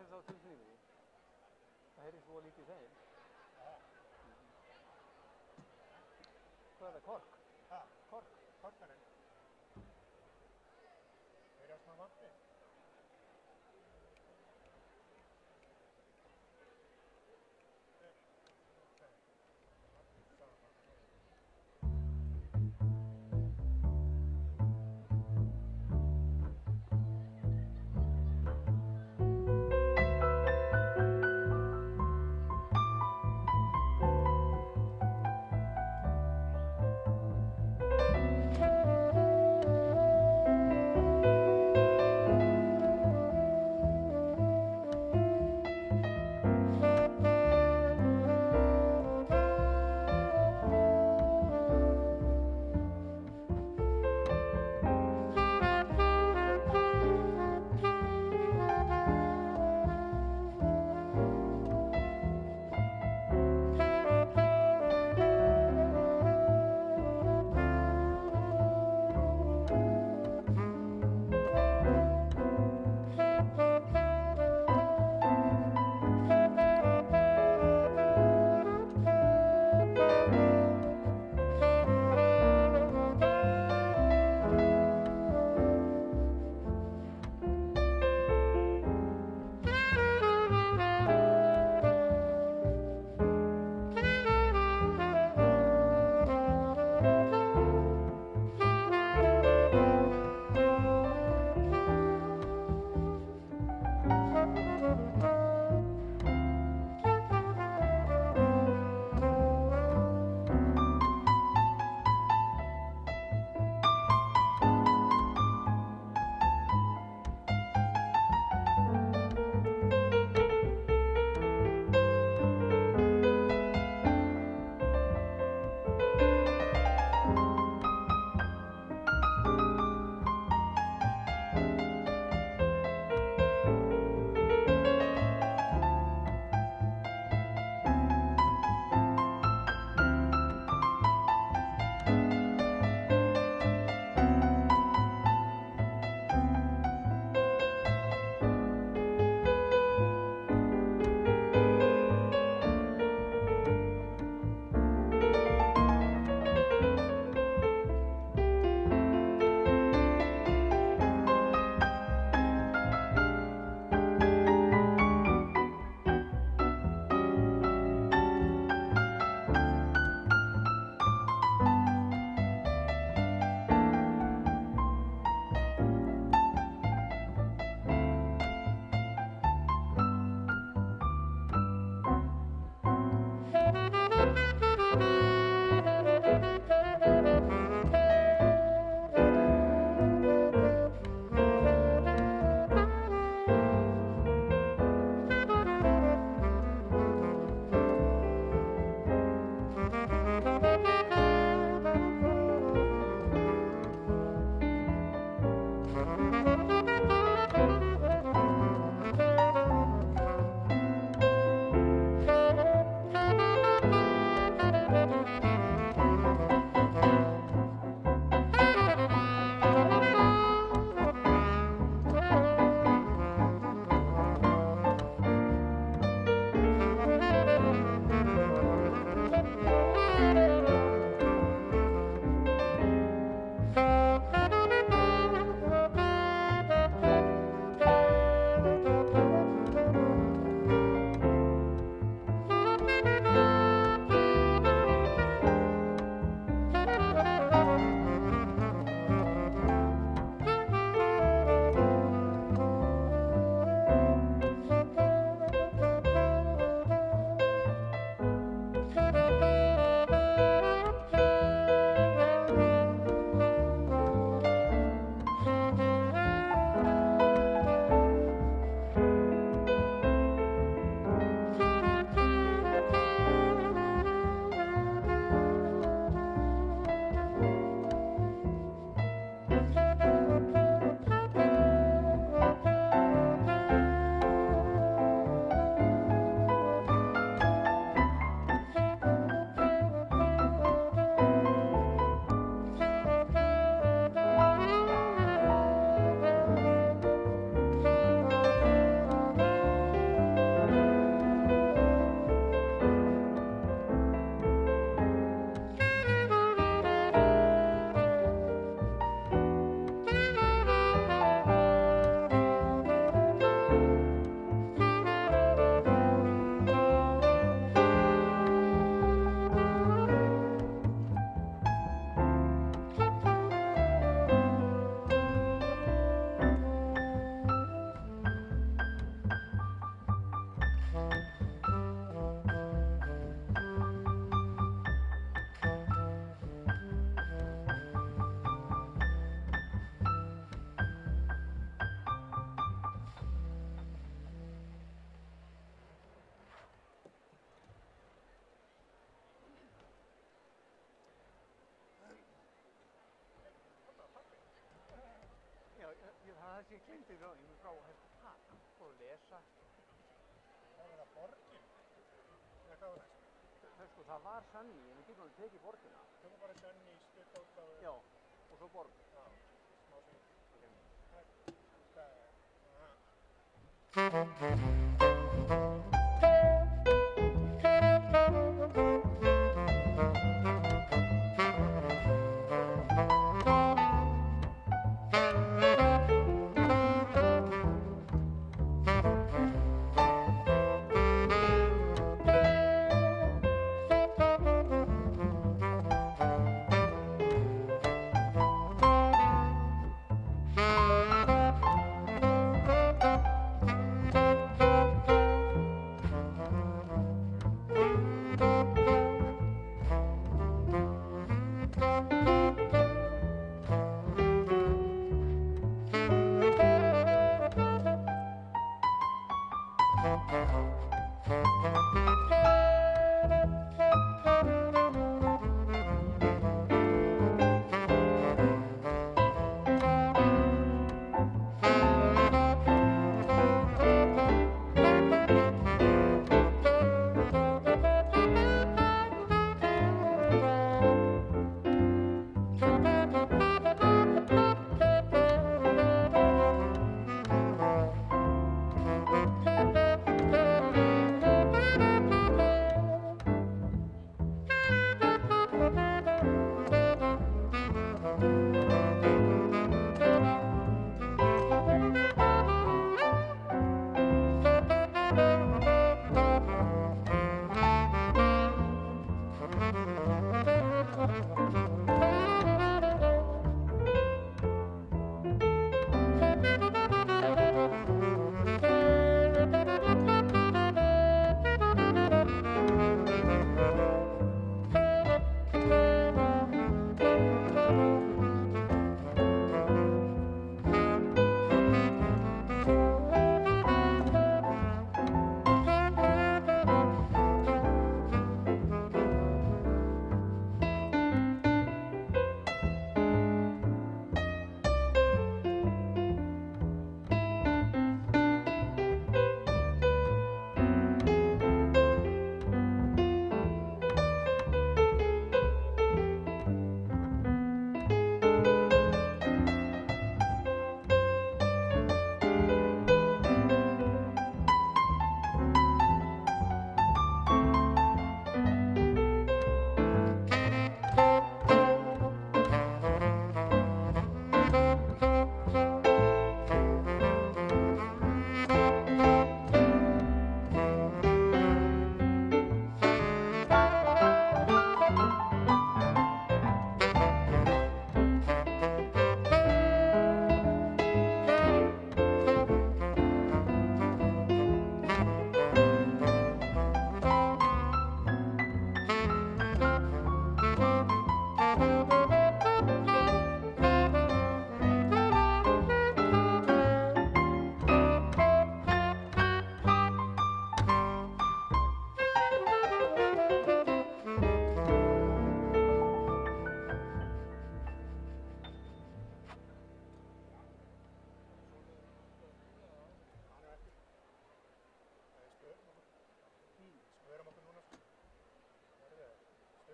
hef þá tilfinningu. Það heyrðist svo lítið í þeim. Já. Hvað er það, kork? Ha? Kork? Korkarinn. Heyrast maður vandi? það sé gleymdi frá þessu tak og lesa. Það var það borgin. Eða hvað var næst? Sko, það var Sunny, en við getum alveg tekið borgina. Tökum bara Sunny, stutt útgáfu. Já, og svo borg. Já, smá sem.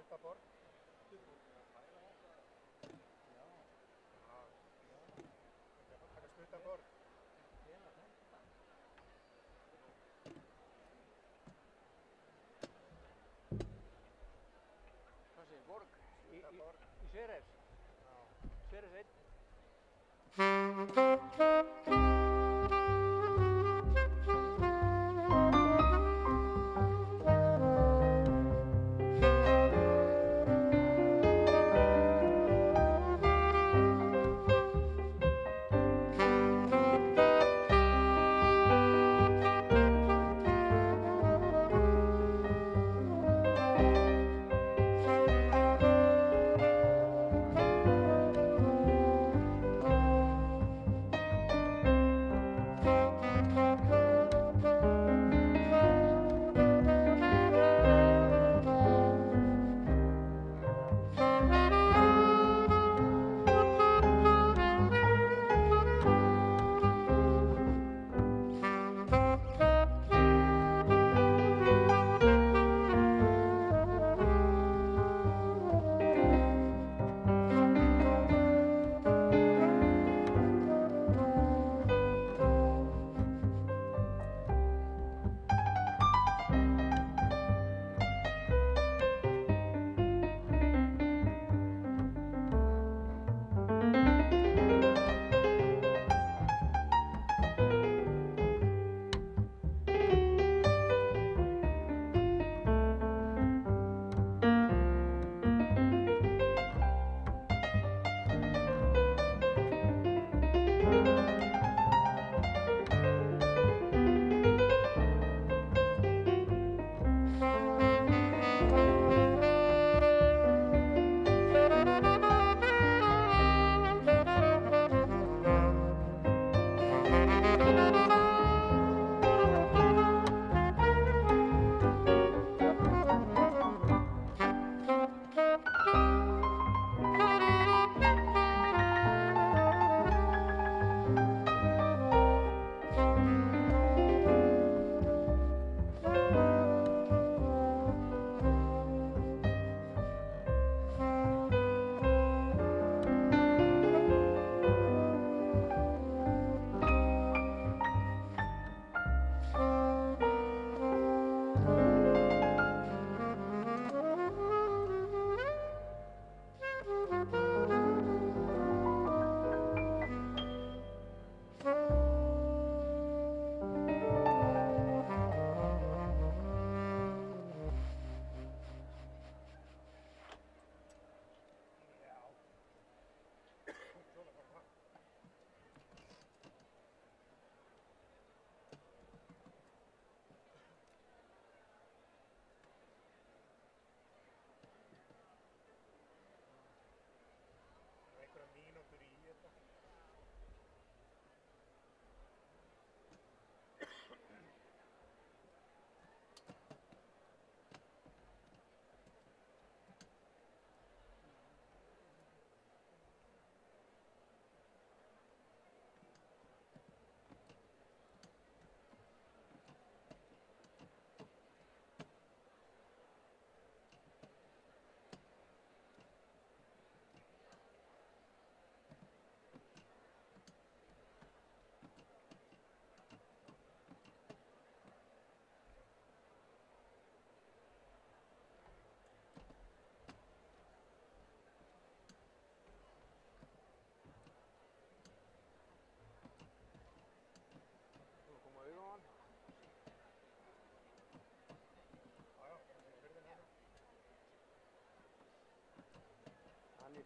Stutaborg. Taka Stutaborg. Hvað segir borg? Í Ceres? Já. Ceres 1.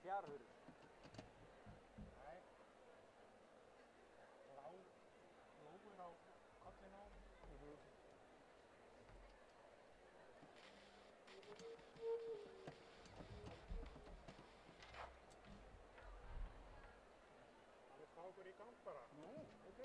fjarhurð. Nei. Lófur á kollinu á. Við fá okkur í gang bara. Nú, ok.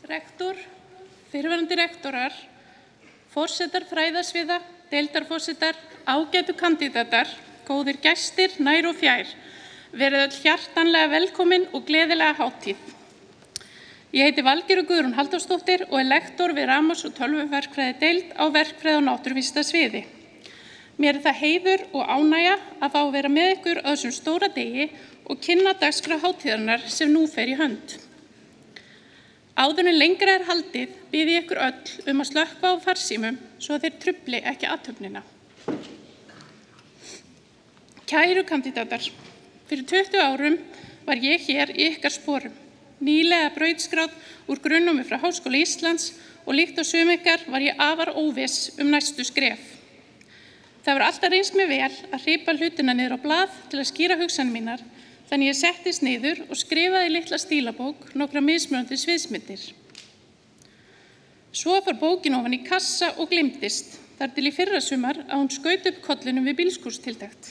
Rektor, fyrrverandi rektorar, forsetar fræðasviða, deildarforsetar, ágætu kandídatar, góðir gestir, nær og fjær, verið öll hjartanlega velkomin og gleðilega hátíð. Ég heiti Valgerður Guðrún Halldórsdóttir og er lektor við rafmagns- og tölvuverkfræði deild á verkfræði- og náttúruvísindasviði. Mér er það heiður og ánægja að fá að vera með ykkur á þessum stóra degi og kynna dagskrá hátíðarinnar sem nú fer í hönd. Áður en lengra er haldið bið ég ykkur öll að slökkva á farsímum svo að þeir trufli ekki athöfnina. Kæru kandídatar, fyrir 20 árum var ég hér í ykkar sporum, nýlega brautskráð úr grunnnámi frá Háskóla Íslands og líkt á sum ykkar var ég afar óviss næstu skref. Það var alltaf reynst mér vel að hripa hlutina niður á blað til að skýra hugsanir mínar, þannig ég settist niður og skrifaði litla stílabók nokkra mismunandi sviðsmyndir. Svo fór bókin ofan í kassa og gleymdist, þar til í fyrrasumar að hún skaut upp kollinum við bílskúrstiltekt.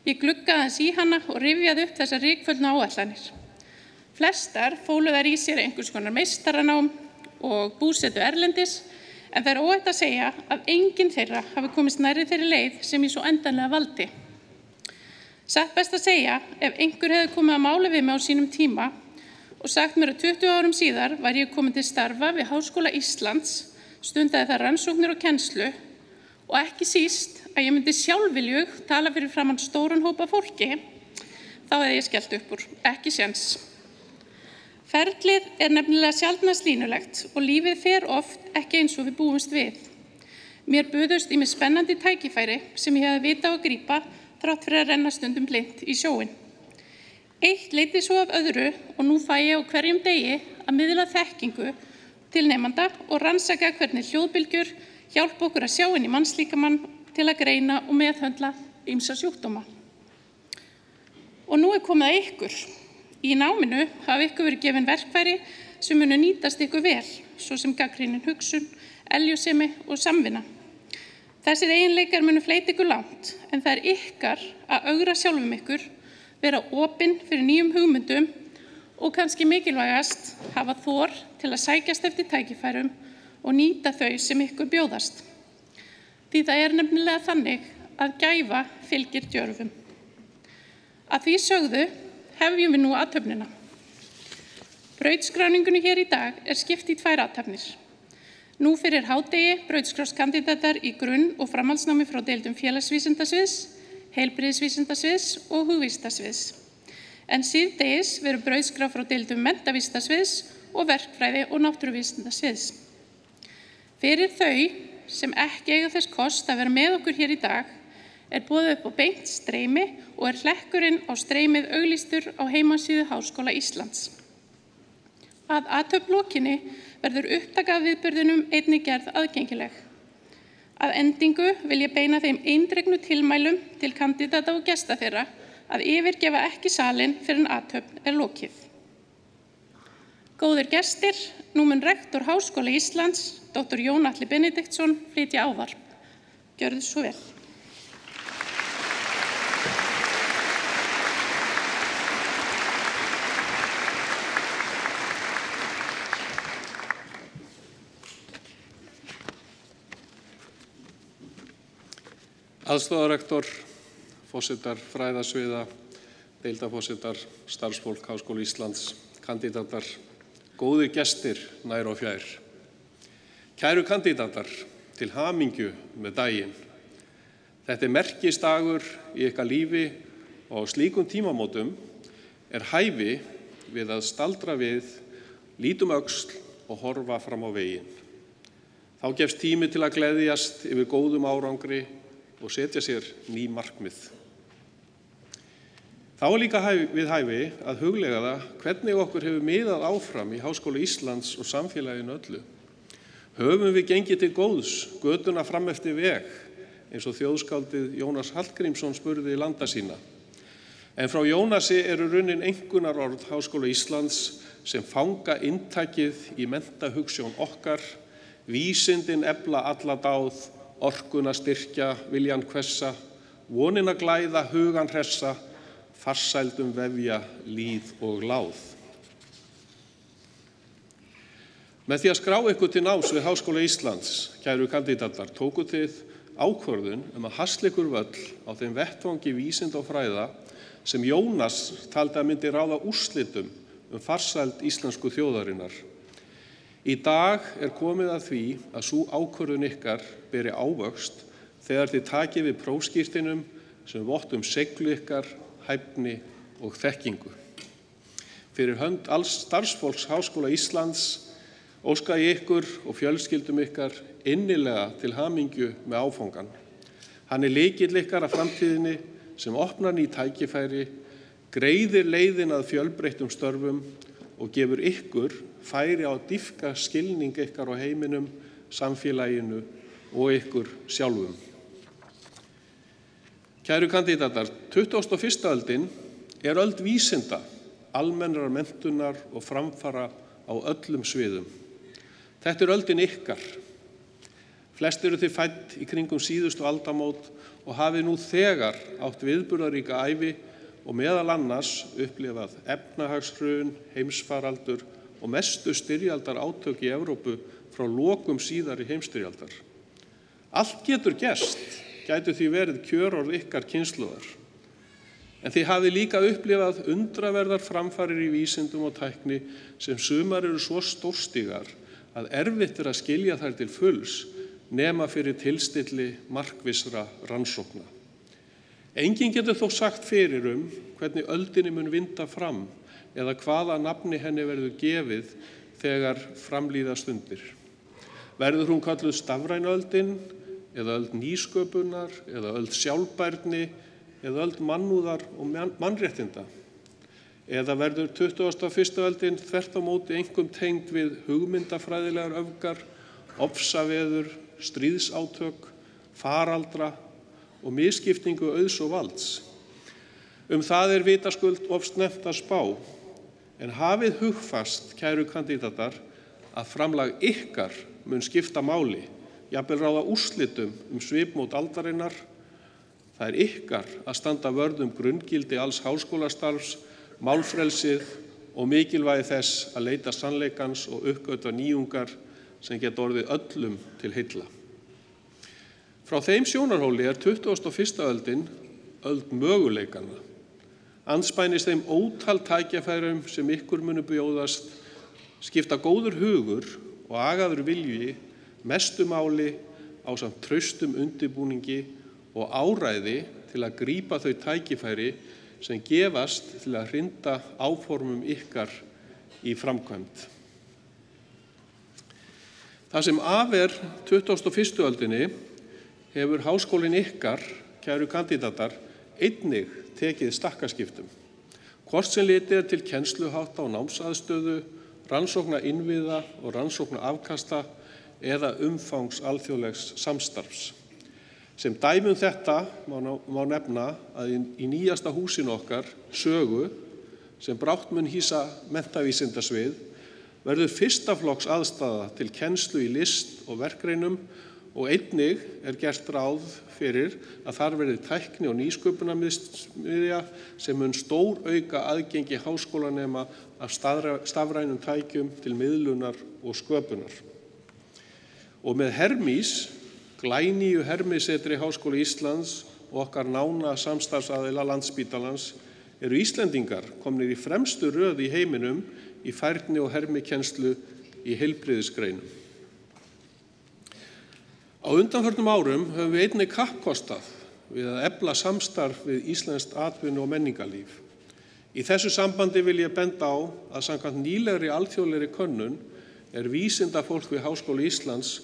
Ég gluggaði aðeins í hana og rifjaði upp þessar rykföllnu áætlanir. Flestar fólu þær í sér einhvers konar meistaranám og búsetu erlendis, en það er óhætt að segja að enginn þeirra hafi komist nærri þeirri leið sem ég svo endanlega valdi. Satt best að segja, ef einhver hefði komið að máli við mig á sínum tíma og sagt mér að 20 árum síðar var ég komin til starfa við Háskóla Íslands, stundaði það rannsóknir og kennslu og ekki síst að ég myndi sjálfviljug tala fyrir framan stóran hópa fólki, þá hefði ég skellt upp úr, ekki séns. Ferlið er nefnilega sjaldnast línulegt og lífið fer oft ekki eins og við búumst við. Mér buðust ýmis spennandi tækifæri sem ég hefði vita á að grípa þrátt fyrir að renna stundum blint í sjóinn. Eitt leiddi svo af öðru og nú fæ ég á hverjum degi að miðla þekkingu til nemanda og rannsaka hvernig hljóðbylgjur hjálpa okkur að sjá inn í mannslíkamann til að greina og meðhöndla ýmsa sjúkdóma. Og nú er komið að ykkur. Í náminu hafa ykkur verið gefin verkfæri sem munu nýtast ykkur vel, svo sem gagnrýnin hugsun, eljusemi og samvinna. Þessir eiginleikar munu fleyta ykkur langt, en það er ykkar að ögra sjálfum ykkur, vera opin fyrir nýjum hugmyndum og kannski mikilvægast hafa þor til að sækjast eftir tækifærum og nýta þau sem ykkur bjóðast. Því það er nefnilega þannig að gæfa fylgir djörfum. Að því sögðu hefjum við nú athöfnina. Brautskráningunni hér í dag er skipt í 2 athafnir. Nú fyrir hádegi brautskrárskandidatar í grunn- og framhaldsnámi frá deildum félagsvísindasviðs, heilbrigðisvísindasviðs og hugvísindasviðs. En síðdegis verður brautskrá frá deildum menntavísindasviðs og verkfræði- og náttúruvísindasviðs. Fyrir þau sem ekki eiga þess kost að vera með okkur hér í dag er boðið upp á beint streymi og er hlekkurinn á streymið auglýstur á heimasíðu Háskóla Íslands. Að athöfn lokinni verður upptaka af viðburðinum einnig gerð aðgengileg. Að endingu vil ég beina þeim eindregnu tilmælum til kandidata og gesta þeirra að yfirgefa ekki salinn fyrr en athöfn er lokið. Góðir gestir, nú mun rektor Háskóla Íslands, Dr. Jón Atli Benediktsson, flytja ávarp. Gjörðu svo vel. Aðstoðarrektor, forsetar fræðasviða, deildarforsetar, starfsfólk Háskóla Íslands, kandidatar, góðir gestir nær og fjær. Kæru kandidatar, til hamingju með daginn. Þetta er merkisdagur í ykkar lífi og á slíkum tímamótum er hæfi við að staldra við, lítum öxl og horfa fram á veginn. Þá gefst tími til að gleðjast yfir góðum árangri og setja sér ný markmið. Þá er líka við hæfi að hugleiða það hvernig okkur hefur miðað áfram í Háskóla Íslands og samfélaginu öllu. Höfum við gengið til góðs götuna fram eftir veg, eins og þjóðskáldið Jónas Hallgrímsson spurði í landa sína. En frá Jónasi eru runnin einkunnarorð Háskóla Íslands sem fanga inntakið í menntahugsjón okkar, vísindin efla alla dáð, orkuna styrkja, viljan hvessa, vonina glæða, hugan hressa, farsældum vefja, líð og láð. Með því að skrá ykkur til náms við Háskóla Íslands, kæru kandidatar, tókuð þið ákvörðun að hasla ykkur völl á þeim vettvangi vísinda og fræða sem Jónas taldi að myndi ráða úrslitum farsæld íslensku þjóðarinnar. Í dag er komið að því að sú ákvörðun ykkar beri ávöxt þegar þið takið við prófskírteinum sem vottum seiglu ykkar, hæfni og þekkingu. Fyrir hönd alls starfsfólks Háskóla Íslands óska ég ykkur og fjölskyldum ykkar innilega til hamingju með áfangan. Hann er lykill ykkar að framtíðinni sem opnar ný tækifæri, greiðir leiðin að fjölbreyttum störfum og gefur ykkur færi á að dýpka skilning ykkar á heiminum, samfélaginu og ykkur sjálfum. Kæru kandidatar, 21. öldin er öld vísinda, almennrar menntunar og framfara á öllum sviðum. Þetta er öldin ykkar. Flest eru þið fædd í kringum síðustu aldamót og hafið nú þegar átt viðburðaríka ævi og meðal annars upplifað efnahagshrun, heimsfaraldur og mestu styrjaldar átök í Evrópu frá lokum síðari heimsstyrjaldar. Allt getur gerst, gætu því verið kjörorð ykkar kynslóðar. En þið hafið líka upplifað undraverðar framfarir í vísindum og tækni sem sumar eru svo stórstígar að erfitt að skilja þær til fulls nema fyrir tilstilli markvissra rannsókna. Enginn getur þó sagt fyrir hvernig öldinni mun vinda fram eða hvaða nafni henni verður gefið þegar framlíða stundir. Verður hún kölluð stafræna öldin, eða öld nýsköpunar, eða öld sjálfbærni, eða öld mannúðar og mannréttinda? Eða verður 21. öldin þvert á móti einkum tengd við hugmyndafræðilegar öfgar, ofsaveður, stríðsátök, faraldra og misskiptingu auðs og valds? Það vitaskuld of snemmt að spá, en hafið hugfast, kæru kandídatar, að framlag ykkar mun skipta máli, jafnvel ráða úrslitum svipmót aldarinnar. Það ykkar að standa vörð grunngildi alls háskólastarfs, málfrelsið og mikilvægi þess að leita sannleikans og uppgötva nýjungar sem geta orðið öllum til heilla. Frá þeim sjónarhóli 21. öldin öld möguleikana. Andspænis þeim ótal tækifærum sem ykkur munu bjóðast skipta góður hugur og agaður vilji mestu máli ásamt traustum undirbúningi og áræði til að grípa þau tækifæri sem gefast til að hrinda áformum ykkar í framkvæmd. Það sem af 21. öldinni hefur háskólinn ykkar, kæru kandídatar, einnig tekið stakkaskiptum. Hvort sem litið til kennsluhátta og námsaðstöðu, rannsókna innviða og rannsókna afkasta eða umfangs alþjóðlegs samstarfs. Sem dæmi þetta má nefna að í nýjasta húsinu okkar, Sögu, sem brátt mun hýsa menntavísindasvið, verður fyrsta flokks aðstaða til kennslu í list og verkreinum og einnig gert ráð fyrir að þar verði tækni og nýsköpunarmiðja sem mun stórauka aðgengi háskólanema af stafrænum tækjum til miðlunar og sköpunar. Og með Hermís, glænýju Hermisetri Háskóla Íslands og okkar nána samstarfsaðila Landspítalans Íslendingar komnir í fremstu röð í heiminum í færni og hermikennslu í heilbrigðisgreinum. Á undanförnum árum höfum við einnig kappkostað við að efla samstarf við íslenskt atvinnu- og menningarlíf. Í þessu sambandi vil ég benda á að samkvæmt nýlegri alþjóðlegri könnun vísindafólk við Háskóla Íslands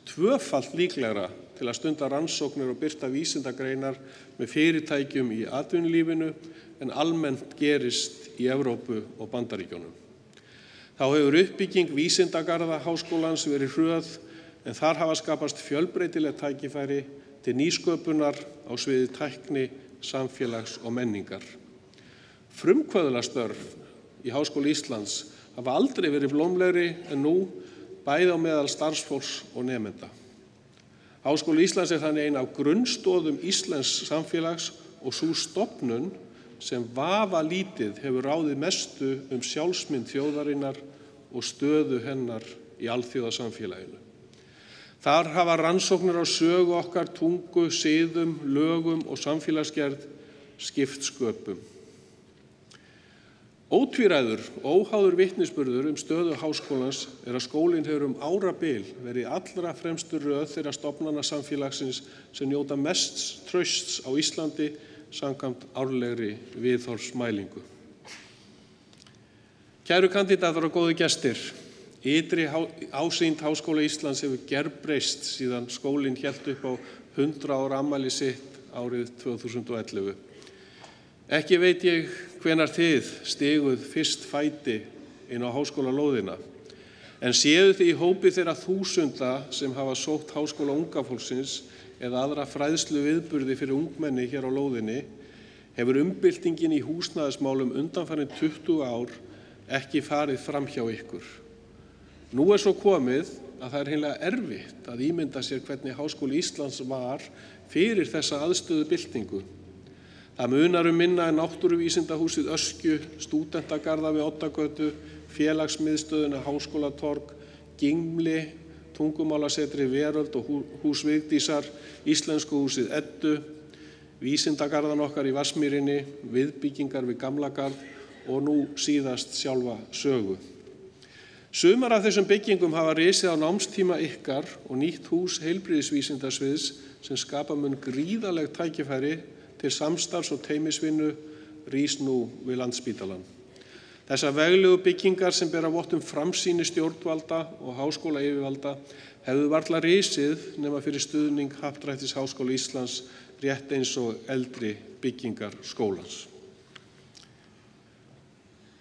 tvöfalt líklegra til að stunda rannsóknir og birta vísindagreinar með fyrirtækjum í atvinnulífinu en almennt gerist í Evrópu og Bandaríkjunum. Þá hefur uppbygging vísindagarða háskólans verið hröð en þar hafa skapast fjölbreytileg tækifæri til nýsköpunar á sviði tækni, samfélags og menningar. Frumkvöðlastörf í Háskóla Íslands hafa aldrei verið blómlegri en nú, bæði á meðal starfsfólks og nemenda. Háskóli Íslands þannig ein af grunnstoðum íslensks samfélags og sú stofnun sem vafalítið hefur ráðið mestu sjálfsmynd þjóðarinnar og stöðu hennar í alþjóðasamfélaginu. Þar hafa rannsóknir á sögu okkar, tungu, siðum, lögum og samfélagsgerð skipt sköpum. Ótvíræður og óháður vitnisburður stöðu háskólans að skólinn hefur árabil verið allra fremstu röð þeirra stofnana samfélagsins sem njóta mest trausts á Íslandi samkvæmt árlegri viðhorfsmælingu. Kæru kandídatar og góðu gestir, ytri ásýnd Háskóla Íslands hefur gerbreyst síðan skólinn hélt upp á 100 ára afmæli sitt árið 2011. Ekki veit ég hvenær þið stiguð fyrst fæti inn á háskólalóðina, en séuð þið í hópi þeirra þúsunda sem hafa sótt Háskóla unga fólksins eða aðra fræðslu viðburði fyrir ungmenni hér á lóðinni, hefur umbyltingin í húsnæðismálum undanfarin 20 ár ekki farið fram hjá ykkur. Nú svo komið að það hreinlega erfitt að ímynda sér hvernig Háskóli Íslands var fyrir þessa aðstöðubyltingu. Það munar minna en náttúruvísindahúsið Öskju, stúdentagarða við Oddagötu, félagsmiðstöðina Háskólatorg, Gimli, tungumálasetri Veröld og hús Vigdísar, íslenskuhúsið Eddu, vísindagarðan okkar í Vatnsmýrinni, viðbyggingar við Gamlagarð og nú síðast sjálfa Sögu. Sumar af þessum byggingum hafa risið á námstíma ykkar og nýtt hús heilbrigðisvísindasviðs sem skapa mun gríðarleg tækifæri til samstarfs og teymisvinnu rís nú við Landspítalann. Þessar veglegu byggingar sem bera vott framsýni stjórnvalda og háskólayfirvalda hefðu varla risið nema fyrir stuðning Happdrættis Háskóla Íslands rétt eins og eldri byggingar skólans.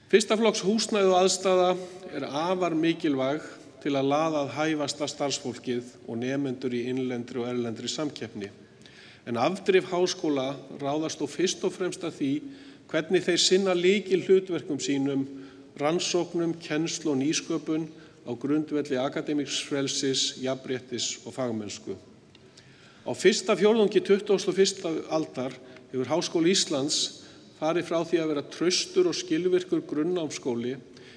Fyrsta flokks húsnæði og aðstaða afar mikilvæg til að laða að hæfasta starfsfólkið og nemendur í innlendri og erlendri samkeppni. En afdrif háskóla ráðast þó fyrst og fremst að því hvernig þeir sinna lykilhlutverkum sínum, rannsóknum, kennslu og nýsköpun á grundvelli akademísks-frelsis, jafnréttis og fagmennsku. Á fyrsta fjórðungi 21. aldar hefur Háskóli Íslands farið frá því að vera traustur og skilvirkur grunnnámsskóli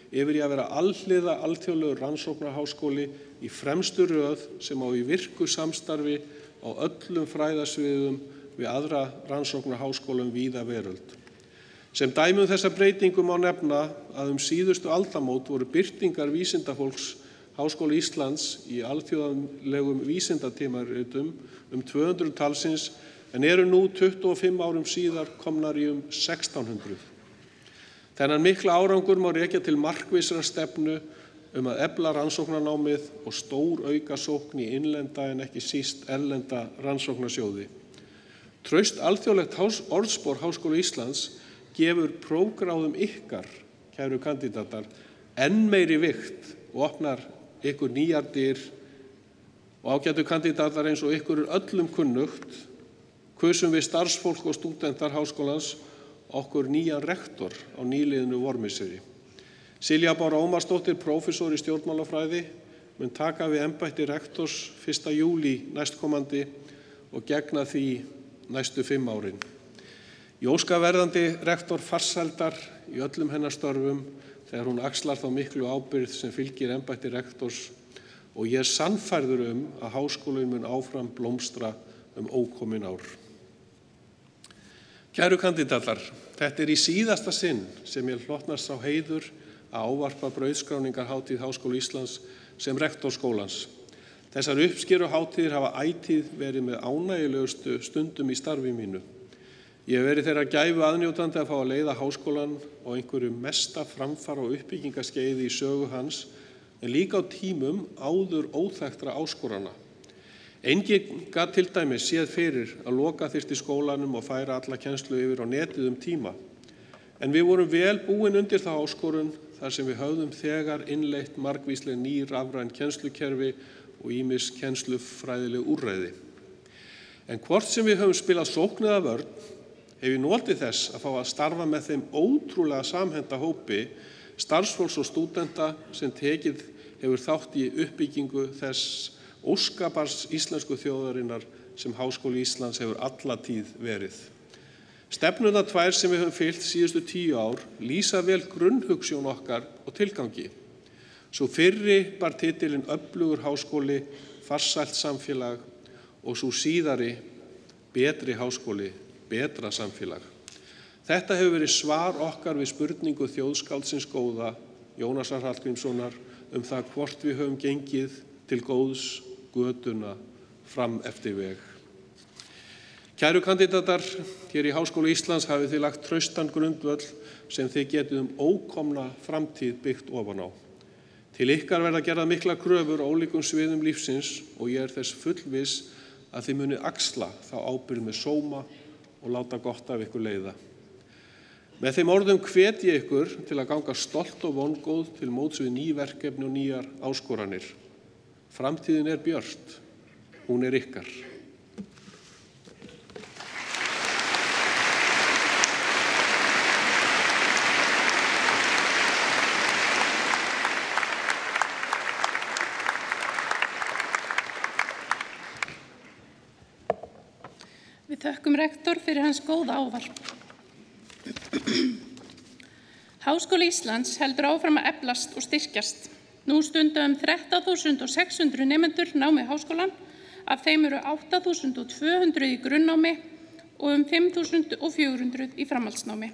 yfir í að vera alhliða alþjóðlegur rannsóknarháskóli í fremstu röð sem á í virku samstarfi á öllum fræðasviðum við aðra rannsóknarháskólum víða veröld. Sem dæmi þessa breytingu má nefna að síðustu aldamót voru birtingar vísindafólks Háskóla Íslands í alþjóðlegum vísindatímaritum 200 talsins en eru nú 25 árum síðar komnar í 1600. Þennan mikla árangur má rekja til markvissrar stefnu að efla rannsóknarnámið og stór auka sókn í innlenda en ekki síst erlenda rannsóknarsjóði. Traust alþjóðlegt orðspor Háskóla Íslands gefur prófgráðum ykkar, kæru kandídatar, enn meiri vigt og opnar ykkur nýjar dyr og ágætu kandídatar eins og ykkur öllum kunnugt, kusum við starfsfólk og stúdentar háskólans okkur nýjan rektor á nýliðnu vormisseri. Silja Bára Ómarsdóttir, prófessor í stjórnmálafræði, mun taka við embætti rektors 1. júlí næstkomandi og gegna því næstu 5 árin. Ég óska verðandi rektor farsældar í öllum hennar störfum þegar hún axlar þá miklu ábyrgð sem fylgir embætti rektors og ég sannfærður að háskólinn mun áfram blómstra ókomin ár. Kæru kandídatar, þetta í síðasta sinn sem ég hlotnast sá heiður að ávarpa brauðskráningarhátíð Háskóla Íslands sem rektor skólans. Þessar uppskeruhátíðir hafa ætíð verið með ánægjulegustu stundum í starfi mínu. Ég hef verið þeirra gæfu aðnjótandi að fá að leiða háskólann og einhverju mesta framfara og uppbyggingaskeiði í sögu hans, en líka á tímum áður óþekktra áskorana. Enginn gat til dæmis séð fyrir að loka þyrfti skólanum og færa alla kennslu yfir á netið tíma. En við vorum vel búin undir þá áskorun þar sem við höfðum þegar innleitt margvísleg ný rafræn kennslukerfi og ýmis kennslufræðileg úrræði. En hvort sem við höfum spilað sókn eða vörn, hef ég notið þess að fá að starfa með þeim ótrúlega samhenta hópi starfsfólks og stúdenta sem tekið hefur þátt í uppbyggingu þess óskapars íslensku þjóðarinnar sem Háskóli Íslands hefur alla tíð verið. Stefnurnar tvær sem við höfum fylgt síðustu 10 ár lýsa vel grunnhugsjón okkar og tilgangi. Sú fyrri bar titilinn öflugur háskóli, farsælt samfélag og sú síðari betri háskóli, betra samfélag. Þetta hefur verið svar okkar við spurningu þjóðskáldsins góða, Jónasar Hallgrímssonar, það hvort við höfum gengið til góðs götuna fram eftir veg. Kæru kandídatar, hér í Háskóla Íslands hafið þið lagt traustan grundvöll sem þið getið ókomna framtíð byggt ofan á. Til ykkar verða gerðar miklar kröfur á ólíkum sviðum lífsins og ég þess fullviss að þið munið axla þá ábyrgð með sóma og láta gott af ykkur leiða. Með þeim orðum hvet ég ykkur til að ganga stolt og vongóð til móts við ný verkefni og nýjar áskoranir. Framtíðin björt, hún ykkar. Við þökkum rektor fyrir hans góða ávarp. Háskóli Íslands heldur áfram að eflast og styrkjast. Nú stunda 13.600 nemendur námi í háskólann, af þeim eru 8.200 í grunnnámi og 5.400 í framhaldsnámi.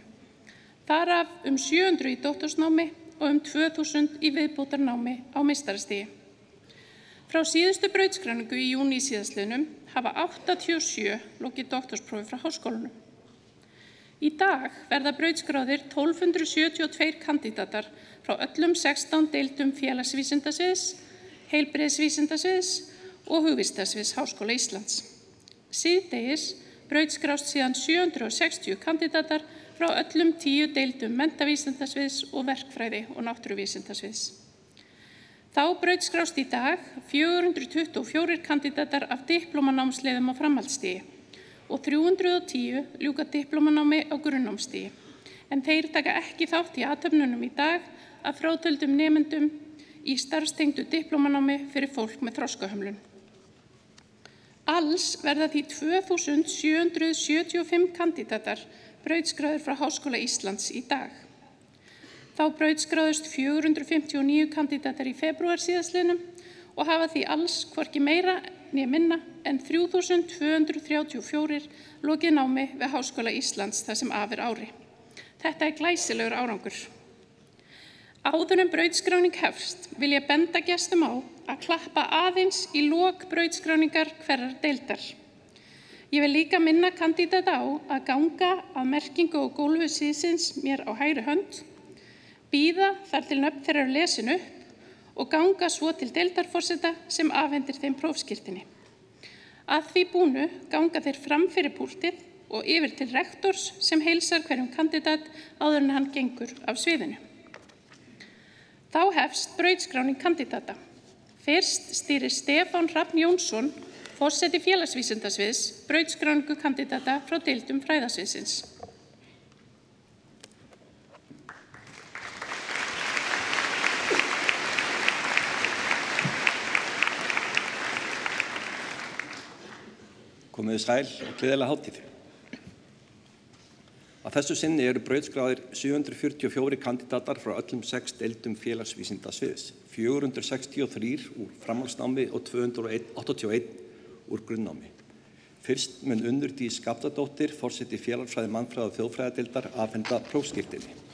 Þar af 700 í doktorsnámi og 2.000 í viðbótarnámi á meistarastigi. Frá síðustu brautskráningu í júní síðastliðnum hafa 87 lokið doktorsprófi frá háskólanum. Í dag verða brautskráðir 1272 kandídatar frá öllum 16 deildum félagsvísindasviðs, heilbrigðisvísindasviðs og hugvísindasviðs Háskóla Íslands. Síðdegis brautskrást síðan 760 kandídatar frá öllum 10 deildum menntavísindasviðs og verkfræði og náttúruvísindasviðs. Þá brautskrást í dag 424 kandídatar af diplómanámsleiðum á framhaldsstigi og 310 ljúka diplómanámi á grunnnámsstigi, en þeir taka ekki þátt í athöfnunum í dag að frátöldum nemendum í starfstengdu diplómanámi fyrir fólk með þroskahömlun. Alls verða því 2.775 kandídatar brautskráðir frá Háskóla Íslands í dag. Þá brautskráðust 459 kandídatar í febrúar síðastliðnum og hafa því alls hvorki meira né minna en 3.234 lokið námi við Háskóla Íslands þar sem af ári. Þetta glæsilegur árangur. Áður en brautskráning hefst vil ég benda gestum á að klappa aðeins í lok brautskráningar hverrar deildar. Ég vil líka minna kandídata á að ganga að merkingu og gólfi síðsins mér á hægri hönd, bíða þar til nöfn þeirra eru lesin upp og ganga svo til deildarforseta sem afhendir þeim prófskírteini. Að því búnu ganga þeir fram fyrir púltið og yfir til rektors sem heilsar hverjum kandídat áður en hann gengur af sviðinu. Þá hefst brautskráning kandídata. Fyrst stýrir Stefán Hrafn Jónsson, forseti félagsvísindasviðs, brautskráningu kandídata frá deildum fræðasviðsins. Komiði sæl og gleðilega hátíð. Að þessu sinni eru brautskráðir 744 kandídatar frá öllum 6 deildum félagsvísindasviðs, 463 úr framhaldsnámi og 281 úr grunnnámi. Fyrst mun Unnur Dís Skaptadóttir, forseti félagsfræði mannfræði og þjóðfræðadeildar, afhenda prófskírteini.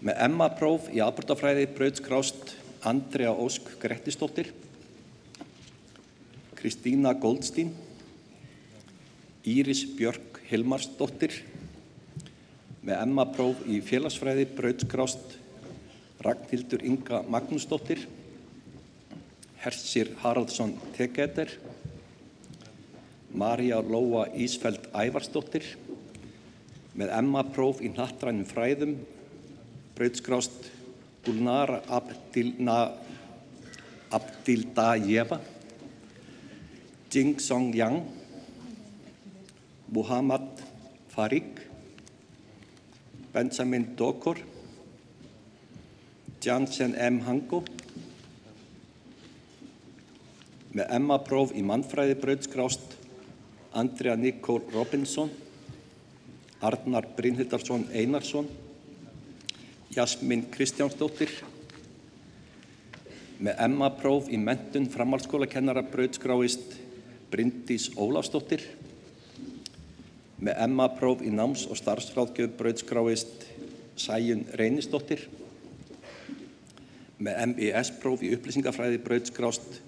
Með MA-próf í afbrotafræði brautskrást Andrea Ósk Grettisdóttir, Kristína Goldstein, Íris Björk Hilmarsdóttir. Með MA-próf í félagsfræði brautskrást Ragnhildur Inga Magnúsdóttir, Hersir Haraldsson Tegeter, María Lóa Ísfeld Ævarsdóttir. Með MA-próf í hnattrænum fræðum brautskrást Gulnara Abdildajeva, Jing Song Yang, Muhammad Farik, Benjamin Dokor, Jansen M. Hango. Með MA-próf í mannfræði brautskrást Andrea Nicole Robinson, Arnar Brynhildarsson Einarsson, Jasmín Kristjánsdóttir. Með MA-próf í menntun framhaldsskólakennara brautskráist Bryndís Ólafsdóttir. Með MA-próf í náms- og starfsráðgjöf brautskráist Sæunn Reynisdóttir. Með MES-próf í upplýsingafræði brautskrást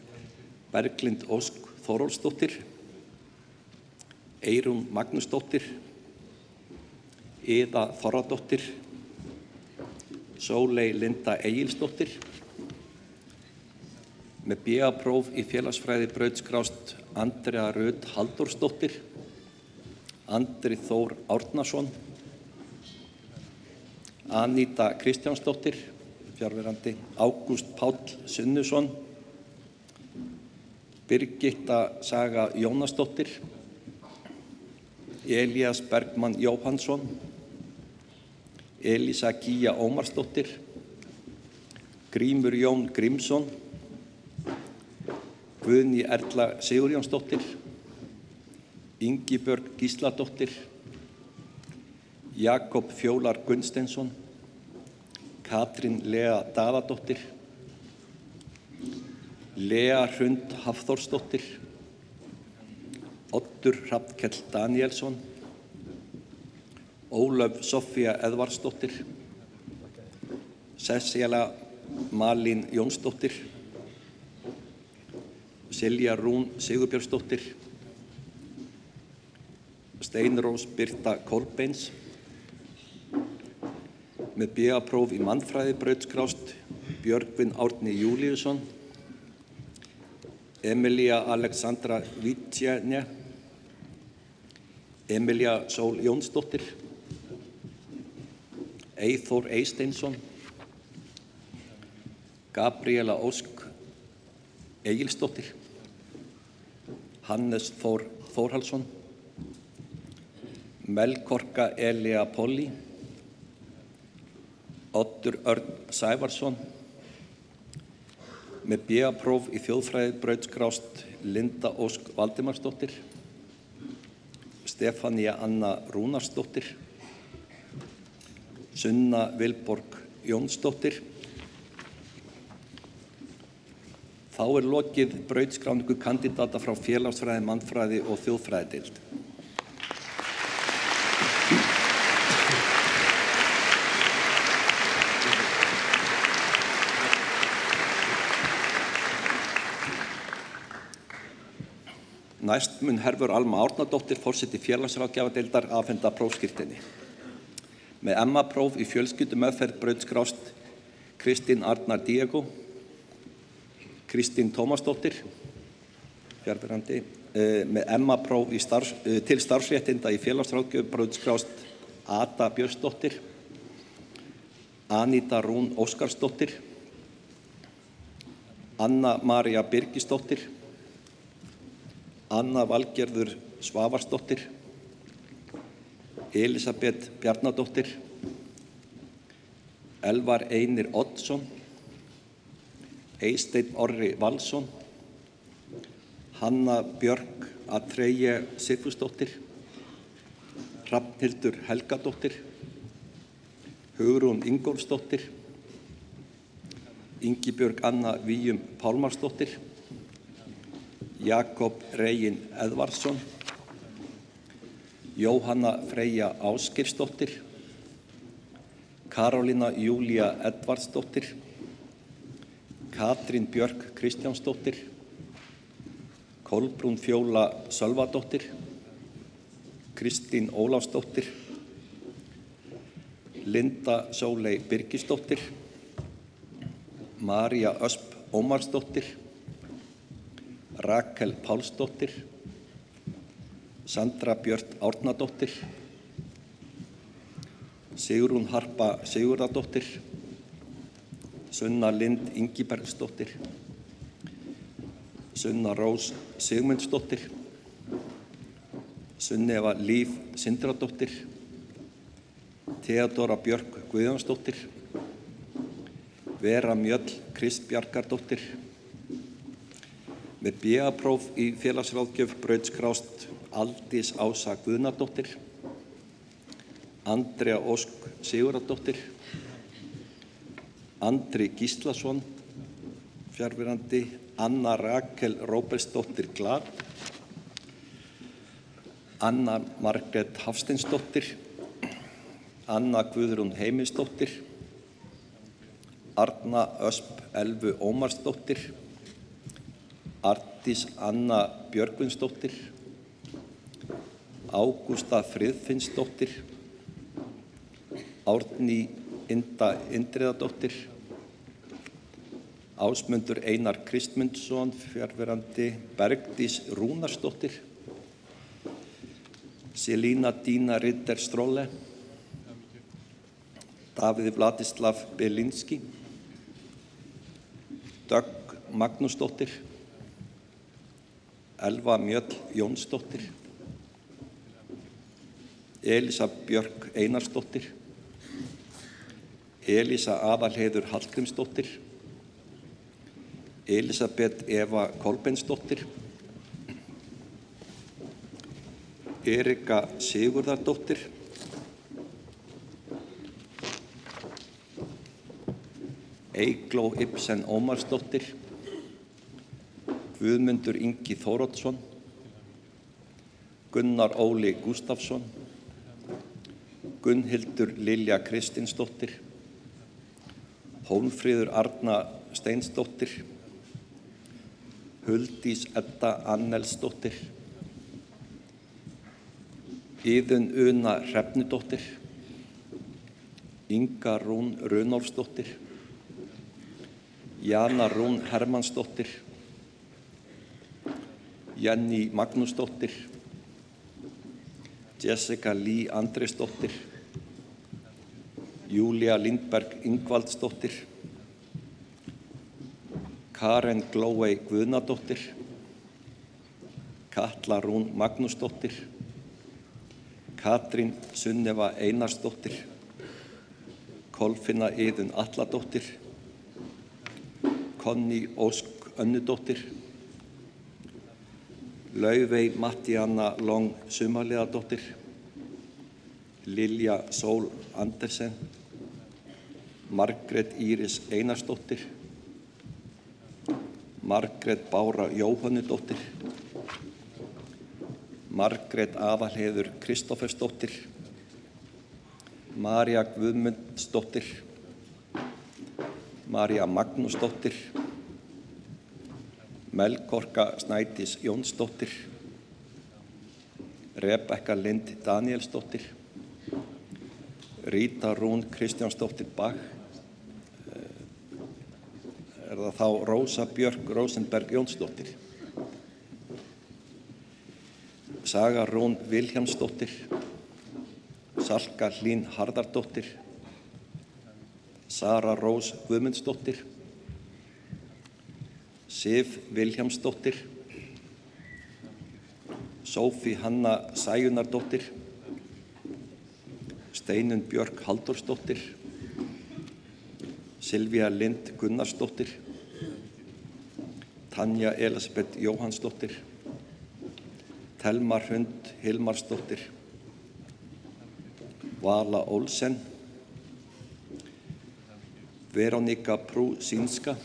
Berglind Ósk Þórólfsdóttir, Eyrún Magnúsdóttir, Iða Þorradóttir, Sóley Linda Egilsdóttir. Með BA-próf í félagsfræði brautskrást Andrea Rut Halldórsdóttir, Andri Þór Árnason, Aníta Kristjánsdóttir, fjarverandi, Ágúst Páll Sunnusson, Birgitta Saga Jónasdóttir, Elías Bergmann Jóhannsson, Elísa Gíja Ómarsdóttir, Grímur Jón Grímsson, Guðný Erla Sigurjónsdóttir, Ingibjörg Gísladóttir, Jakob Fjólar Gunnsteinsson, Katrín Lea Daðadóttir, Lea Hrund Hafþórsdóttir, Oddur Hrafnkell Danielsson, Ólöf Soffía Eðvarðsdóttir, Cecilia Malín Jónsdóttir, Silja Rún Sigurbjörnsdóttir, Steinrós Birta Kolbeins, með BA-próf í mannfræði brautskrást Björgvin Árni Júlíusson, Emilía Alexandra Vítjene, Emilía Sól Jónsdóttir, Eyþór Eysteinsson, Gabriela Ósk Egilsdóttir, Hannes Þór Þórhallsson, Melkorka Elía Polly, Oddur Örn Sævarsson, með BA-próf í þjóðfræði brautskrást Linda Ósk Valdimarsdóttir, Stefania Anna Rúnarsdóttir, Sunna Vilborg Jónsdóttir. Þá lokið brautskráningu kandidata frá félagsfræði, mannfræði og þjóðfræðideild. Næst mun Hervör Alma Árnadóttir, forseti félagsráðgjafadeildar, afhenda prófskírteini. Með MA-próf í fjölskyldumeðferð brautskrást Kristín Arnar Diego, Kristín Tómasdóttir, fjarverandi, með MA-próf til starfsréttinda í félagsráðgjöf brautskrást Ada Björnsdóttir, Aníta Rún Óskarsdóttir, Anna María Birgisdóttir, Anna Valgerður Svavarsdóttir, Elisabeth Bjarnadóttir, Elvar Einir Oddsson, Eysteinn Orri Valsson, Hanna Björk Atreje Sigfúsdóttir, Hrafnhildur Helgadóttir, Hugrún Ingólfsdóttir, Ingibjörg Anna Víum Pálmarsdóttir, Jakob Reginn Eðvarðsson, Jóhanna Freyja Ásgeirsdóttir, Karolína Júlía Edvardsdóttir, Katrín Björk Kristjánsdóttir, Kolbrún Fjóla Sölvadóttir, Kristín Ólafsdóttir, Linda Sóley Birgisdóttir, María Ösp Ómarsdóttir, Rakel Pálsdóttir, Sandra Björt Árnadóttir, Sigrún Harpa Sigurðardóttir, Sunna Lind Ingibergsdóttir, Sunna Rós Sigmundsdóttir, Sunneva Líf Sindradóttir, Theodóra Björk Guðjónsdóttir, Vera Mjöll Kristbjargardóttir, með BA-próf í félagsráðgjöf brautskrást Aldís Ása Guðnadóttir, Andrea Ósk Sigurðardóttir, Andri Gíslason, fjarverandi, Anna Rakel Róbertsdóttir Glad, Anna Margrét Hafsteinsdóttir, Anna Guðrún Heimisdóttir, Arna Ösp Elvu Ómarsdóttir, Arndís Anna Björgvinsdóttir, Ágústa Friðfinnsdóttir, Árný Inda Indriðadóttir, Ásmundur Einar Kristmundsson, fjarverandi, Bergdís Rúnarsdóttir, Selína Dína Ritter Strolle, Davíð Vladislav Belinski, Dögg Magnúsdóttir, Elva Mjöll Jónsdóttir, Elísa Björk Einarsdóttir, Elísa Aðalheiður Hallgrímsdóttir, Elisabeth Eva Kolbeinsdóttir, Erika Sigurðardóttir, Eygló Ibsen Ómarsdóttir, Guðmundur Ingi Þóroddsson, Gunnar Óli Gústafsson, Gunnhildur Lilja Kristinsdóttir, Hólmfríður Arna Steinsdóttir, Huldís Edda Annelsdóttir, Iðunn Una Hrefnudóttir, Inga Rún Runólfsdóttir, Jana Rún Hermannsdóttir, Jenny Magnúsdóttir, Jessica Lee Andrésdóttir, Júlía Lindberg Ingvaldsdóttir, Karen Glóey Guðnadóttir, Katla Rún Magnúsdóttir, Katrín Sunneva Einarsdóttir, Kolfinna Iðunn Atladóttir, Conny Ósk Önnudóttir, Laufey Mattíana Long Sumarliðadóttir, Lilja Sól Andersen, Margrét Íris Einarsdóttir, Margrét Bára Jóhannudóttir, Margrét Aðalheiður Kristófersdóttir, María Guðmundsdóttir, María Magnúsdóttir, Melkorka Snædís Jónsdóttir, Rebekka Lind Danielsdóttir, Ríta Rún Kristjánsdóttir Bach, það þá Rósa Björk Rósenberg Jónsdóttir, Saga Rún Vilhjálmsdóttir, Salka Hlín Harðardóttir, Sara Rós Guðmundsdóttir, Sif Vilhjálmsdóttir, Sófí Hanna Sæunardóttir, Steinunn Björk Halldórsdóttir, Silvía Lind Gunnarsdóttir, Tanja Elisabeth Jóhannsdóttir, Telma Hrund Hilmarsdóttir, Vala Olsen, Veronika Prusínska,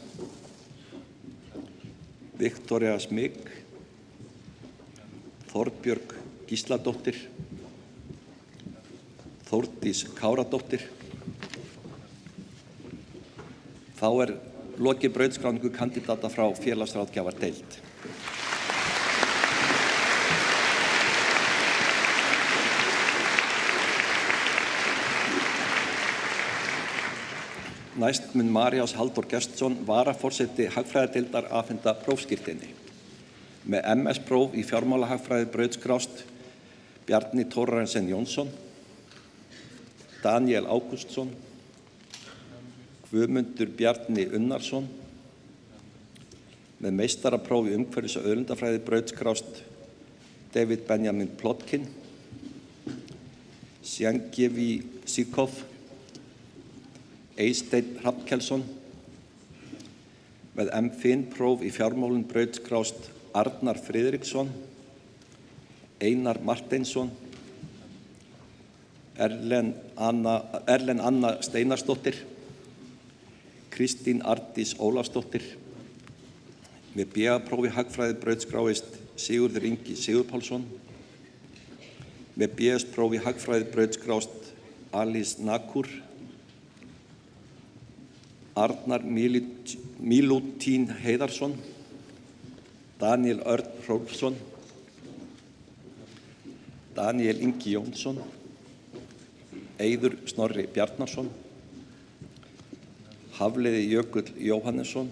Viktoría Smygg, Þorbjörg Gísladóttir, Þórdís Káradóttir. Þá lokið brautskráningu kandidata frá félagsráðgjafardeild. Næst mun Marías Halldór Gestsson, varaforseti hagfræðideildar, afhenda prófskírteini. Með MS-próf í fjármálahagfræði brautskrást Bjarni Thorarensen Jónsson, Daniel Ágústsson, Guðmundur Bjarni Unnarsson. Með meistarapróf í umhverfis- og auðlindafræði brautskrást David Benjamin Plotkin, Sjangjevi Sikov, Eysteinn Hrafnkelsson. Með M.Fin.próf í fjármálum brautskrást Arnar Friðriksson, Einar Marteinsson, Erlen Anna Steinarsdóttir, Kristín Arndís Ólafsdóttir. Með BA-próf í hagfræði brautskráist Sigurður Ingi Sigurpálsson. Með BS-próf í hagfræði brautskrást Alice Nakur, Arnar Mílutín Heiðarsson, Daniel Örn Hrólfsson, Daniel Ingi Jónsson, Eiður Snorri Bjarnason, Hafliði Jökull Jóhannesson,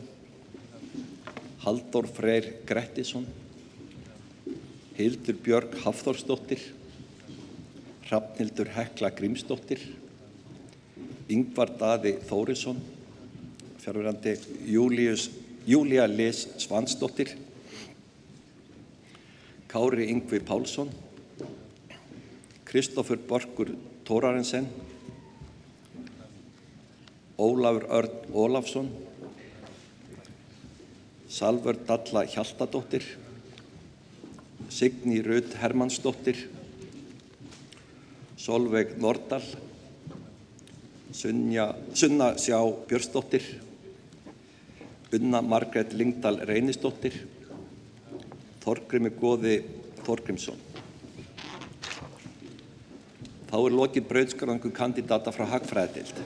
Halldór Freyr Grettisson, Hildur Björg Hafþórsdóttir, Hrafnhildur Hekla Grímsdóttir, Ingvar Daði Þórisson, fjarverandi Júlía Lis Svansdóttir, Kári Yngvi Pálsson, Kristófur Börkur Thorarensen, Ólafur Örn Ólafsson, Salvör Dalla Hjaltadóttir, Signý Rut Hermannsdóttir, Solveig Nordal, Sunna Sjá Björnsdóttir, Unna Margrét Lyngdal Reynisdóttir, Þorgrímur Goði Þorgrímsson. Þá lokið brautskráningu kandidata frá hagfræðideild.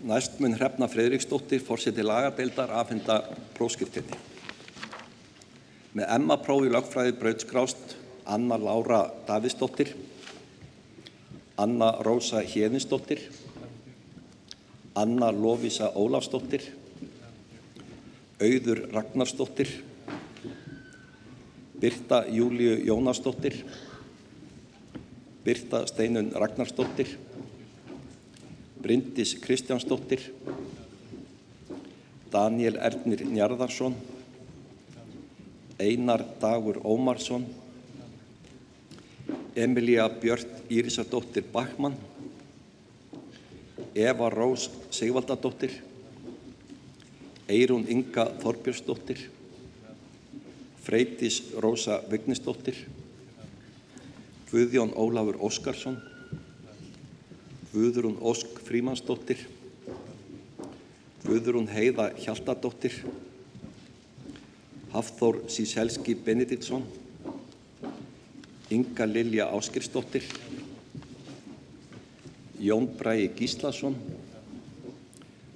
Næst mun Hrefna Friðriksdóttir, forseti lagadeildar, afhenda prófskírteini. Með MA-próf í lögfræði brautskrást Anna Lára Davíðsdóttir, Anna Rósa Héðinsdóttir, Anna Lovísa Ólafsdóttir, Auður Ragnarsdóttir, Birta Júlíu Jónasdóttir, Birta Steinunn Ragnarsdóttir, Bryndís Kristjánsdóttir, Daniel Ernir Njarðarsson, Einar Dagur Ómarsson, Emilía Björt Írisadóttir Bachmann, Eva Rós Sigvaldadóttir, Eyrún Inga Þorbjörnsdóttir, Freydís Rósa Vignisdóttir, Guðjón Ólafur Óskarsson, Guðrún Ósk Frímannsdóttir, Guðrún Heiða Hjaltadóttir, Hafþór Síselski Benediktsson, Inga Lilja Ásgeirsdóttir, Jón Bragi Gíslason,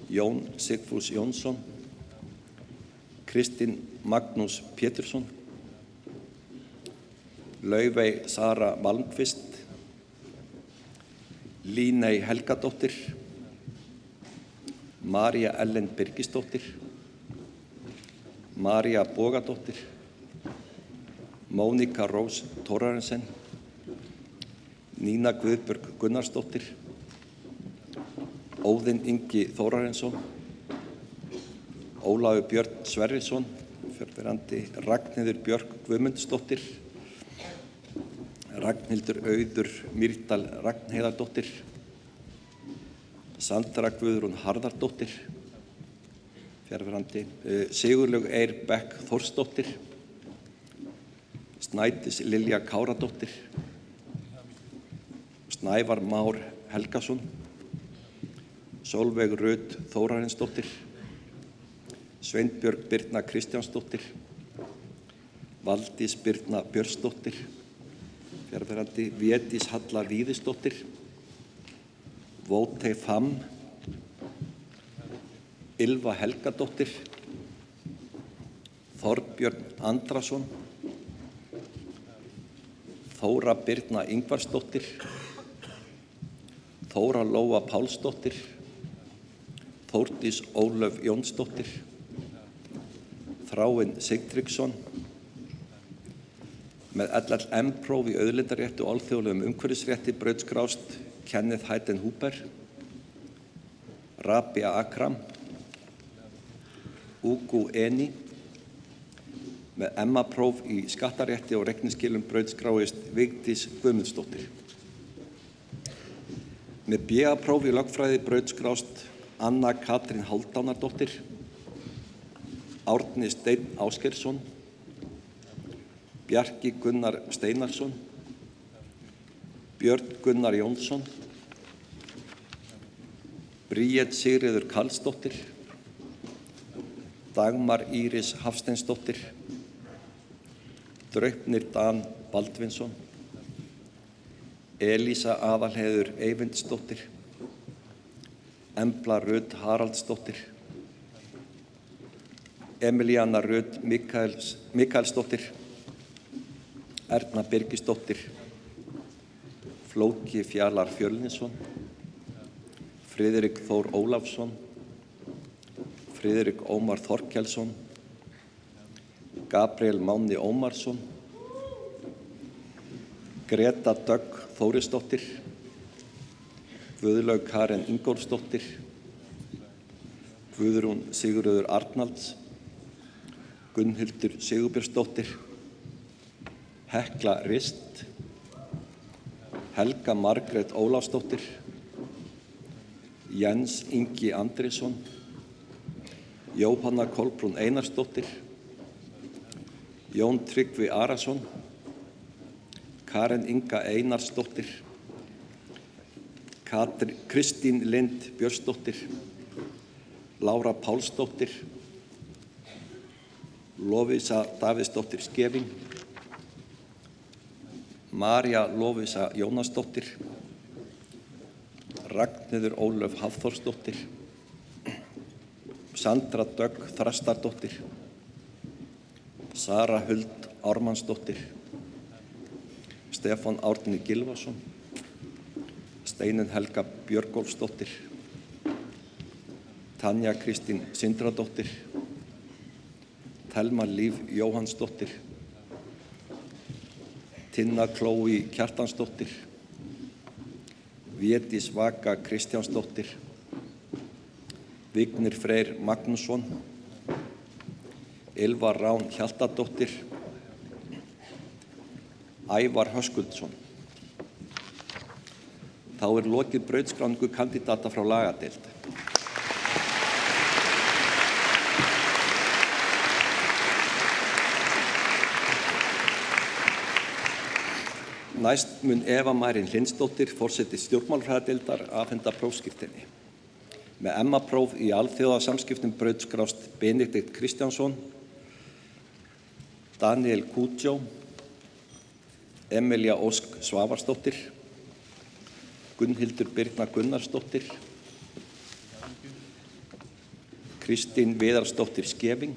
Jón Sigfús Jónsson, Kristinn Magnús Pétursson, Laufey Sara Malmqvist, Líney Helgadóttir, María Ellen Birgisdóttir, María Bogadóttir, Mónika Rós Thorarensen, Nína Guðbjörg Gunnarsdóttir, Óðinn Ingi Þórarinsson, Ólafur Björn Sverrisson, fjarverandi, Ragnheiður Björk Guðmundsdóttir, Ragnhildur Auður Mýrdal Ragnheiðardóttir, Sandra Guðrún Harðardóttir, fjarverandi, Sigurlaug Eir Bekk Þórsdóttir, Snædís Lilja Káradóttir, Snævar Már Helgason, Sólveig Rut Þórarinsdóttir, Sveinbjörg Birna Kristjánsdóttir, Valdís Birna Björnsdóttir, fjarverandi, Védís Halla Víðisdóttir, Vótei Pham, Ylva Helgadóttir, Þorbjörn Andrason, Þóra Birna Ingvarsdóttir, Þóra Lóa Pálsdóttir, Þórdís Ólöf Jónsdóttir, Þráinn Sigtryggsson, með LLM-próf í auðlindarétti og alþjóðlegum umhverfisrétti brautskrást Kenneth Hayden Huber, Rabia Akram, Ugu Eni, með MA-próf í skattarétti og reikningsskilum brautskráist Vigdís Guðmundsdóttir. Með BA-próf í lögfræði brautskrást Anna Katrín Hálfdánardóttir, Árni Steinn Ásgeirsson, Bjarki Gunnar Steinarsson, Björn Gunnar Jónsson, Bríet Sigríður Karlsdóttir, Dagmar Íris Hafsteinsdóttir, Draupnir Dan Baldvinsson, Elísa Aðalheiður Eyvindsdóttir, Embla Rut Haraldsdóttir, Emilíana Rut Mikaelsdóttir, Erna Birgisdóttir, Flóki Fjalar Fjölnisson, Friðrik Þór Ólafsson, Friðrik Ómar Þorkelsson, Gabriel Máni Ómarsson, Greta Dögg Þórisdóttir, Guðlaug Karen Ingólfsdóttir, Guðrún Sigurður Arnalds, Gunnhildur Sigurbjörnsdóttir, Hekla Rist, Helga Margrét Ólafsdóttir, Jens Ingi Andrésson, Jóhanna Kolbrún Einarsdóttir, Jón Tryggvi Arason, Karen Inga Einarsdóttir, Kristín Lind Björnsdóttir, Lára Pálsdóttir, Lovísa Davíðsdóttir Skeving, María Lovísa Jónasdóttir, Ragnheiður Ólöf Hafþórsdóttir, Sandra Dögg Þrastardóttir, Sara Huld Ármannsdóttir, Stefán Árni Gylfason, Steinunn Helga Björgólfsdóttir, Tanja Kristín Sindradóttir, Thelma Líf Jóhannsdóttir, Tinna Chloe Kjartansdóttir, Védís Vaka Kristjánsdóttir, Vignir Freyr Magnússon, Ylva Rán Hjaltadóttir, Ævar Höskuldsson. Þá lokið brautskráningu kandidata frá lagadeild. Næst mun Eva Marín Hlynsdóttir, forseti stjórnmálafræðadeildar, afhenda prófskírteini. Með MA-próf í alþjóðasamskiptum brautskrást Benedikt Kristjánsson, Daniel Kúdjó, Emilía Ósk Svavarsdóttir, Gunnhildur Birna Gunnarsdóttir, Kristín Viðarsdóttir Skeving,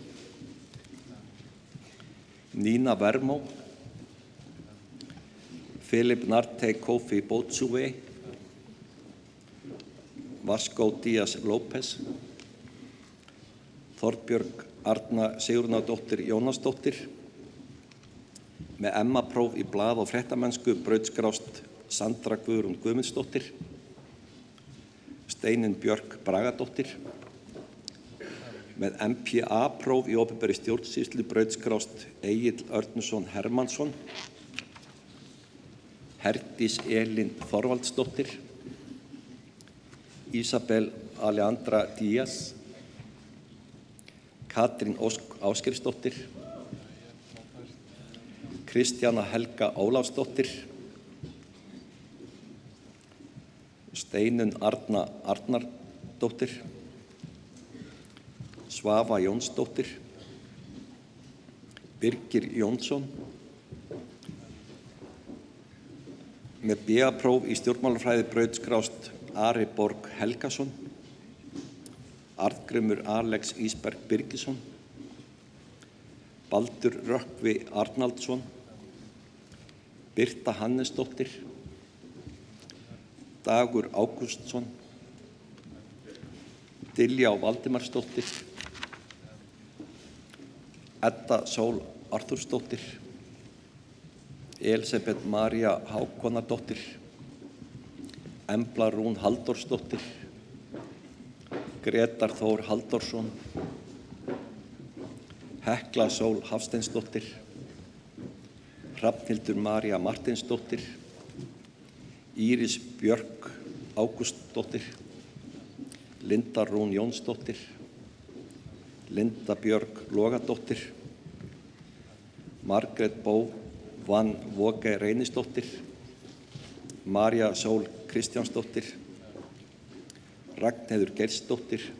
Nína Vermó, Philip Nartey Kofi Bótsúvei, Vasco Díaz López, Þorbjörg Arna Sigurnardóttir Jónasdóttir, með MA-próf í blað- og fréttamennsku brautskrást Sandra Guðrún Guðmundsdóttir, Steinunn Björk Bragadóttir, með MPA-próf í opinberri stjórnsýslu brautskrást Egill Örnusson Hermannsson, Herdís Elín Þorvaldsdóttir, Isabel Alejandra Díaz, Katrín Ósk Ásgeirsdóttir, Kristjana Helga Ólafsdóttir, Steinunn Arna Arnardóttir, Svava Jónsdóttir, Birgir Jónsson, með BA-próf í stjórnmálafræði brautskrást Ari Borg Helgason, Arngrímur Alex Ísberg Birgisson, Baldur Rökkvi Arnaldsson, Birta Hannesdóttir, Dagur Ágústsson, Diljá Valdimarsdóttir, Edda Sól Arþúrsdóttir, Elisabeth María Hákonardóttir, Embla Rún Halldórsdóttir, Grétar Þór Halldórsson, Hekla Sól Hafsteinsdóttir, Hrafnhildur María Marteinsdóttir, Íris Björk Ágústsdóttir, Linda Rún Jónsdóttir, Linda Björg Logadóttir, Margrét Bó Van Voge Reynisdóttir, María Sól Kristjánsdóttir, Ragnheiður Geirsdóttir,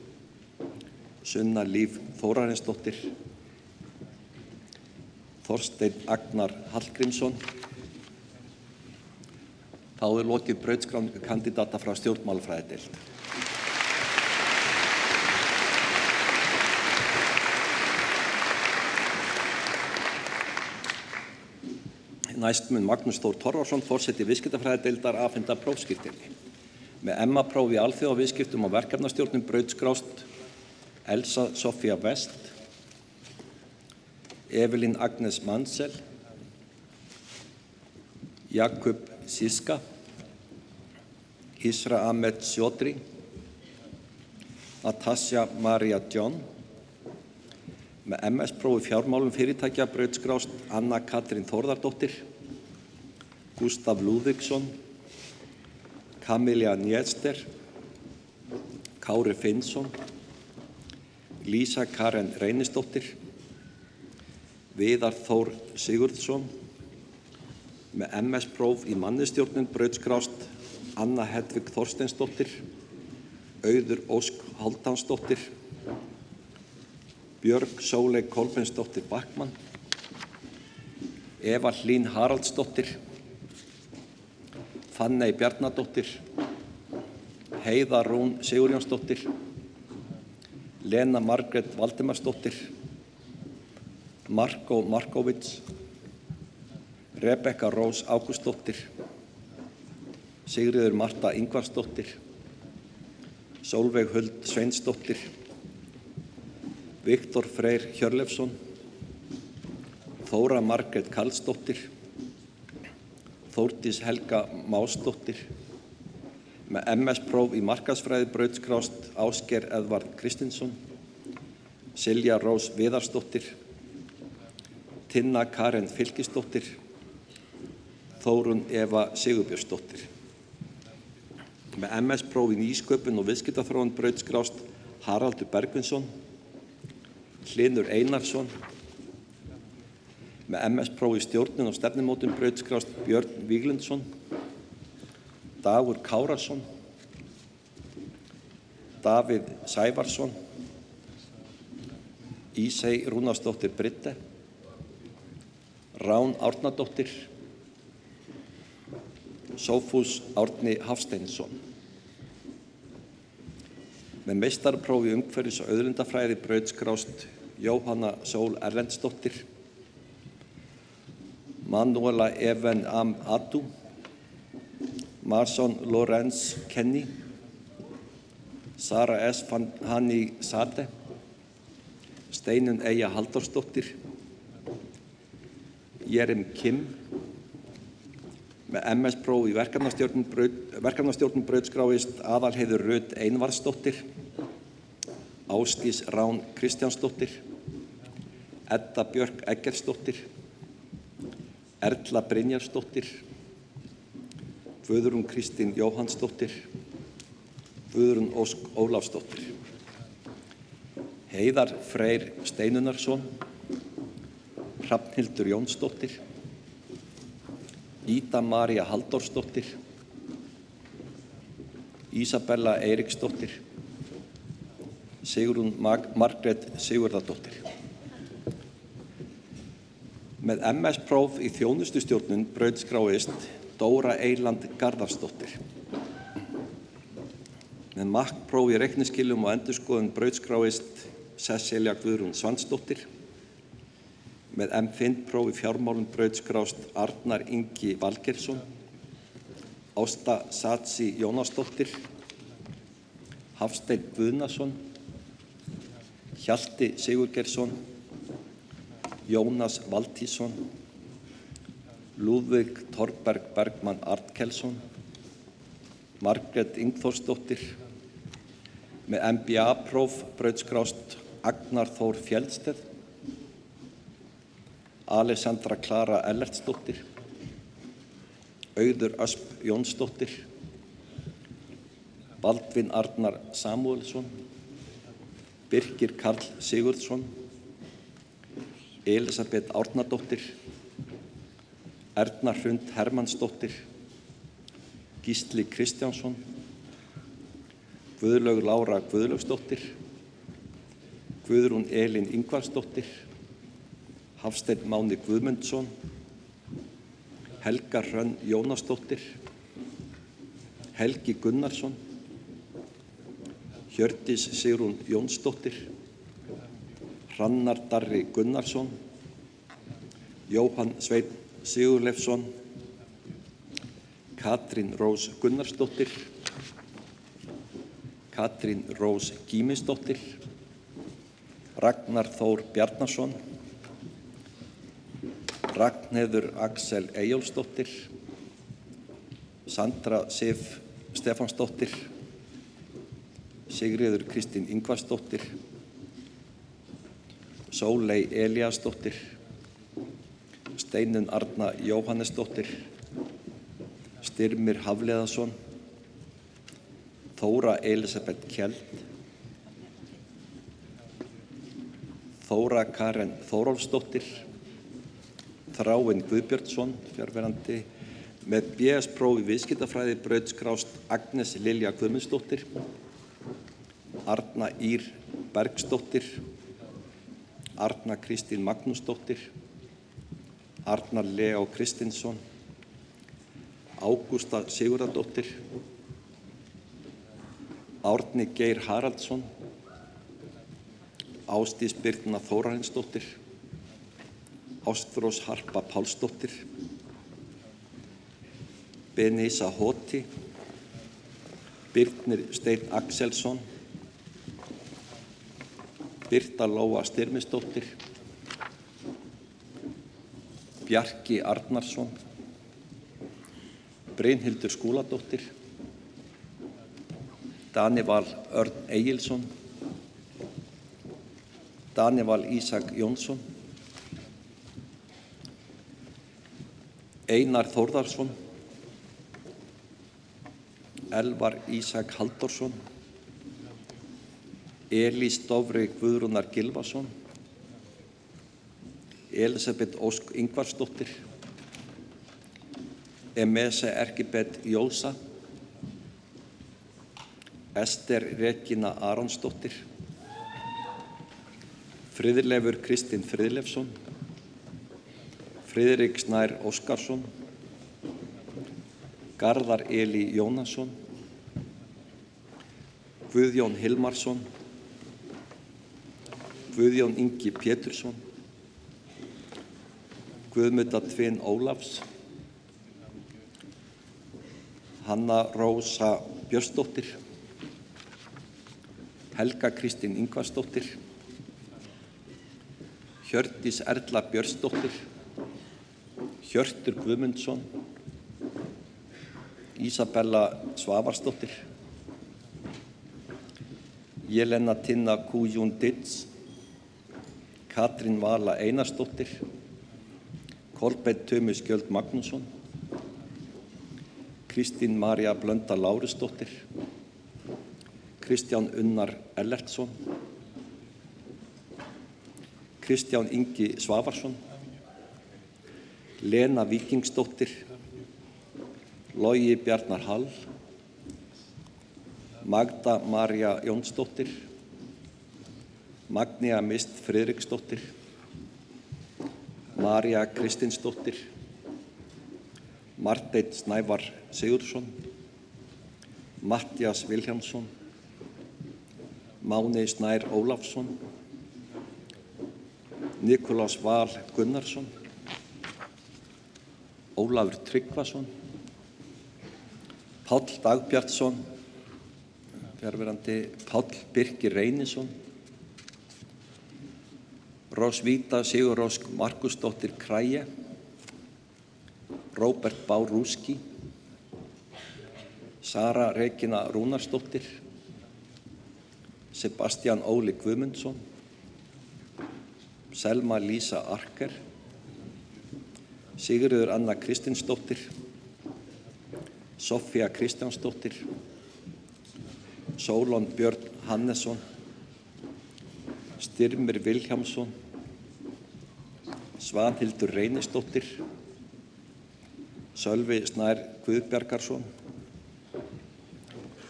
Sunna Líf Þórarinsdóttir, Þorsteinn Agnar Hallgrímsson. Þá lokið brautskráningu kandidata frá stjórnmálafræðideild. Næst mun Magnús Þór Torfason, forseti viðskiptafræðideildar, afhenda prófskírteini. Með MA-próf í alþjóðaviðskiptum og verkefnastjórnum brautskrást Elsa Sofía West, Evelyn Agnes Mansell, Jakub Siska, Isra Ahmed Sjódri, Natasja Maria John. Með MS-próf í fjármálum fyrirtækja brautskrást Anna Katrín Þórðardóttir, Gustaf Lúðvíksson, Kamilja Njester, Kári Finnsson, Lísa Karen Reynisdóttir, Viðar Þór Sigurðsson, Með MS-próf í mannauðsstjórnun brautskrást Anna Hedvig Þorsteinsdóttir, Auður Ósk Hálfdánsdóttir, Björg Sóley Kolbeinsdóttir Backman, Eva Hlín Haraldsdóttir, Fanney Bjarnadóttir, Heiða Rún Sigurjónsdóttir, Lena Margrét Valdimarsdóttir, Marko Markovits, Rebekka Rós Ágústsdóttir, Sigríður Marta Ingvarsdóttir, Sólveig Huld Sveinsdóttir, Viktor Freyr Hjörleifsson, Þóra Margrét Karlsdóttir, Þórdís Helga Másdóttir. Með MS-próf í markaðsfræði brautskrást Ásgeir Eðvarð Kristinsson, Silja Rós Viðarsdóttir, Tinna Karen Fylkisdóttir, Þórunn Eva Sigurbjörnsdóttir. Með MS-próf í nýsköpun og viðskiptaþróun brautskrást Haraldur Bergvinsson, Hlynur Einarsson. Með MS-próf í stjórnun og stefnumótun brautskrást Björn Víglundsson, Dagur Kárasson, Davíð Sævarsson, Ísey Rúnarsdóttir Britte, Rán Árnadóttir, Sófús Árni Hafsteinsson. Með meistarapróf í umhverfis- og auðlindafræði brautskrást Jóhanna Sól Erlendsdóttir, Manuela Even Am Adu, Marson Lorenz Kenny, Sara S. Hani Sade, Steinun Eyja Halldórsdóttir, Jerim Kim. Með MS-próf í verkefnastjórnun brautskráist Aðalheiður Rut Einvarsdóttir, Ásdís Rán Kristjánsdóttir, Edda Björk Eggertsdóttir, Erla Brynjarsdóttir, Guðrún Kristín Jóhannsdóttir, Guðrún Ósk Ólafsdóttir. Heiðar Freyr Steinunarsson, Hrafnhildur Jónsdóttir, Ída María Halldórsdóttir, Ísabella Eiríksdóttir, Sigrún Margrét Sigurðardóttir. Með MS-próf í þjónustustjórnun brautskráist Dóra Eyland Garðarsdóttir. Með MAC-próf í reikniskilum og endurskoðun brautskráist Sesselja Guðrún Svansdóttir. Með M.Fin.próf í fjármálum brautskrást Arnar Ingi Valgeirsson, Ásta Satsi Jónasdóttir, Hafsteinn Guðnason, Hjalti Sigurgeirsson, Jónas Valtísson, Lúðvík Thorberg Bergmann Arnkelsson, Margrét Ingþórsdóttir. Með MBA-próf brautskrást Agnar Þór Fjellsteð, Alexandra Klara Ellertsdóttir, Auður Ösp Jónsdóttir, Baldvin Arnar Samúelsson, Birkir Karl Sigurðsson, Elisabeth Árnadóttir, Erna Hrund Hermannsdóttir, Gísli Kristjánsson, Guðlaug Lára Guðlaugsdóttir, Guðrún Elín Ingvarsdóttir, Hafsteinn Máni Guðmundsson, Helga Hrönn Jónasdóttir, Helgi Gunnarsson, Hjördís Sigrún Jónsdóttir, Hrannar Darri Gunnarsson, Jóhann Sveinn Sigurleifsson, Katrín Rós Gunnarsdóttir, Katrín Rós Gímisdóttir, Ragnar Þór Bjarnason, Ragnheiður Axel Eyjólfsdóttir, Sandra Sif Stefánsdóttir, Sigríður Kristín Ingvarsdóttir, Sóley Elíasdóttir, Steinun Arna Jóhannesdóttir, Styrmir Hafliðason, Þóra Elisabeth Kjeld, Þóra Karen Þórólfsdóttir, Þráinn Guðbjörnsson, fjarverandi. Með BS-próf í viðskiptafræði brautskrást Agnes Lilja Guðmundsdóttir, Arna Ýr Bergsdóttir, Arna Kristín Magnúsdóttir, Arnar Leó Kristinsson, Ágústa Sigurðardóttir, Árni Geir Haraldsson, Ásdís Birna Þórarinsdóttir, Ástrós Harpa Pálsdóttir, Benisa Hoti, Birnir Steinn Axelsson, Birta Lóa Styrmisdóttir, Bjarki Arnarsson, Brynhildur Skúladóttir, Danival Örn Egilsson, Danival Ísak Jónsson, Einar Þórðarsson, Elvar Ísak Halldórsson, Elís Dofri Guðrúnar Gylfason, Elisabeth Ósk Ingvarsdóttir, Emese Erkibet Jósa, Ester Regína Aronsdóttir, Friðleifur Kristinn Friðleifsson, Friðrik Snær Óskarsson, Garðar Eli Jónasson, Guðjón Hilmarsson, Guðjón Ingi Pétursson, Guðmunda Tvin Ólafs, Hanna Rósa Björnsdóttir, Helga Kristín Ingvarsdóttir, Hjördís Erla Björnsdóttir, Hjörtur Guðmundsson, Ísabella Svavarsdóttir, Jelena Tinna Kújún Dits, Katrín Vala Einarsdóttir, Kolbeinn Tumi Skjöld Magnússon, Kristín María Blönda Lárusdóttir, Kristján Unnar Ellertsson, Kristján Ingi Svavarsson, Lena Víkingsdóttir, Logi Bjarnar Hall, Magda María Jónsdóttir, Magnea Mist Friðriksdóttir, María Kristinsdóttir, Marteinn Snævar Sigurðsson, Matthías Vilhjálmsson, Máni Snær Ólafsson, Nikulás Val Gunnarsson, Ólafur Tryggvason, Páll Dagbjartsson, fjarverandi Páll Birkir Reynisson, Rosvíta Sigurrósk Markusdóttir Kræje, Róbert Bár Rúski, Sara Regína Rúnarsdóttir, Sebastian Óli Guðmundsson, Selma Lísa Arker, Sigríður Anna Kristinsdóttir, Soffía Kristjánsdóttir, Sólon Björn Hannesson, Styrmir Vilhjálmsson, Svanhildur Reynisdóttir, Sölvi Snær Guðbjargarsson,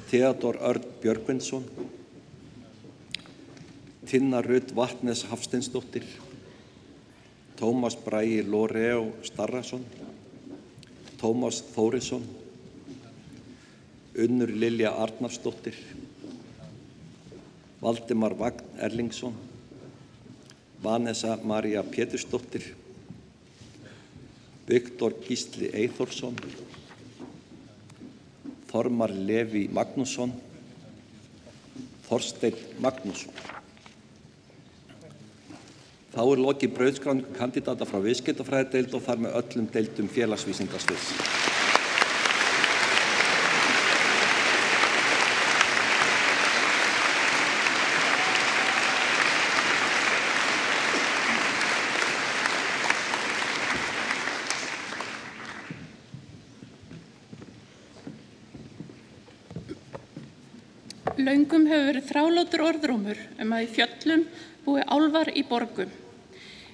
Theodór Örn Björgvinsson, Tinna Rut Vatnes Hafsteinsdóttir, Tómas Bragi Lóreó Starrason, Tómas Þórisson, Unnur Lilja Arnarsdóttir, Valdimar Vagn Erlingsson, Vanessa María Pétursdóttir, Viktor Gísli Eyþórsson, Þormar Leví Magnússon, Þorsteinn Magnússon. Þá lokið brautskráningu kandidata frá viðskiptafræðideild og þar með öllum deildum félagsvísindasviðs. Löngum hefur verið þrálátur orðrómur að í fjöllum búi álfar í borgum.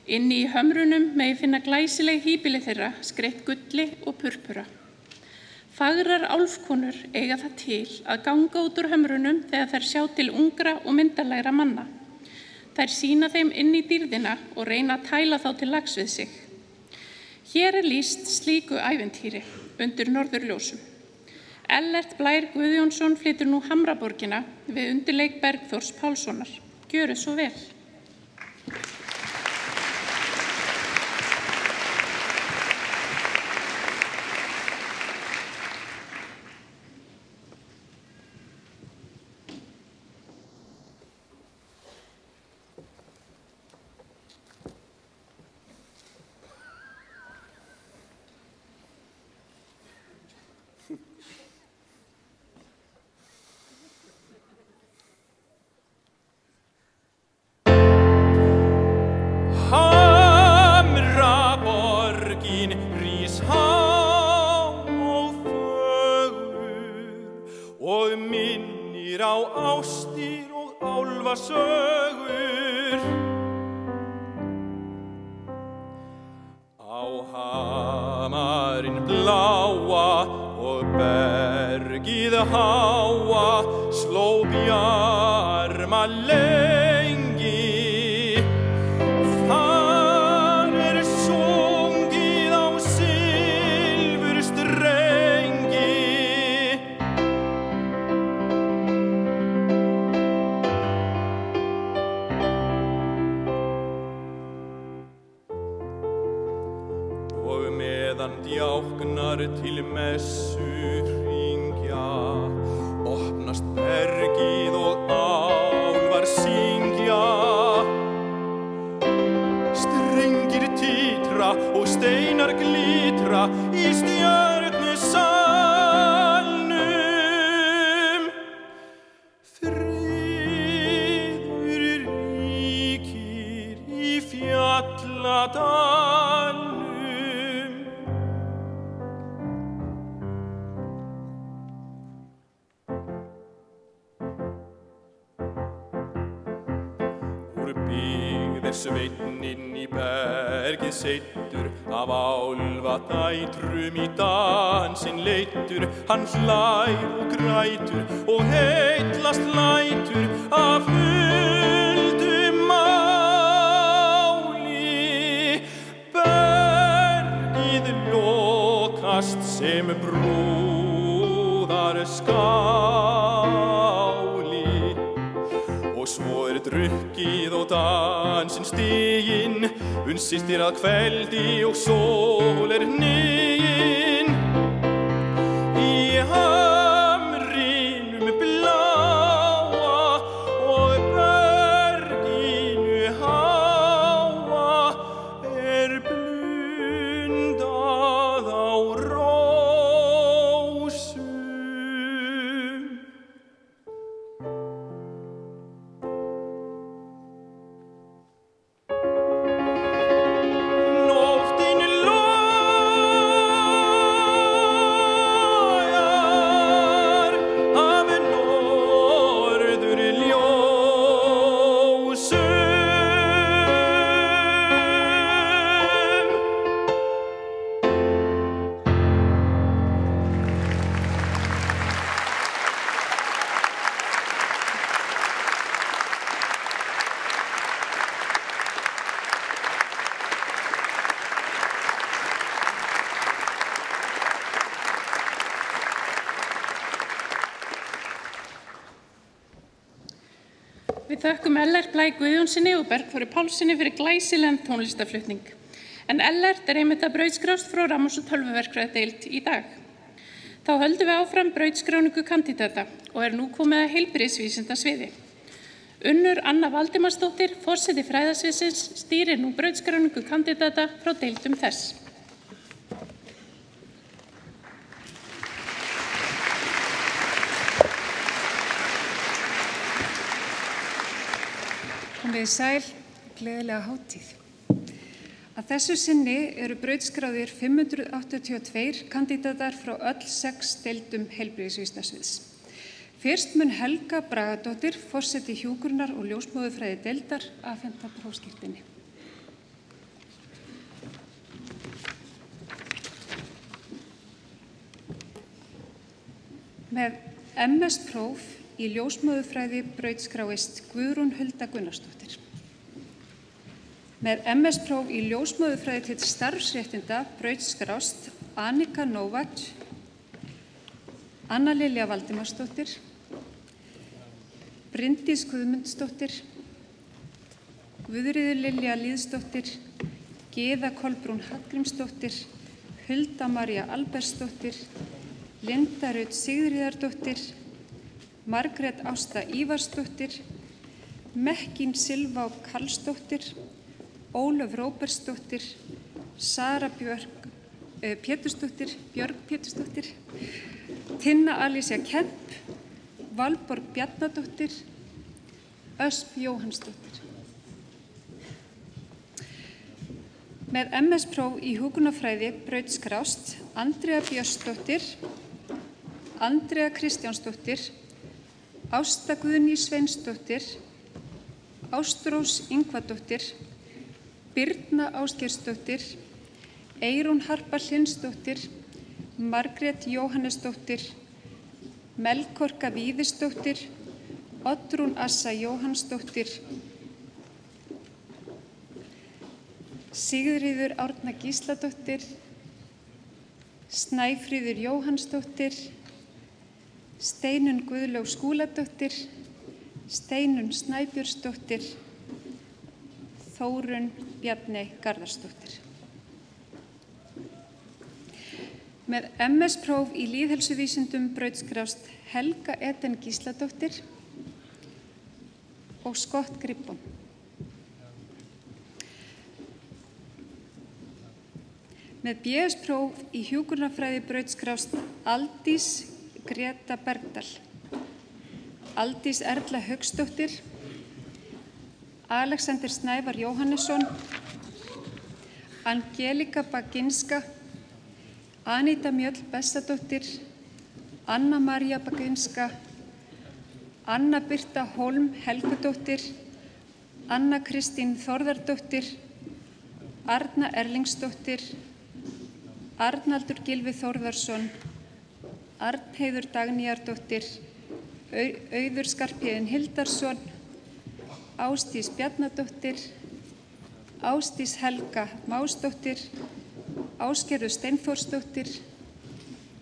Inni í hömrunum megi finna glæsileg híbýli þeirra skreytt gulli og purpura. Fagrar álfkonur eiga það til að ganga út úr hömrunum þegar þær sjá til ungra og myndarlegra manna. Þær sýna þeim inn í dýrðina og reyna að tæla þá til lags við sig. Hér lýst slíku ævintýri undir norðurljósum. Ellert Blær Guðjónsson flytur nú Hamraborgina við undirleik Bergþórs Pálssonar. Gjörið svo vel. Sveitnin í bergið seittur, af álfadætrum í dansinn leiddur. Hann hlær og grætur og heillast lætur af huldu máli. Bergið lokast sem brúðar skáli, og svo drukkið og dansinn stiginn, unsistir að kveldi og sól niginn. Í hamrinum bláa og berginu háa blundað á rósum. Við þökkum Ellert Blær Guðjónsssyni og Bergþóri Pálssyni fyrir glæsilegan tónlistarflutning. En Ellert einmitt að brautskrást frá rafmagns- og tölvuverkfræðideild í dag. Þá höldum við áfram brautskráningu kandídata og nú komið að heilbrigðisvísindasviði. Unnur Anna Valdimarsdóttir, forseti fræðasviðsins, stýrir nú brautskráningu kandídata frá deildum þess. Komið sæl, gleðilega hátíð. Að þessu sinni eru brautskráðir 582 kandídatar frá öll 6 deildum heilbrigðisvísindasviðs. Fyrst mun Helga Bragadóttir, forseti hjúkrunar- og ljósmóðurfræði deildar, afhenda prófskírteini. Með MS-próf í ljósmóðurfræði brautskráist Guðrún Hulda Gunnarsdóttir. Með MS-próf í ljósmóðurfræði til starfsréttinda brautskrást Annika Novak, Anna Lilja Valdimarsdóttir, Bryndís Guðmundsdóttir, Guðríður Lilja Lýðsdóttir, Gyða Kolbrún Hallgrímsdóttir, Hulda María Albertsdóttir, Linda Rut Sigríðardóttir, Margrét Ásta Ívarsdóttir, Mekkin Silvá Karlsdóttir, Ólöf Róbertsdóttir, Sara Björg Pétursdóttir, Tinna Alísja Kemp, Valborg Bjarnadóttir, Ösp Jóhannsdóttir. Með MS-próf í hjúkrunarfræði brautskrást Andrea Björnsdóttir, Andrea Kristjánsdóttir, Ásta Guðný Sveinsdóttir, Ástrós Ingvadóttir, Birna Ásgeirsdóttir, Eyrún Harpa Hlynsdóttir, Margrét Jóhannesdóttir, Melkorka Víðisdóttir, Oddrún Assa Jóhannsdóttir, Sigríður Árna Gísladóttir, Snæfríður Jóhannsdóttir, Steinunn Guðlaug Skúladóttir, Steinunn Snæbjörnsdóttir, Þórunn Bjarney Garðarsdóttir. Með MS-próf í lýðheilsuvísindum brautskrást Helga Eden Gísladóttir og Scott Gribbon. Með BS-próf í hjúkrunarfræði brautskrást Aldís Greta Bergdal, Aldís Erla Hauksdóttir, Alexander Snævar Jóhannesson, Angelika Baginska, Anita Mjöll Bessadóttir, Anna María Baginska, Anna Birta Hólm Helgudóttir, Anna Kristín Þórðardóttir, Arna Erlingsdóttir, Arnaldur Gylfi Þórðarsson, Arnheiður Dagnýjardóttir, Auður Skarphéðinn Hildarsson, Ásdís Bjarnadóttir, Ásdís Helga Másdóttir, Ásgerður Steinþórsdóttir,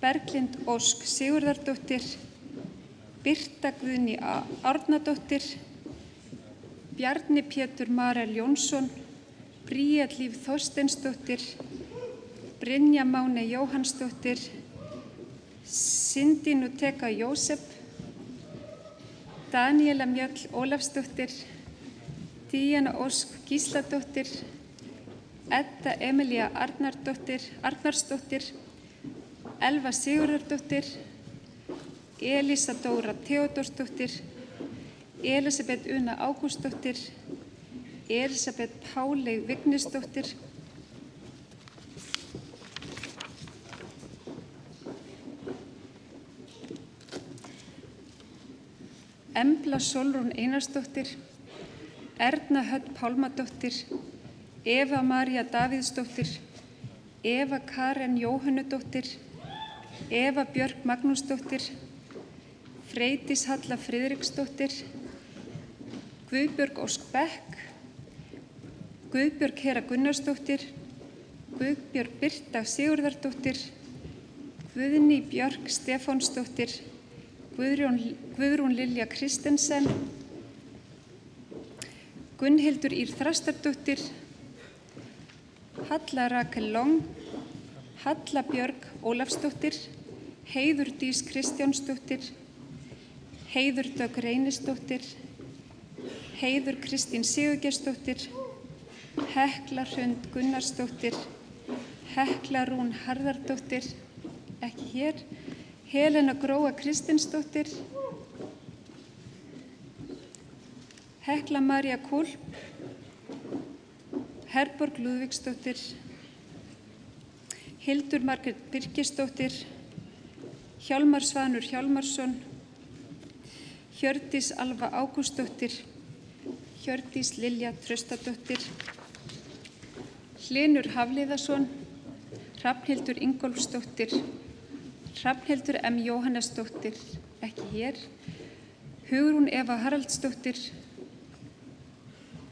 Berglind Ósk Sigurðardóttir, Birta Guðný Árnadóttir, Bjarni Pétur Marel Jónsson, Bríet Líf Þorsteinsdóttir, Brynja Máne Jóhannsdóttir, Cindy Nuteka Jósef, Daníela Mjöll Ólafsdóttir, Díana Ósk Gísladóttir, Edda Emilía Arnarsdóttir, Elva Sigurðardóttir, Elísa Dóra Theodórsdóttir, Elisabeth Una Ágústsdóttir, Elisabeth Páley Vignisdóttir, Embla Sólrún Einarsdóttir, Erna Hödd Pálmadóttir, Eva María Davíðsdóttir, Eva Karen Jóhannudóttir, Eva Björk Magnúsdóttir, Freydís Halla Friðriksdóttir, Guðbjörg Ósk Bekk, Guðbjörg Hera Gunnarsdóttir, Guðbjörg Birta Sigurðardóttir, Guðný Björk Stefánsdóttir, Guðrún Lilja Kristensen, Gunnhildur Ír Þrastardóttir, Halla Rakel Long, Halla Björg Ólafsdóttir, Heiður Dís Kristjánsdóttir, Heiður Dögg Reynisdóttir, Heiður Kristín Sigurgeirsdóttir, Hekla Hrund Gunnarsdóttir, Hekla Rún Harðardóttir, ekki hér, Helena Gróa Kristinsdóttir, Hekla María Kulp, Herborg Lúðvíksdóttir, Hildur Margrét Birgisdóttir, Hjálmar Svanur Hjálmarsson, Hjördís Alva Ágústsdóttir, Hjördís Lilja Tröstadóttir, Hlynur Hafliðason, Hrafnhildur Ingólfsdóttir, Hrafnhildur M. Jóhannesdóttir, ekki hér. Hugrún Eva Haraldsdóttir,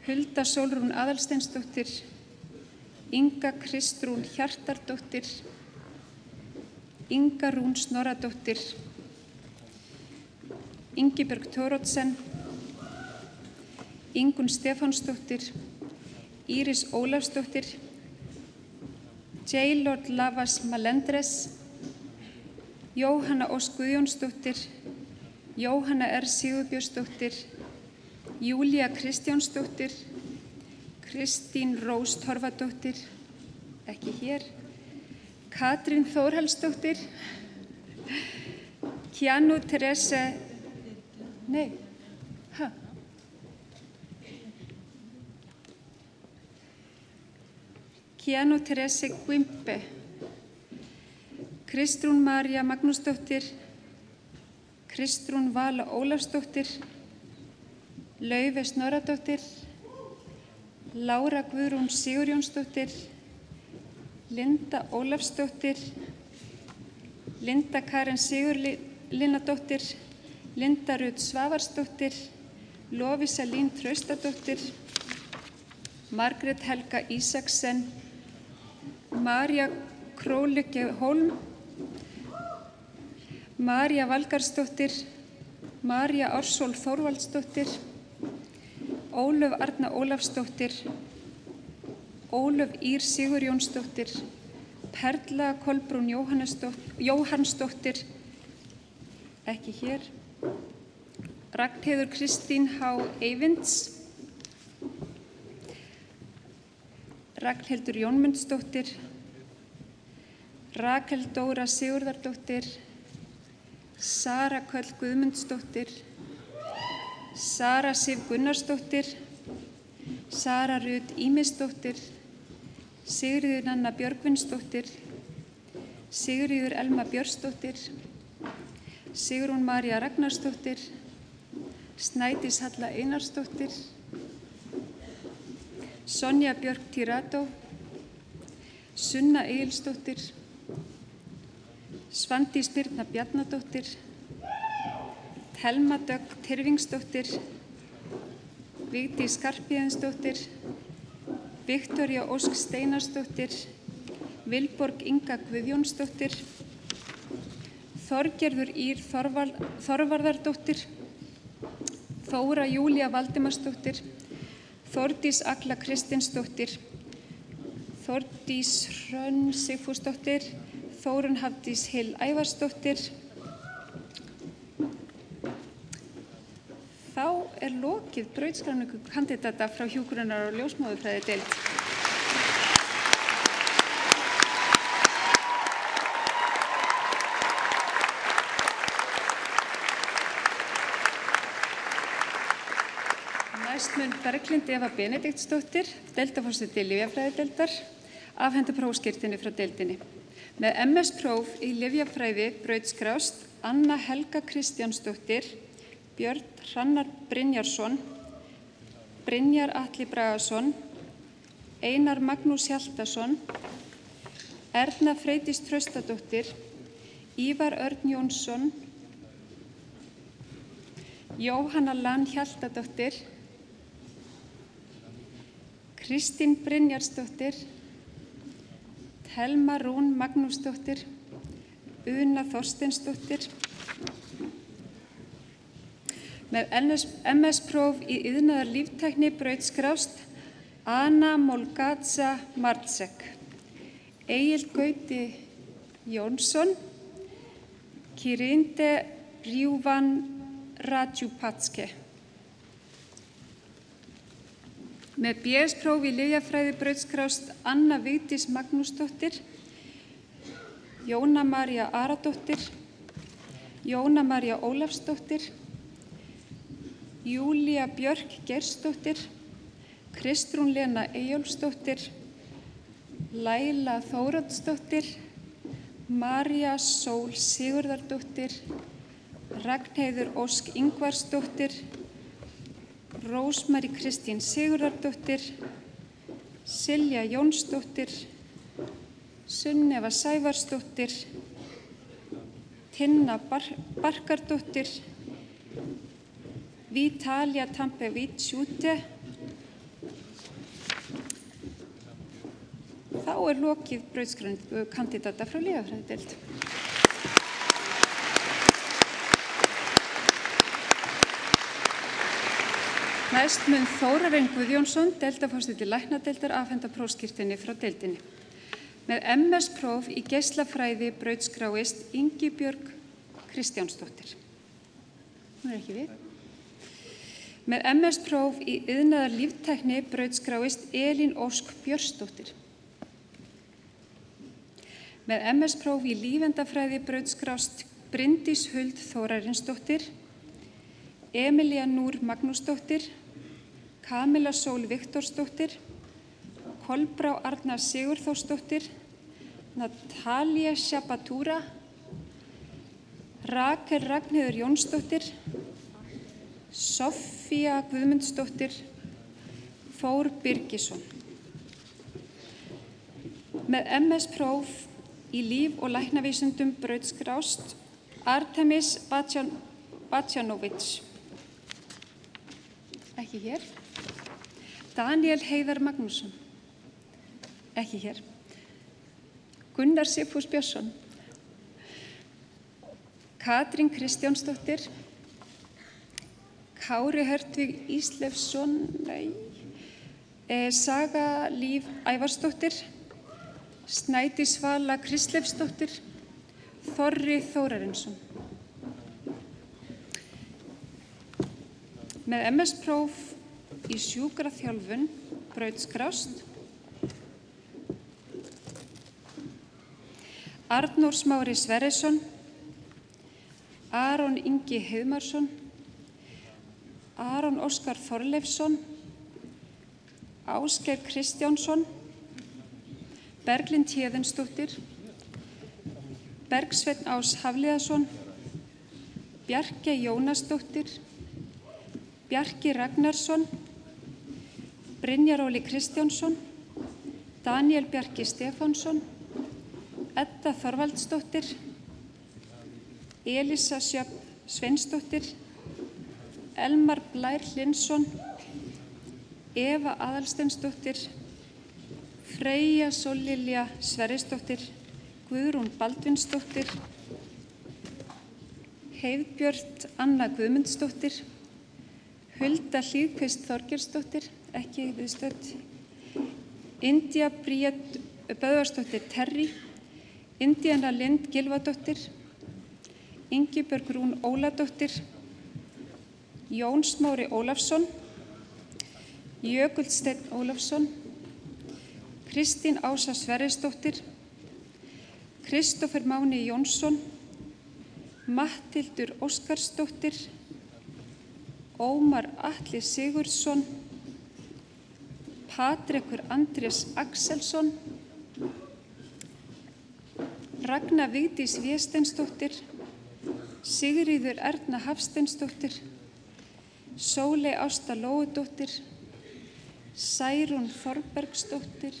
Hulda Sólrún Aðalsteinsdóttir, Inga Kristrún Hjartardóttir, Inga Rún Snorradóttir, Ingibjörg Thoroddsen, Ingunn Stefánsdóttir, Íris Ólafsdóttir, J. Lord Lavas Malendres, Jóhanna Ósk Guðjónsdóttir, Jóhanna R. Sigurbjörnsdóttir, Júlía Kristjánsdóttir, Kristín Rós Torfadóttir, ekki hér. Katrín Þórhallsdóttir, Keanu Therese, Keanu Therese Guimpe, Kristrún María Magnúsdóttir, Kristrún Vala Ólafsdóttir, Laufey Snorradóttir, Lára Guðrún Sigurjónsdóttir, Linda Ólafsdóttir, Linda Karen Sigurlinnadóttir, Linda Rut Svavarsdóttir, Lovísa Lín Traustadóttir, Margrét Helga Ísaksen, María Króluke Hólm, María Valgarðsdóttir, María Ársól Þórvaldsdóttir, Ólöf Arna Ólafsdóttir, Ólöf Ír Sigurjónsdóttir, Perla Kolbrún Jóhannsdóttir, ekki hér. Ragnheiður Kristín H. Eyvinds, Ragnhildur Jónmundsdóttir, Rakel Dóra Sigurðardóttir, Sara Köll Guðmundsdóttir, Sara Sif Gunnarsdóttir, Sara Rut Ímisdóttir, Sigríður Nanna Björgvinsdóttir, Sigríður Elma Björnsdóttir, Sigrún María Ragnarsdóttir, Snædís Halla Einarsdóttir, Sonja Björk Tirado, Sunna Egilsdóttir, Svandís Birna Bjarnadóttir, Thelma Dögg Tyrfingsdóttir, Vigdís Skarphéðinsdóttir, Viktoría Ósk Steinarsdóttir, Vilborg Inga Guðjónsdóttir, Þorgerður Ír Þorvarðardóttir, Þóra Júlía Valdimarsdóttir, Þórdís Agla Kristinsdóttir, Þórdís Hrönn Sigfúsdóttir, Þórunn Hafdís Hill Ævarsdóttir. Þá lokið brautskráningu kandidata frá hjúkrunar- og ljósmóðurfræðideild. Næst mun Berglind Eva Benediktsdóttir, deildarforseti lyfjafræðideildar, afhenda prófskírteini frá deildinni. Með MS-próf í lyfjafræði brautskrást Anna Helga Kristjánsdóttir, Björn Hrannar Brynjarsson, Brynjar Atli Bragason, Einar Magnús Hjaltason, Erna Freydís Traustadóttir, Ívar Örn Jónsson, Jóhanna Lan Hjaltadóttir, Kristín Brynjarsdóttir, Thelma Rún Magnúsdóttir, Una Þorsteinsdóttir. Með MS-próf í iðnaðar líftækni brautskrást Anna Molgadza Marcek, Egil Gauti Jónsson, Kirinde Rjúvan Radjupatske. Með BS-próf í lyfjafræði brautskrást Anna Vigdís Magnúsdóttir, Jóna María Aradóttir, Jóna María Ólafsdóttir, Júlía Björk Geirsdóttir, Kristrún Lena Eyjólfsdóttir, Laila Þóroddsdóttir, María Sól Sigurðardóttir, Ragnheiður Ósk Ingvarsdóttir, Rósmary Kristín Sigurðardóttir, Silja Jónsdóttir, Sunneva Sævarsdóttir, Tinna Barkardóttir, Vitalia Tampevitsjúte. Þá lokið brautskráningu kandidata frá lyfjafræðideild. Næst mun Þórarinn Guðjónsson, deildarforseti læknadeildar, afhenda prófskírteini frá deildinni. Með MS-próf í geislafræði brautskráist Ingibjörg Kristjánsdóttir. Hún ekki við. Með MS-próf í iðnaðarlíftækni brautskráist Elín Ósk Björnsdóttir. Með MS-próf í lífendafræði brautskrást Bryndís Huld Þórarinsdóttir, Emilía Núr Magnúsdóttir, Kamila Sól Viktorsdóttir, Kolbrá Arna Sigurþórsdóttir, Natalia Shabatúra, Rakel Ragnheiður Jónsdóttir, Sofía Guðmundsdóttir, Þór Birgisson. Með MS-próf í líf- og læknavísindum brautskrást Artemis Batsjanovic. Ekki hér. Daniel Heiðar Magnússon. Ekki hér. Gunnar Sigfús Björnsson. Katrín Kristjánsdóttir. Kári Hörtvig Íslefsson. Saga Líf Ævarsdóttir. Snædís Svala Kristlefsdóttir. Þorri Þórarinsson. Með MS-próf í sjúkraþjálfun brautskrást Arnór Smári Sverrisson, Aron Ingi Heiðmarsson, Aron Óskar Þorleifsson, Ásgeir Kristjánsson, Berglind Héðinsdóttir, Bergsveinn Ás Hafliðason, Bjarke Jónasdóttir, Bjarki Ragnarsson, Brynjar Óli Kristjánsson, Daniel Bjarki Stefánsson, Edda Þorvaldsdóttir, Elísa Sjöfn Sveinsdóttir, Elmar Blær Hlinsson, Eva Aðalsteinsdóttir, Freyja Sóllilja Sverrisdóttir, Guðrún Baldvinsdóttir, Heiðbjört Anna Guðmundsdóttir, Hulda Hlíðkvist Þorgeirsdóttir, ekki viðstödd, Indía Bríet Böðvarsdóttir Terry, Indíana Lind Gylfadóttir, Ingibjörg Rún Óladóttir, Jón Smári Ólafsson, Jökull Steinn Ólafsson, Kristín Ása Sverrisdóttir, Kristófer Máni Jónsson, Matthildur Óskarsdóttir, Ómar Atli Sigurðsson, Patrekur Andrés Axelsson, Ragna Vigdís Vésteinsdóttir, Sigríður Erna Hafsteinsdóttir, Sóley Ásta Lóudóttir, Særún Þorbergsdóttir,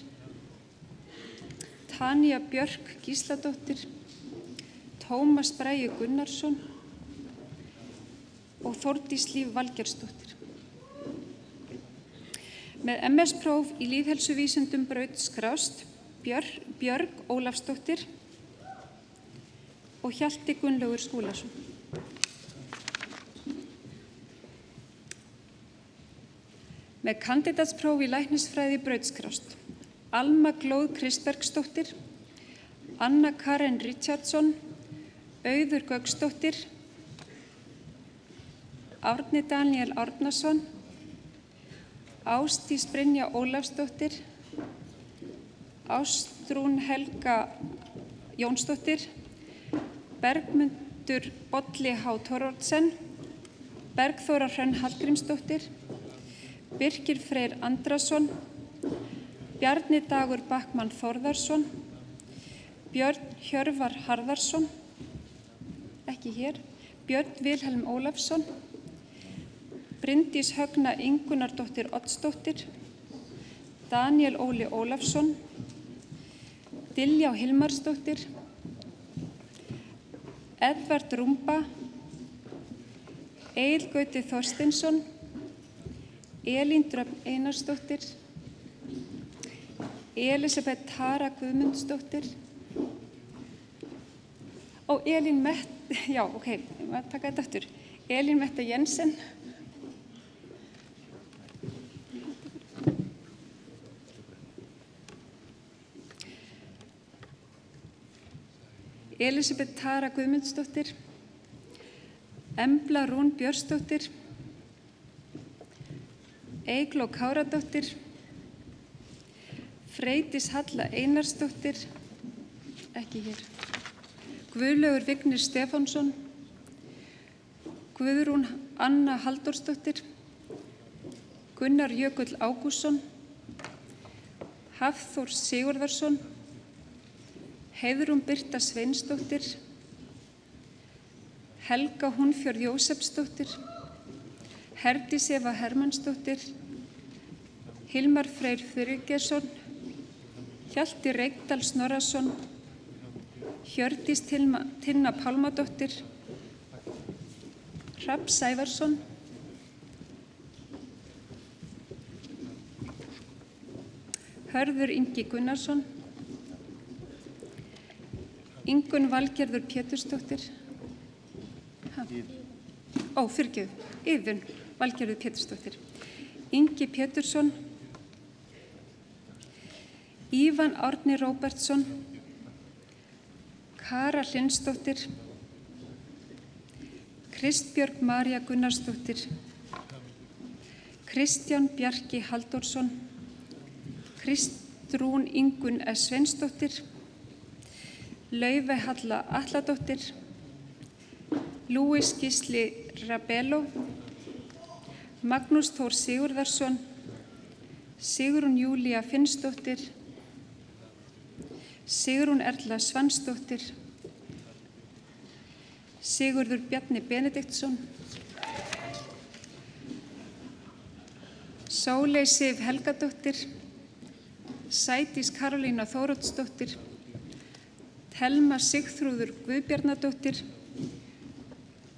Tanja Björk Gísladóttir, Tómas Bragi Gunnarsson og Þórdís Líf Valgerðsdóttir. Með MS-próf í lýðheilsuvísindum brautskrást Björg Ólafsdóttir og Hjalti Gunnlaugur Skúlason. Með kandídatspróf í læknisfræði brautskrást Alma Glóð Kristbergsdóttir, Anna Karen Richardson, Auður Gauksdóttir, Árni Daniel Árnason, Ásdís Brynja Ólafsdóttir, Ástrún Helga Jónsdóttir, Bergmundur Bolli H. Thoroddsen, Bergþóra Hrönn Hallgrímsdóttir, Birkir Freyr Andrason, Bjarni Dagur Backmann Þórðarsson, Björn Hjörvar Harðarsson, ekki hér, Björn Vilhelm Ólafsson, Bryndís Högna Ingunardóttir Oddsdóttir, Daniel Óli Ólafsson, Diljá Hilmarsdóttir, Edvard Rúmba, Egill Gauti Þorsteinsson, Elín Dröfn Einarsdóttir, Elisabeth Tara Guðmundsdóttir og Elín Metta, já, ok, ég var að taka þetta aftur, Elín Metta Jensen, Elisabeth Tara Guðmundsdóttir, Embla Rún Björnsdóttir, Eygló Káradóttir, Freydís Halla Einarsdóttir, ekki hér, Guðlaugur Vignir Stefánsson, Guðrún Anna Halldórsdóttir, Gunnar Jökull Ágústsson, Hafþór Sigurðarsson, Heiðrún Birta Sveinsdóttir, Helga Húnfjörð Jósepsdóttir, Herdís Eva Hermannsdóttir, Hilmar Freyr Friðgeirsson, Hjalti Reykdal Snorrason, Hjördís Tinna Pálmadóttir, Hrafn Sævarsson, Hörður Ingi Gunnarsson, Ingunn Valgerður Pétursdóttir, Iðunn Valgerður Pétursdóttir, Ingi Pétursson, Ívan Árni Róbertsson, Kara Hlynsdóttir, Kristbjörg María Gunnarsdóttir, Kristján Bjarki Halldórsson, Kristrún Ingunn S. Sveinsdóttir, Laufey Halla Atladóttir, Lúis Gísli Rabello, Magnús Þór Sigurðarsson, Sigrún Júlía Finnsdóttir, Sigrún Erla Svansdóttir, Sigurður Bjarni Benediktsson, Sóley Sif Helgadóttir, Sædís Karolína Þóroddsdóttir, Thelma Sigþrúður Guðbjarnadóttir,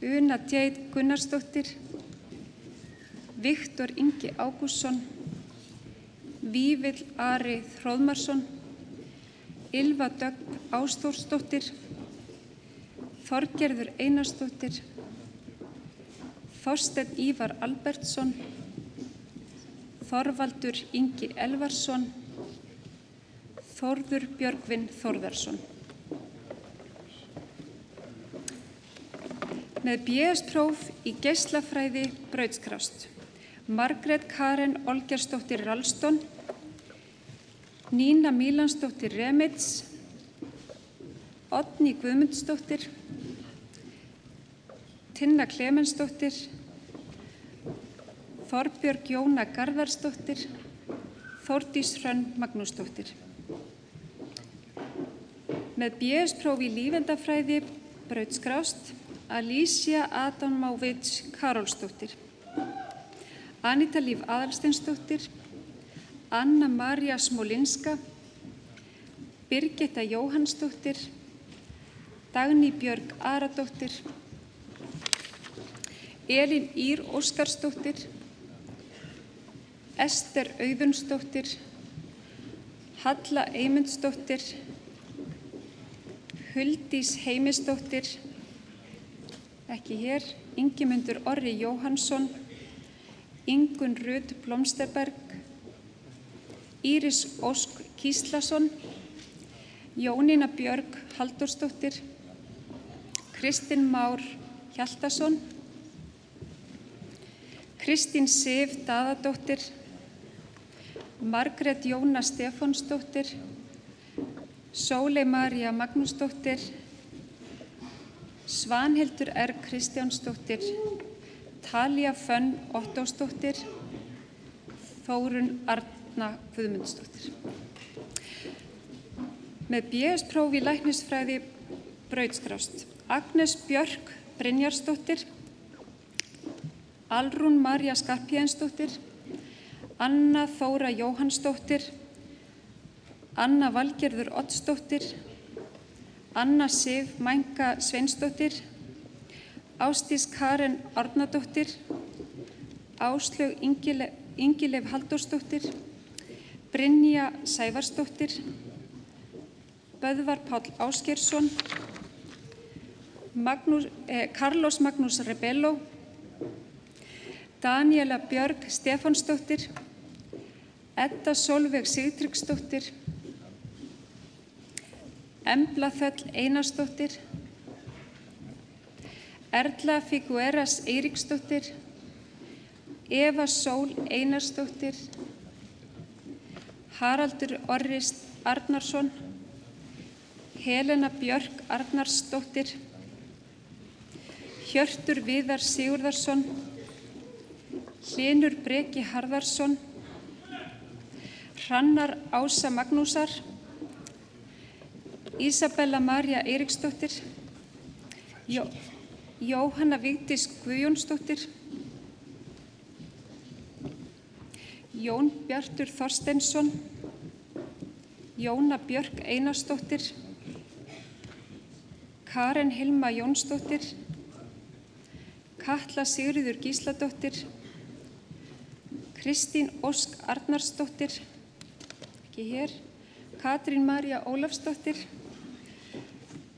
Una Djeid Gunnarsdóttir, Viktor Ingi Ágústsson, Vífill Ari Hróðmarsson, Ylva Dögg Ásþórsdóttir, Þorgerður Einarsdóttir, Þorsteinn Ívar Albertsson, Þorvaldur Ingi Elvarsson, Þórður Björgvin Þórðarsson. Með BS-próf í geislafræði brautskrást: Margrét Karen Olgersdóttir Ralston, Nína Mílansdóttir Remits, Oddný Guðmundsdóttir, Tinna Klemensdóttir, Þorbjörg Jóna Garðarsdóttir, Þórdís Hrönn Magnúsdóttir. Með BS-próf í lífeindafræði brautskrást: Alicia Adamovich Karolsdóttir, Anita Líf Aðalsteinsdóttir, Anna María Smolinska, Birgitta Jóhannsdóttir, Dagný Björg Aradóttir, Elín Ír Óskarsdóttir, Ester Auðunsdóttir, Halla Eymundsdóttir, Huldís Heimisdóttir, ekki hér, Ingimundur Orri Jóhannsson, Ingunn Rut Blomsterberg, Íris Ósk Gíslason, Jónína Björg Halldórsdóttir, Kristinn Már Hjaltason, Kristín Sif Daðadóttir, Margrét Jóna Stefánsdóttir, Sóley María Magnúsdóttir, Svanhildur R. Kristjánsdóttir, Talía Fönn Ottósdóttir, Þórunn Arna Guðmundsdóttir. Með BS-próf í læknisfræði brautskrást: Agnes Björk Brynjarsdóttir, Alrún María Skarphéðinsdóttir, Anna Þóra Jóhannsdóttir, Anna Valgerður Oddsdóttir, Anna Sif Mænka Sveinsdóttir, Ásdís Karen Árnadóttir, Áslaug Ingileif Halldórsdóttir, Brynja Sævarsdóttir, Böðvar Páll Ásgeirsson, Carlos Magnús Rebello, Daníela Björg Stefánsdóttir, Edda Sólveig Sigtryggsdóttir, Embla Þöll Einarsdóttir, Erla Figueras Eiríksdóttir, Eva Sól Einarsdóttir, Haraldur Orri Arnarsson, Helena Björk Arnarsdóttir, Hjörtur Viðar Sigurðarsson, Hlynur Breki Harðarsson, Hrannar Ása Magnúsar, Ísabella María Eiríksdóttir, Jóhanna Vigdís Guðjónsdóttir, Jón Bjartur Þorsteinsson, Jóna Björk Einarsdóttir, Karen Hilma Jónsdóttir, Katla Sigríður Gísladóttir, Kristín Ósk Arnarsdóttir, ekki hér, Katrín María Ólafsdóttir,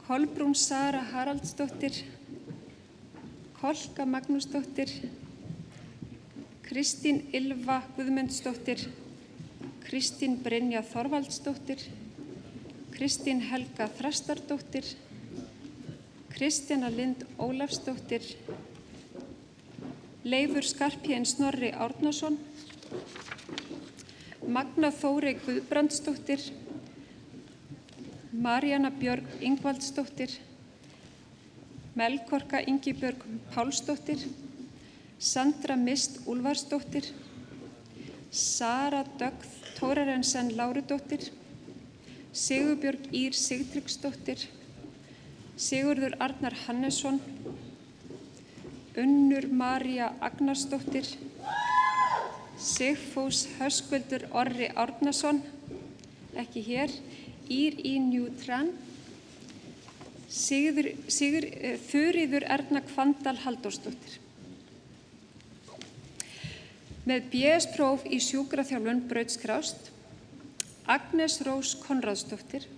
Kolbrún Sara Haraldsdóttir, Kolka Magnúsdóttir, Kristín Ylva Guðmundsdóttir, Kristín Brynja Þorvaldsdóttir, Kristín Helga Þrastardóttir, Kristjana Lind Ólafsdóttir, Leifur Skarphéðinn Snorri Árnason, Magna Þórey Guðbrandsdóttir, Maríanna Björg Ingvaldsdóttir, Melkorka Ingibjörg Pálsdóttir, Sandra Mist Úlfarsdóttir, Sara Dögg Þórarensen Lárudóttir, Sigurbjörg Ír Sigtryggsdóttir, Sigurður Arnar Hannesson, Unnur María Agnarsdóttir, Sigfús Höskuldur Orri Árnason, ekki hér, Ír í Njútran, Þuríður Erna Kvandal Halldórsdóttir. Með BS-próf í sjúkraþjálfun brautskrást Agnes Rós Konráðsdóttir,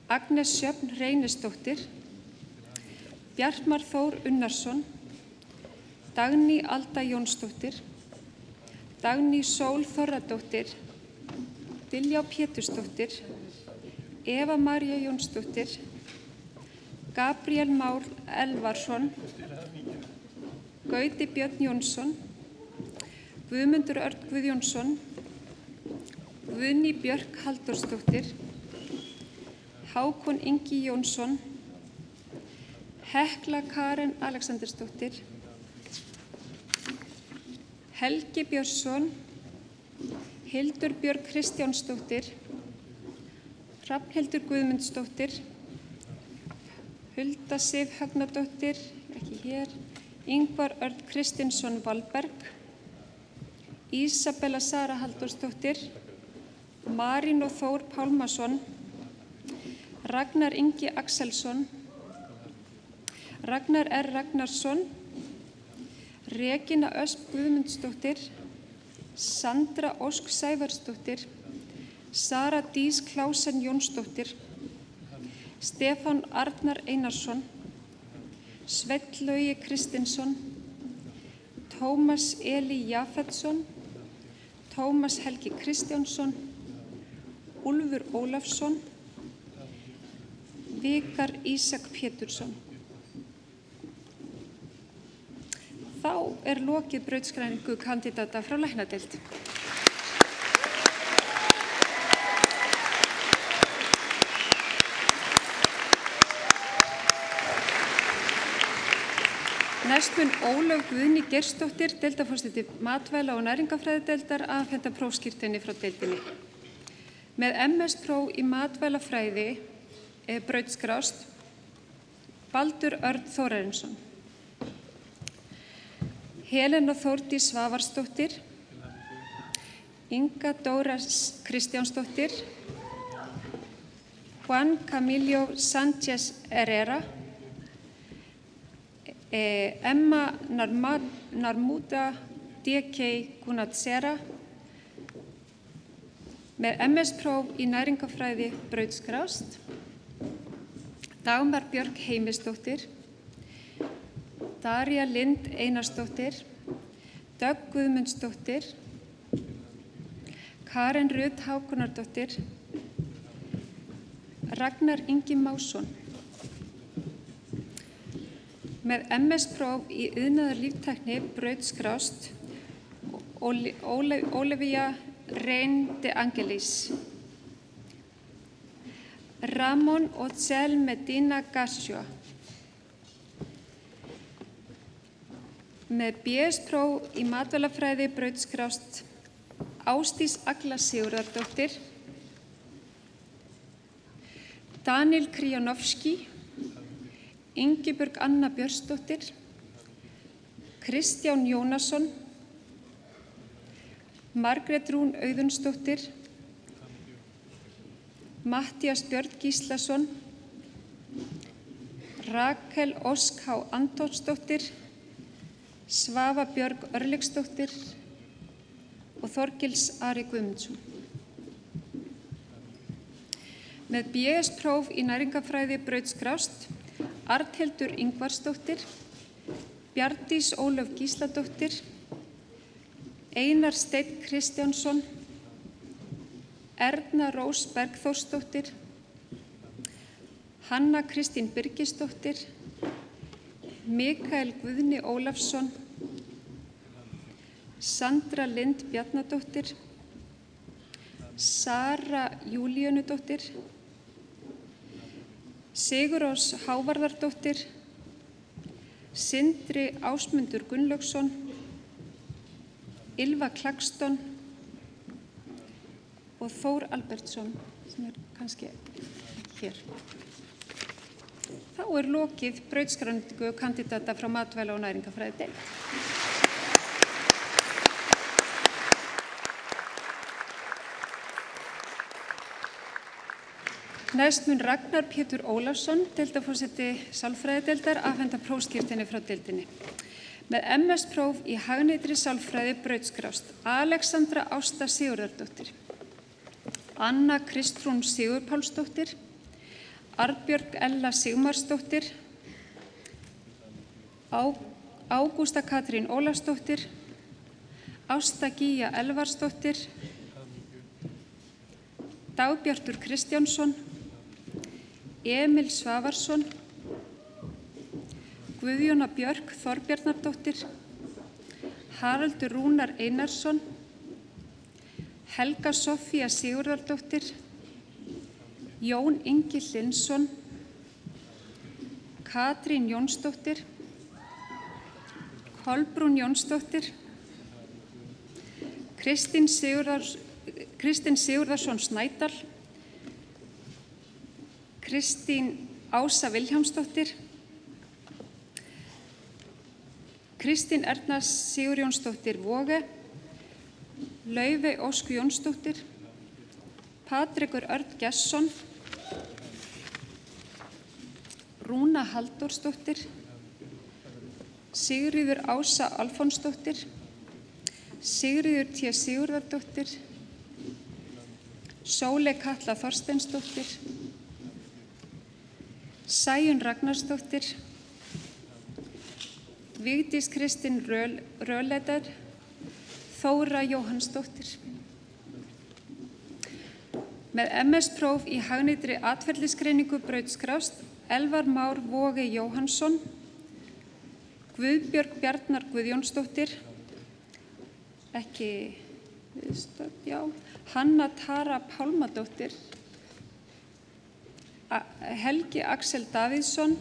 Agnes Sjöfn Reynisdóttir, Bjartmar Þór Unnarsson, Dagný Alda Jónsdóttir, Dagný Sól Þorradóttir, Diljá Pétursdóttir, Eva María Jónsdóttir, Gabriel Már Elvarsson, Gauti Björn Jónsson, Guðmundur Örn Guðjónsson, Guðný Björk Halldórsdóttir, Hákon Ingi Jónsson, Hekla Karen Alexandersdóttir, Helgi Björnsson, Hildur Björg Kristjánsdóttir, Hrafnhildur Guðmundsdóttir, Hulda Sif Högnadóttir, ekki hér, Ingvar Örn Kristinsson Valberg, Ísabella Sara Halldórsdóttir, Marínó Þór Pálmason, Ragnar Ingi Axelsson, Ragnar R. Ragnarsson, Regína Ösp Guðmundsdóttir, Sandra Ósk Sævarsdóttir, Sara Dís Klásen Jónsdóttir, Stefán Arnar Einarsson, Sveinn Laugi Kristinsson, Tómas Eli Jafetsson, Tómas Helgi Kristjánsson, Úlfur Ólafsson, Vikar Ísak Pétursson. Þá lokið brautskráningu kandidata frá læknadeild. Næst mun Ólöf Guðný Geirsdóttir, deildarforseti matvæla- og næringafræðideildar, afhenda prófskírteini frá deildinni. Með MS-próf í matvælafræði brautskrást Baldur Örn Þórarinsson, Helena Þórdís Svavarsdóttir, Inga Dóra Kristjánsdóttir, Juan Camilo Sánchez Herrera, Emma Narmuda DK Gunatsera með MS-próf í næringafræði brautskrást, Dagmar Björk Heimisdóttir, Darja Lind Einarsdóttir, Dögg Guðmundsdóttir, Karen Rut Hákonardóttir, Ragnar Ingi Másson. Með MS-próf í iðnaðarlíftækni brautskrást, Olivia Rein de Angelis, Ramón Ocel Medina Garcia. Með BS-próf í matvælafræði brautskrást, Ásdís Agla Sigurðardóttir, Daniel Krijanovski, Ingibjörg Anna Björnsdóttir, Kristján Jónasson, Margrét Rún Auðunsdóttir, Matthías Björn Gíslason, Rakel Ósk H. Antonsdóttir, Svava Björg Örlygsdóttir og Þorgils Ari Guðmundsson. Með BS-próf í næringafræði brautskrást, Arnhildur Ingvarsdóttir, Bjarndís Ólöf Gísladóttir, Einar Steinn Kristjánsson, Erna Rós Bergþórsdóttir, Hanna Kristín Birgisdóttir, Mikael Guðni Ólafsson, Sandra Lind Bjarnadóttir, Sara Júlíönudóttir, Sigurós Hávarðardóttir, Sindri Ásmundur Gunnlaugsson, Ylva Klagston og Þór Albertsson, sem kannski hér. Þá lokið brautskráningu kandidata frá matvæla- og næringafræði deild. Næst mun Ragnar Pétur Ólafsson, deildarforseti sálfræðideildar, afhenda prófskírteini frá deildinni. Með MS-próf í hagnýtri sálfræði brautskrást, Alexandra Ásta Sigurðardóttir, Anna Kristrún Sigurpálsdóttir, Arnbjörg Ella Sigmarsdóttir, Ágústa Katrín Ólafsdóttir, Ásta Gíja Elvarsdóttir, Dagbjartur Kristjánsson, Emil Svavarsson, Guðjóna Björk Þorbjarnardóttir, Haraldur Rúnar Einarsson, Helga Sofía Sigurðardóttir, Jón Ingi Hlynsson, Katrín Jónsdóttir, Kolbrún Jónsdóttir, Kristinn Sigurðarsson Snædal, Kristín Ása Vilhjálmsdóttir, Kristín Erna Sigurjónsdóttir Voge, Laufey Ósk Jónsdóttir, Patrekur Örn Gesson, Rúna Halldórsdóttir, Sigríður Ása Alfonsdóttir, Sigríður T. Sigurðardóttir, Sóley Katla Þorsteinsdóttir, Sæunn Ragnarsdóttir, Vigdís Kristín Röledar, Þóra Jóhannsdóttir. Með MS-próf í hagnýtri atferlisgreiningu brautskrást, Elvar Már Vogi Jóhannsson, Guðbjörg Bjarnar Guðjónsdóttir, ekki viðstödd, já, Hanna Tara Pálmadóttir, Helgi Axel Davíðsson,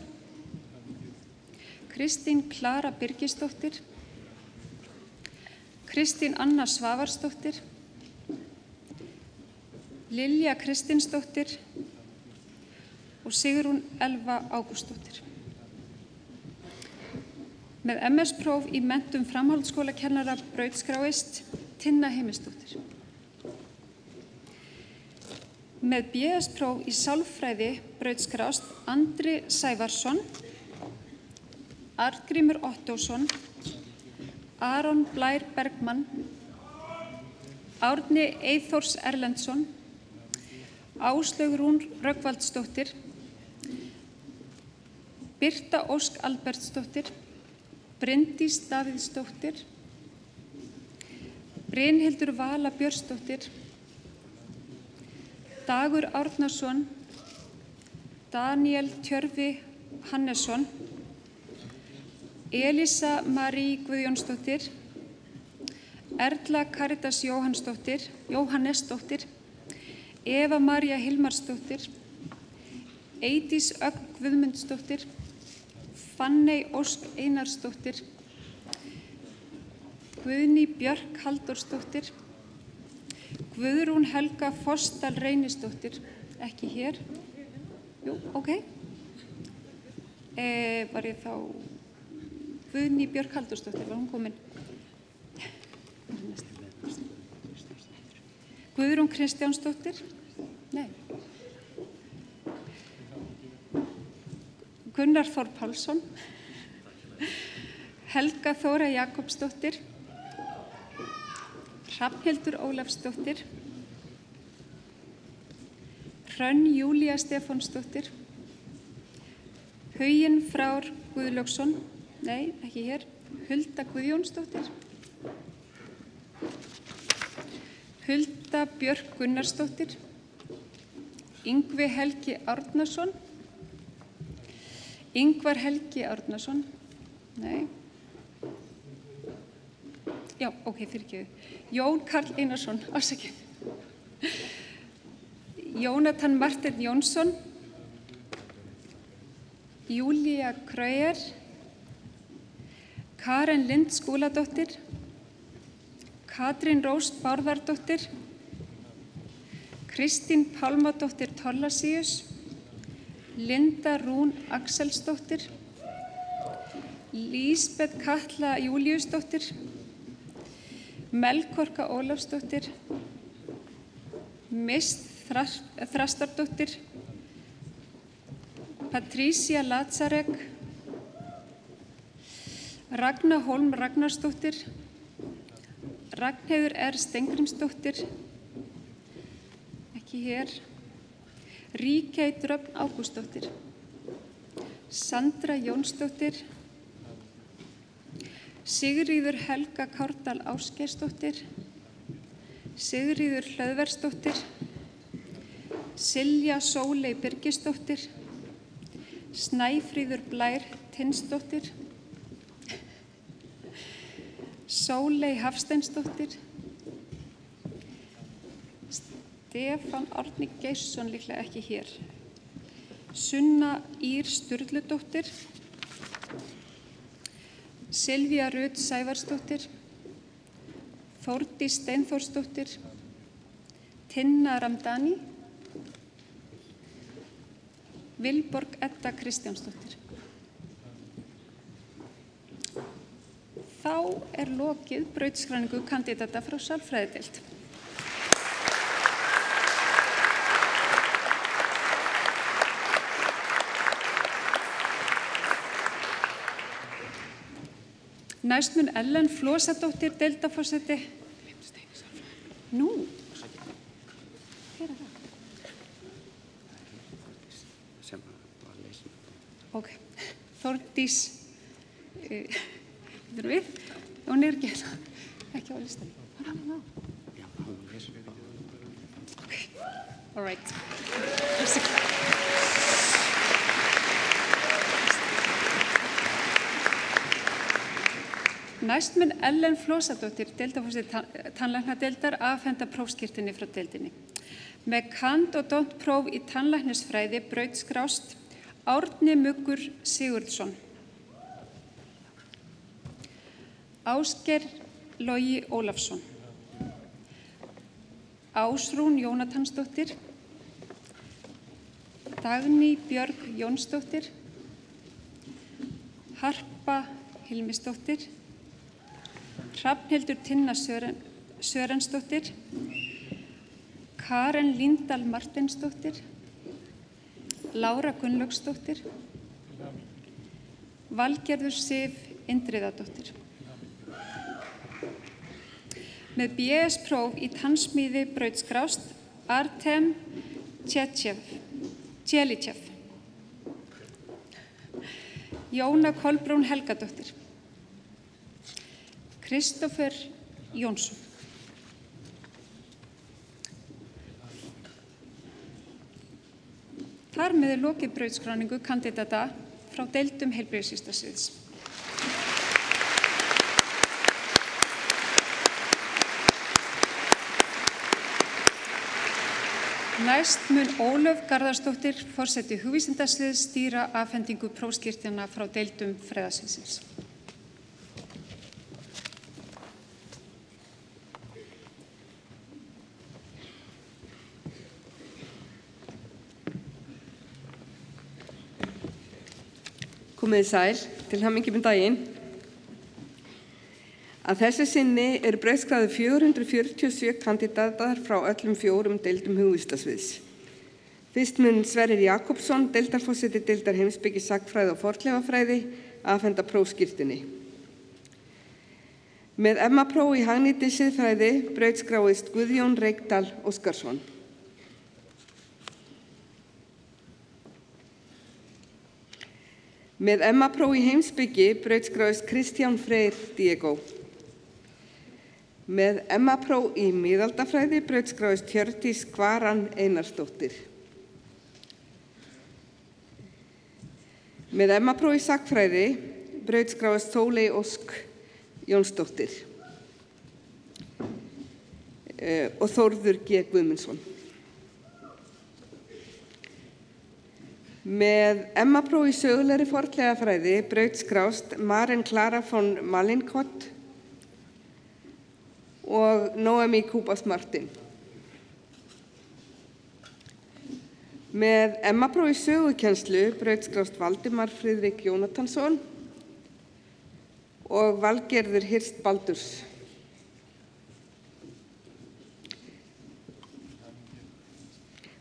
Kristín Klara Birgisdóttir, Kristín Anna Svavarsdóttir, Lilja Kristinsdóttir og Sigrún Elva Ágústsdóttir. Með MS-próf í menntun framhaldsskólakennara brautskráist, Tinna Heimisdóttir. Með BS-próf í sálfræði brautskrást Andri Sævarsson, Arngrímur Ottósson, Aron Blær Bergmann, Árni Eyþórs Erlendsson, Áslaug Rún Rögnvaldsdóttir, Birta Ósk Albertsdóttir, Bryndís Davíðsdóttir, Brynhildur Vala Björnsdóttir, Dagur Árnason, Daniel Tjörfi Hannesson, Elísa Marí Guðjónsdóttir, Erla Karitas Jóhannesdóttir, Eva María Hilmarsdóttir, Eydís Ögn Guðmundsdóttir, Fanney Ósk Einarsdóttir, Guðný Björk Halldórsdóttir, Guðrún Helga Fossdal Reynisdóttir, ekki hér, jú, ok, var ég þá Guðný Björk Halldórsdóttir, var hún komin? Guðrún Kristjánsdóttir, nei, Gunnar Þór Pálsson, Helga Þóra Jakobsdóttir, Hrafnhildur Ólafsdóttir, Hrönn Júlía Stefánsdóttir, Huginn Frár Guðlaugsson, nei, ekki hér, Hulda Guðjónsdóttir, Hulda Björk Gunnarsdóttir, Yngvi Helgi Árnason, Yngvar Helgi Árnason, nei, já, ok, fyrirgefðu, Jón Karl Einarsson, afsakið, Jónatan Marteinn Jónsson, Júlía Krauer, Karen Lind Skúladóttir, Katrín Rós Bárðardóttir, Kristín Pálmadóttir Torlasíus, Linda Rún Axelsdóttir, Lísbet Katla Júlíusdóttir, Melkorka Ólafsdóttir, Mist Þrastardóttir, Patrícia Lazarek, Ragna Hólm Ragnarsdóttir, Ragnheiður Steingrímsdóttir, ekki hér, Ríkey Dröfn Ágústsdóttir, Sandra Jónsdóttir, Sigríður Helga Kárdal Ásgeirsdóttir, Sigríður Hlöðversdóttir, Silja Sóley Birgisdóttir, Snæfríður Blær Tinnsdóttir, Sóley Hafsteinsdóttir, Stefán Árni Geirsson, líklega ekki hér, Sunna Ír Sturludóttir, Silvía Rut Sævarsdóttir, Þórdís Steinþórsdóttir, Tinna Ramdani, Vilborg Edda Kristjánsdóttir. Þá lokið brautskráningu kandídata frá sálfræðideild. Næst mun Ellen Flosadóttir, deildarforseti. Nú, hver það? Ok, Þórdís, við, hún ekki á listanum. Ok, all right. Næst mun Ellen Flosadóttir, deildarforseti tannlæknadeildar, afhenda prófskírteini frá deildinni. Með kand- og dómspróf í tannlæknisfræði brautskrást Árni Muggur Sigurðsson, Ásgeir Logi Ólafsson, Ásrún Jónatansdóttir, Dagný Björg Jónsdóttir, Harpa Hilmisdóttir, Hrafnhildur Tinna Sörensdóttir, Karen Líndal Martinsdóttir, Lára Gunnlaugsdóttir, Valgerður Sif Indriðadóttir. Með BS-próf í tannsmíði brautskrást Artem Tjelichev, Jóna Kolbrún Helgadóttir, Kristófer Jónsson. Þar með lokið brautskráningu kandidata frá deildum heilbrigðissvið. Næst mun Ólöf Garðarsdóttir, forseti hugvísindasviðs, stýra afhendingu prófskírteina frá deildum fræðasviðsins. Komiði sæl, til hamingju með daginn. Að þessu sinni eru brautskráðir 447 kandidatar frá öllum 4 deildum hugvísindasviðs. Fyrst mun Sverrir Jakobsson, deildarforseti deildar heimspeki, sagnfræði og fornleifafræði, afhenda prófskírteini. Með MA-próf í hagnýti siðfræði brautskráðist Guðjón Reykdal Óskarsson. Með MA-próf í heimspeki brautskráðist Kristján Freyr Diego. Með MA-próf í miðaldafræði brautskráðist Hjördís Kvaran Einarsdóttir. Með MA-próf í sagnfræði brautskráðist Sóley Ósk Jónsdóttir og Þórður G. Guðmundsson. Með MA-próf í sögulegri fornleifafræði brautskráðist Maren Klara von Mallinkott og Noemi Kúbas Martin. Með MA-próf í sögukennslu brautskráðist Valdimar Friðrik Jónatansson og Valgerður Hirst Baldurs.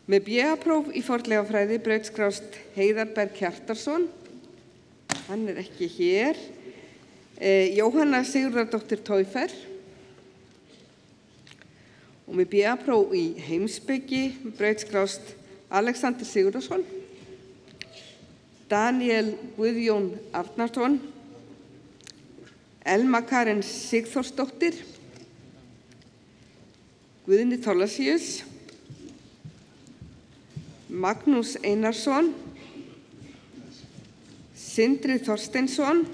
Með BA-próf í fornleifafræði brautskráðist Heiðar Berg Hjartarson, hann er ekki hér, Jóhanna Sigurðardóttir Teufer. Og með BA-próf í heimspeki brautskráðist Alexander Sigurðarson, Daniel Guðjón Arnarsson, Elma Karen Sigþórsdóttir, Guðni Thorlacius, Magnús Einarsson, Sindri Þorsteinsson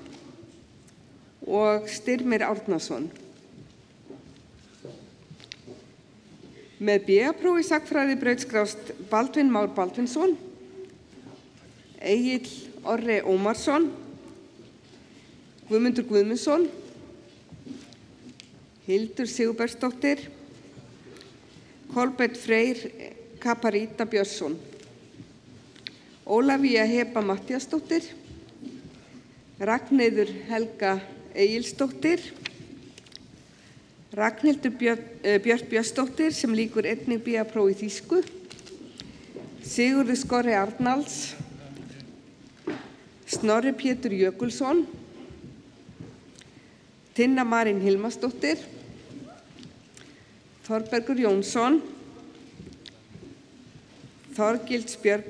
og Styrmir Árnason. Með BA-próf í sagnfræði brautskráðist Baldvin Már Baldvinsson, Egill Orri Ómarsson, Guðmundur Guðmundsson, Hildur Sigurbergsdóttir, Kolbeinn Freyr Kaparíta Björnsson, Ólafía Heba Matthíasdóttir, Ragnheiður Helga Egilsdóttir, Ragnhildur Björt Björnsdóttir sem lýkur einnig BA-próf í þýsku, Sigurður Skorri Arnalds, Snorri Pétur Jökulsson, Tinna Marín Hilmarsdóttir, Þorbergur Jónsson, Þorgils Björn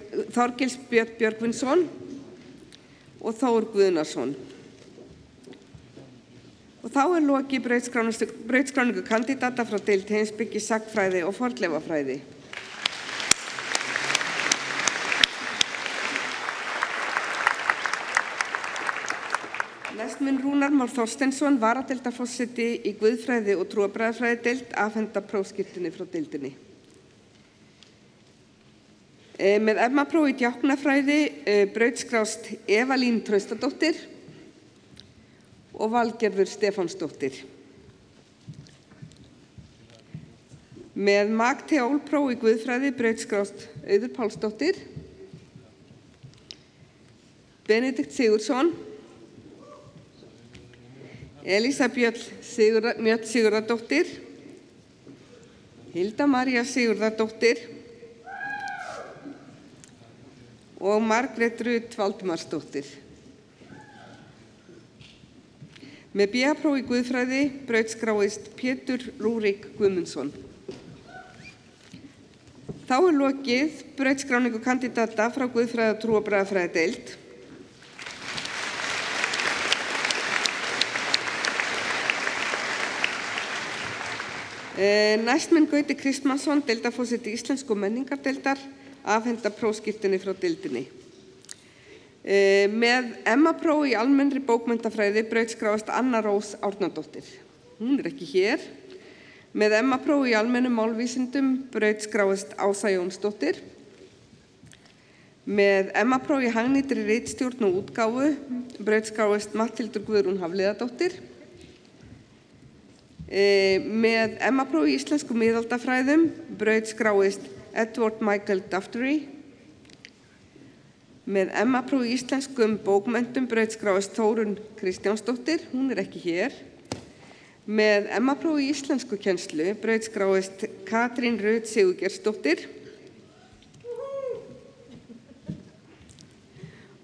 Björgvinsson og Þór Guðnarsson. Og þá er lokið brautskráningu kandidata frá deild heimspeki, sagnfræði og fornleifafræði. Næst mun Rúnar Már Þorsteinsson, varadeildarforseti í guðfræði og trúarbragðafræðideild, afhenda prófskírteini frá deildinni. Með MA-próf í djáknafræði brautskráðist Eva-Lín Traustadóttir og Valgerður Stefánsdóttir. Með MAG-TEOL-próf í guðfræði brautskráðist Auður Pálsdóttir, Benedikt Sigurðsson, Elísa Mjöll Sigurðardóttir Hilda María Sigurðardóttir og Margrét Rut Valdimarsdóttir. Með BA-próf í guðfræði brautskráist Pétur Rúrik Guðmundsson. Þá lokið brautskráningu kandidata frá guðfræði og trúarbragðafræðideild. Næst mun Gauti Kristmannsson, deildarforseti Íslensku menningardeildar, afhenda prófskírteini frá deildinni. Með MA-próf í almennri bókmenntafræði brautskráist Anna Rós Árnadóttir. Hún ekki hér. Með MA-próf í almennum málvísindum brautskráist Ása Jónsdóttir. Með MA-próf í hagnýtri ritstjórn og útgáfu brautskráist Matthildur Guðrún Hafliðadóttir. Með MA-próf í íslensku miðaldafræðum brautskráist Edward Michael Daftery. Með MA-próf í íslenskum bókmenntum brautskráist Þórunn Kristjánsdóttir, hún ekki hér. Með MA-próf í íslensku kennslu brautskráist Katrín Rut Sigurgeirsdóttir.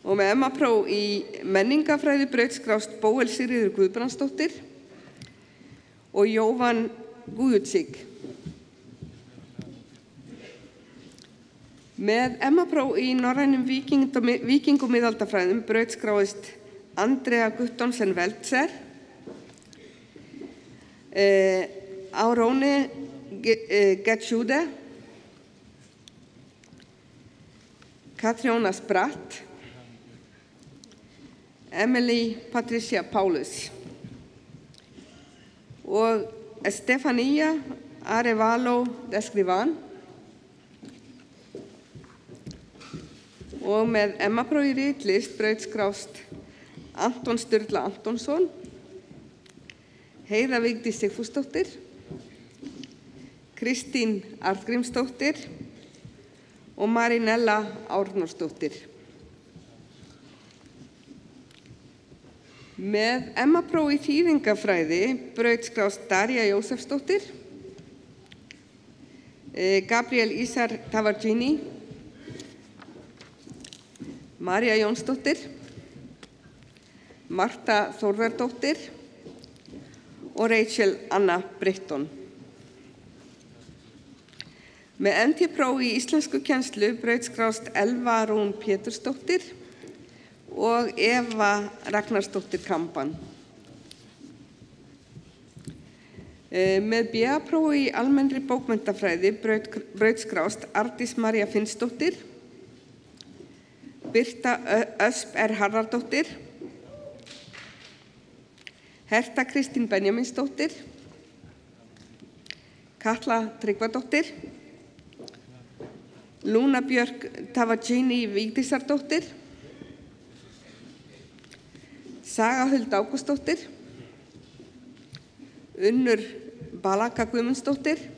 Og með MA-próf í menningafræði brautskráist Bóel Sigríður Guðbrandsdóttir og Jóvan Gujucik. Með MA-próf í norrænum víking- og miðaldafræðum brautskráist Andrea Guttormsen Weltzer, Áróne Getsjude, Katrjóna Spratt, Emily Patricia Paulus og Estefania Arevalo Descrivan. Og með MA-próf í ritlist brautskráist Anton Sturla Antonsson, Heiða Vigdís Sigfúsdóttir, Kristín Arngrímsdóttir og Marinella Árnórsdóttir. Með MA-próf í þýðingafræði brautskráist Darja Jósefsdóttir, Gabriel Ísar Tavargini, María Jónsdóttir, Marta Þórðardóttir og Rachel Anna Britton. Með MT-próf í íslensku kennslu brautskráist Elva Rún Pétursdóttir og Eva Ragnarsdóttir Kamban. Með BA-próf í almennri bókmenntafræði brautskráist Ardís María Finnsdóttir, Birta Ösp Harðardóttir, Herta Kristín Benjaminsdóttir, Katla Tryggvadóttir, Lúna Björk Tavagini Vigdísardóttir, Saga Huld Ágústsdóttir, Unnur Balaka Guðmundsdóttir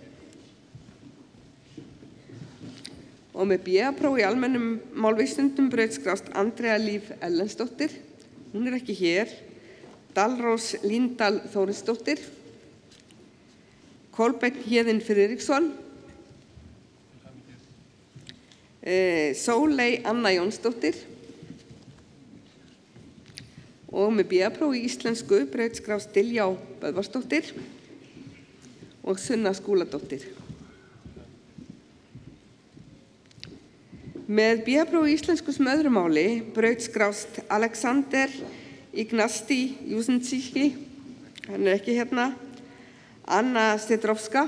og með BA-próf í almennum málvísindum brautskráist Andrea Líf Ellensdóttir, hún ekki hér, Dalrós Líndal Þórisdóttir, Kolbeinn Héðinn Friðriksson, Sóley Anna Jónsdóttir og með BA-próf í íslensku brautskráist Diljá Böðvarsdóttir og Sunna Skúladóttir. Með BA-próf í íslensku smöðrumáli brautskráist Alexander Ignasti Jusenczycki, hann ekki hérna, Anna Stedrowska,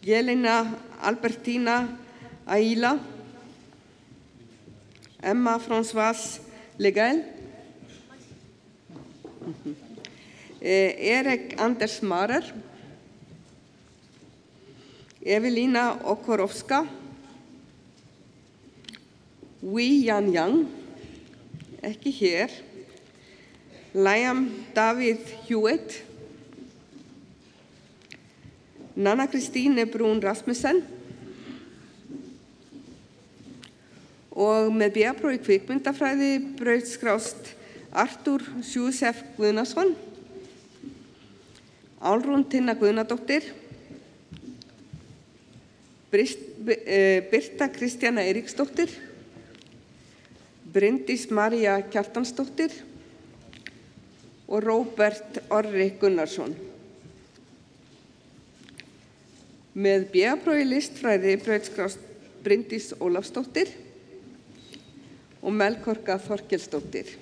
Jelena Albertina Aila, Emma Françoise Legael, Erik Anders Marer, Evelina Okorovska, Wei Yan Yang, ekki hér, Liam David Hewitt, Nanna Kristine Brún Rasmussen og með BA-próf í kvikmyndafræði brautskráist Artur Sjúsef Guðnason, Álrún Tinna Guðnadóttir, Birta Kristjana Eiríksdóttir, Bryndís María Kjartansdóttir og Róbert Orri Gunnarsson. Með BA-prófi í listfræði brautskrást Bryndís Ólafsdóttir og Melkorka Þorkelsdóttir.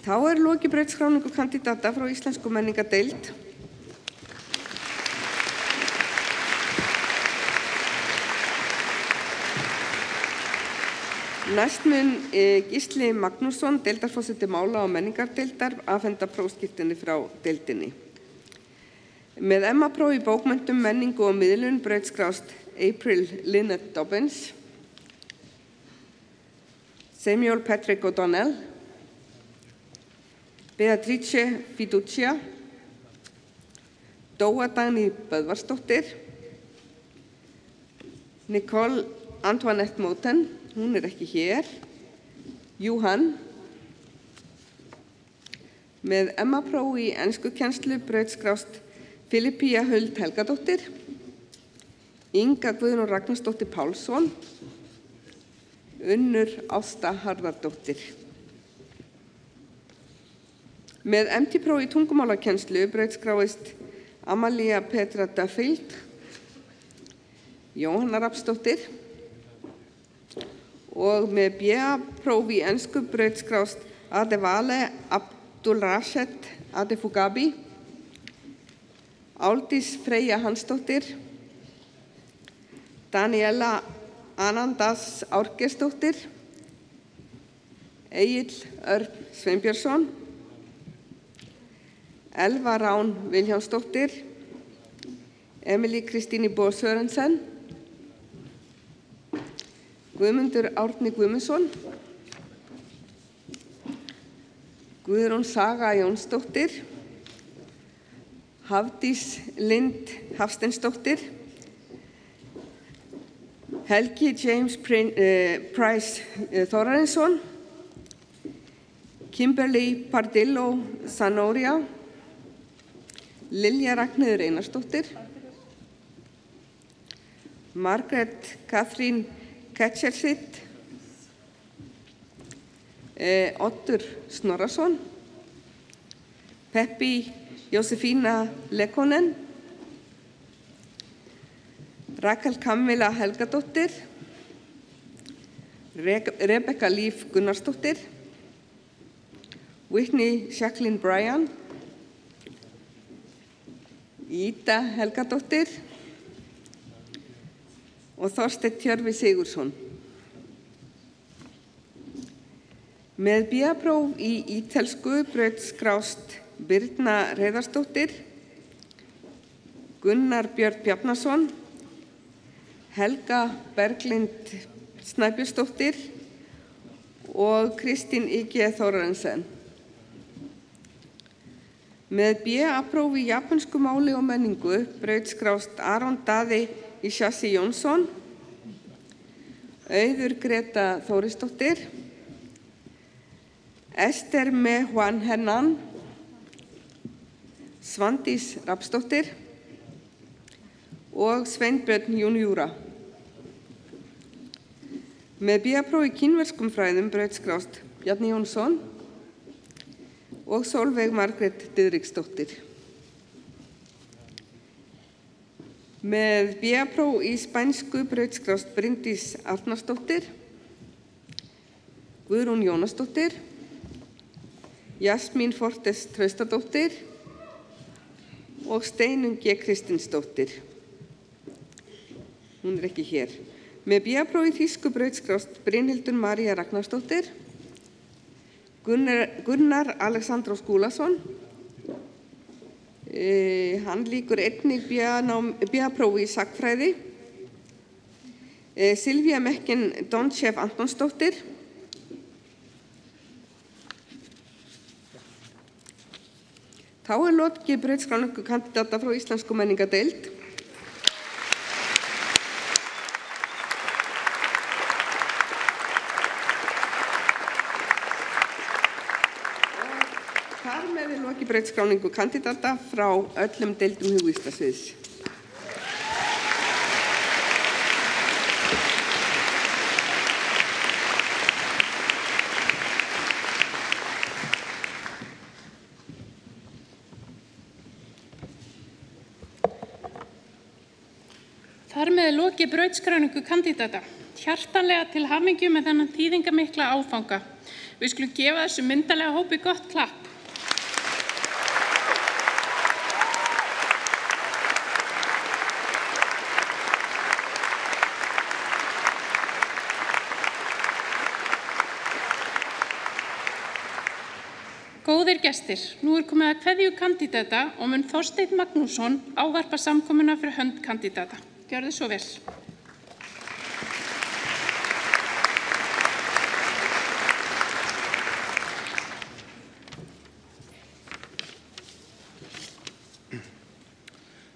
Þá lokið brautskráningu kandidata frá Íslensku menningadeild. Næst mun Gísli Magnússon, deildarforseti mála- og menningardeildar, afhenda prófskírteini frá deildinni. Með MA-prófi í bókmenntum, menningu og miðlun brautskrást April Lynette Dobbins, Samuel Patrick O'Donnell, Beatrice Fiducia, Dóa Dagný Böðvarsdóttir, Nicole Antoinette Moten, hún ekki hér, Johan. Með MA-prófi í enskukennslu brautskrást Filippía Huld Helgadóttir, Inga Guðrún Ragnarsdóttir Pálsson, Unnur Ásta Harðardóttir. Með MT-prófi í tungumálakennslu brautskráist Amalia Petra Duffield, Jóhanna Rafnsdóttir og með BA-prófi í ensku brautskrást Adewale Abdulrashed Adefugabi, Áldís Freyja Hansdóttir, Daniela Anandas Árgeirsdóttir, Egill Örn Sveinbjörnsson, Elva Rán Vilhjálmsdóttir, Emily Kristín Bo Sørensen, Guðmundur Árni Guðmundsson, Guðrún Saga Jónsdóttir, Hafdís Lind Hafsteinsdóttir, Helgi James Price Þórarinsson, Kimberly Pardillo Sanoria, Lilja Ragnheiður Einarsdóttir, Margaret Katrín Ketchersitt, Oddur Snorrason, Peppi Jósefína Lekkonen, Rakel Kamila Helgadóttir, Rebecca Líf Gunnarsdóttir, Whitney Jacqueline Bryan, Ida Helgadóttir og Þorsteinn Tjörvi Sigurðsson. Með BA-próf í ítölsku brautskrást Birna Reiðarsdóttir, Gunnar Björn Bjarnason, Helga Berglind Snæbjörnsdóttir og Kristín Ige Þórarinsson. Með BA-prófi í japansku máli og menningu brautskrást Aron Daði Ishasi Jónsson, Auður Greta Þórisdóttir, Ester Me Juan Hernan, Svandís Rafnsdóttir og Sveinbjörn Júniúra. Með BA-prófi í kínverskum fræðum brautskrást Bjarni Jónsson og Sólveig Margrét Diðriksdóttir. Með BA-próf í spænsku brautskrást Bryndís Arnarsdóttir, Guðrún Jónasdóttir, Jasmín Fortes Traustadóttir og Steinunn G. Kristinsdóttir. Hún ekki hér. Með BA-próf í þýsku brautskrást Brynhildur María Ragnarsdóttir, Gunnar Alexandró Skúlason, hann lýkur einnig BA-prófi í sagnfræði, Silvía Mekken Donchev Antonsdóttir, þá lokið brautskráningu kandidata frá Íslensku menningadeild. Þar með er lokið brautskráningu kandidata frá öllum deildum hugvísindasviðs. Þar með er lokið brautskráningu kandidata. Hjartanlega til hamingju með þennan þýðingamikla áfanga. Við skulum gefa þessu myndarlega hópi gott klapp. Góðir gestir, nú er komið að kveðju kandidata og mun Þorsteinn Magnússon ávarpa samkomuna fyrir hönd kandidata. Gjörðu svo vel.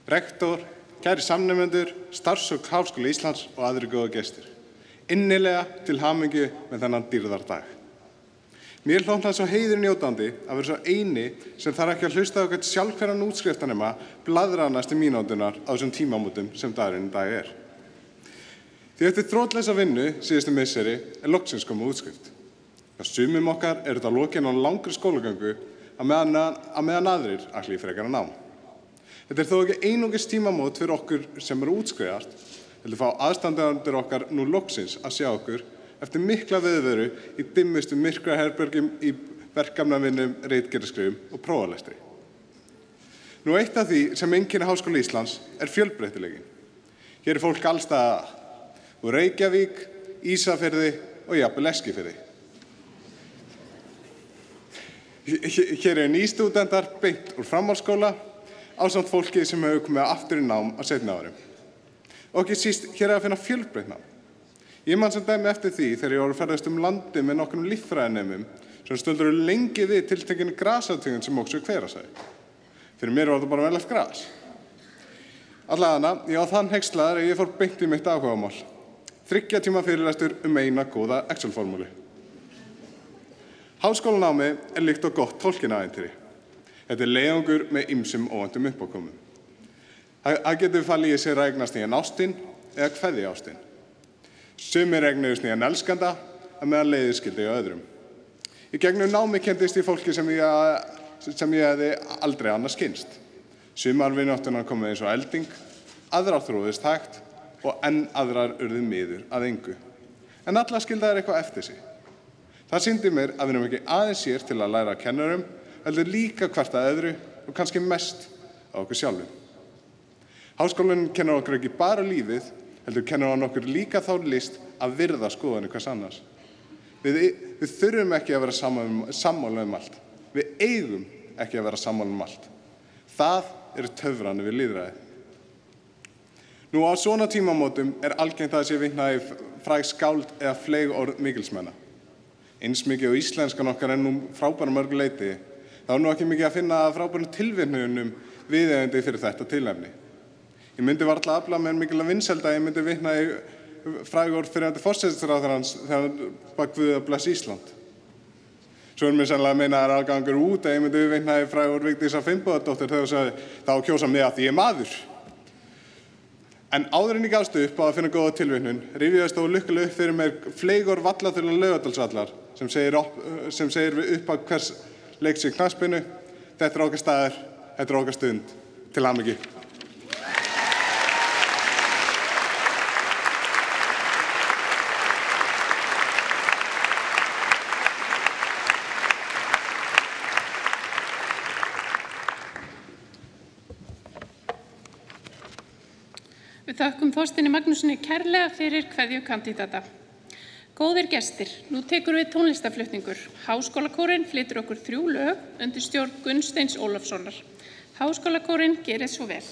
Rektor, kæri samnemendur, starfsfólk Háskóla Íslands og aðrir góða gestir. Innilega til hamingju með þennan dýrðardag. Mér hlotnað svo heiður njótandi að vera svo eini sem þarf ekki að hlusta á hvert sjálfhverfan útskriftanema blaðra næstu mínúturnar á þessum tímamótum sem dagurinn í dag er. Því eftir þrotlausa vinnu síðustu misseri er loksins komið útskrift. Hjá sumum okkar er þetta lokinn á langri skólagöngu að meðan aðrir ætli í frekara nám. Þetta er þó ekki einungis tímamót fyrir okkur sem eru útskrifast, heldur fá aðstandendur okkar nú loksins að sjá okkur eftir mikla viðveru í dimmustu myrkra herbergjum í verkefnavinnum, ritgerðaskrifum og prófalestri. Nú eitt af því sem einkennir Háskóla Íslands er fjölbreytileikinn. Hér er fólk alls staðar, úr Reykjavík, Ísafirði og jafnvel Eskifirði. Hér eru nýstúdentar beint úr framhaldsskóla ásamt fólki sem hefur komið aftur í nám á seinni árum. Og ekki síst, hér er að finna fjölbreytt nám. Ég man sem dæmi eftir því þegar ég var að ferðast landið með nokkrum líffræðinemum sem stöldur lengi við tiltekinni grasategund sem óx við hverasvæði. Fyrir mér var þetta bara venjulegt gras. Allavega, ég var þann hneykslaður að ég fór beint í mitt áhugamál. 3 tíma fyrirlestur eina góða Excel-formúlu. Háskólanámi er líkt og gott tolkinaævintýri. Þetta er leiðangur með ýmsum óvæntum uppákomum. Það getur falið í sér að eignast nýjan ástin eða kveðja ástin. Sumir eignuðust nýjan elskanda að meðan leiðir skildi hjá öðrum. Í gegnum námi kenndist ég fólki sem ég hefði aldrei annars kynnst. Sumar vináttunar komu eins og elding, aðrar þróðust hægt og enn aðrar urðu miður að engu. En allar skilda þær eitthvað eftir sig. Það sýndi mér að við erum ekki aðeins hér til að læra kennurum, heldur líka hvert að öðru og kannski mest á okkur sjálfum. Háskólinn kennir okkur ekki bara lífið, heldur kennir hann okkur líka þá list að virða skoðanir hvers annars. Við þurfum ekki að vera sammála allt. Við eigum ekki að vera sammála allt. Það eru töfrarnir við lýðræði. Nú á svona tímamótum er algengt að sé vitna í fræg skáld eða fleyg orð mikilsmenna. Eins mikið á íslenskan okkar er nú frábæra mörgu leyti, þá er nú ekki mikið að finna frábærum tilvitnunum viðeigandi fyrir þetta tilefni. Ég myndi varla afla með mikilvæg vinsælda að ég myndi vitna í fræg orð fyrrverandi forsætisráðherrans þegar hann bað Guð að blessa Ísland. Svo mér sennilega að meina að það er aðgangur út að ég myndi vitna í fræg orð Vigdísar Finnbogadóttur þegar hún sagði þá kjósa mig að því ég er maður. En áður en ég gafst upp á að finna góða tilvitnun, rifjaðist þó lukkulega upp fyrir mér fleyg orð Vallaþular Laugardalsvallar sem segir við upphaf hvers leiks í knattspyrnu: þetta er okkar staður, þetta er okkar stund. Til hamingju. Við þökkum Þorsteini Magnússyni kærlega fyrir kveðju kandidata. Góðir gestir, nú tekur við tónlistaflutningur. Háskólakórinn flytur okkur 3 lög undir stjórn Gunnsteins Ólafssonar. Háskólakórinn gerir svo vel.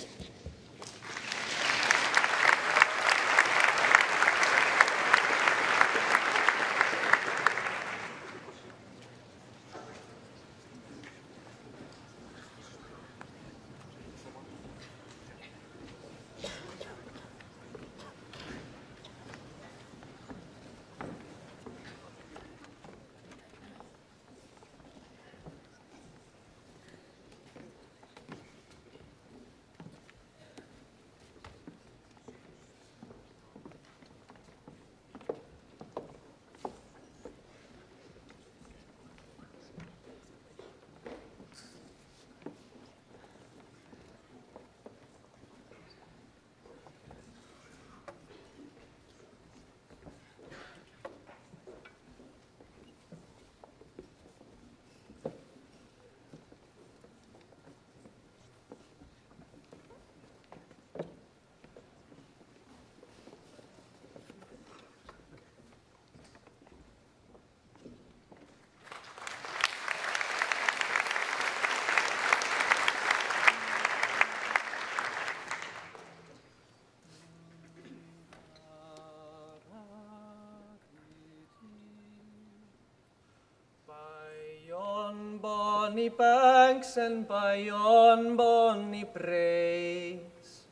bonny banks and by yon bonny braes,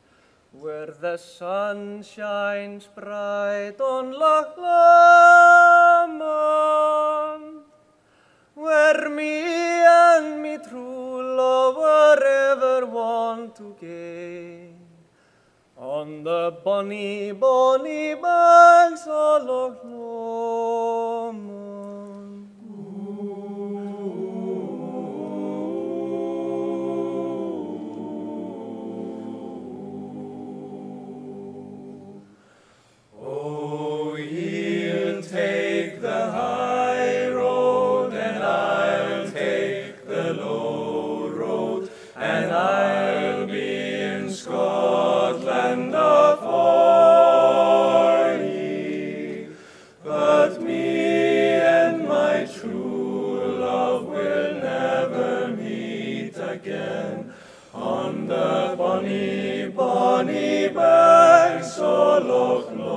where the sun shines bright on Loch Lomond, where me and me true love were ever wont to gaze, on the bonny, bonny banks of Loch Lomond. Oh, he'll take the high road, and I'll take the low road, and I'll be in Scotland afore ye. But me and my true love will never meet again on the bonny, bonny banks of Loch Lomond.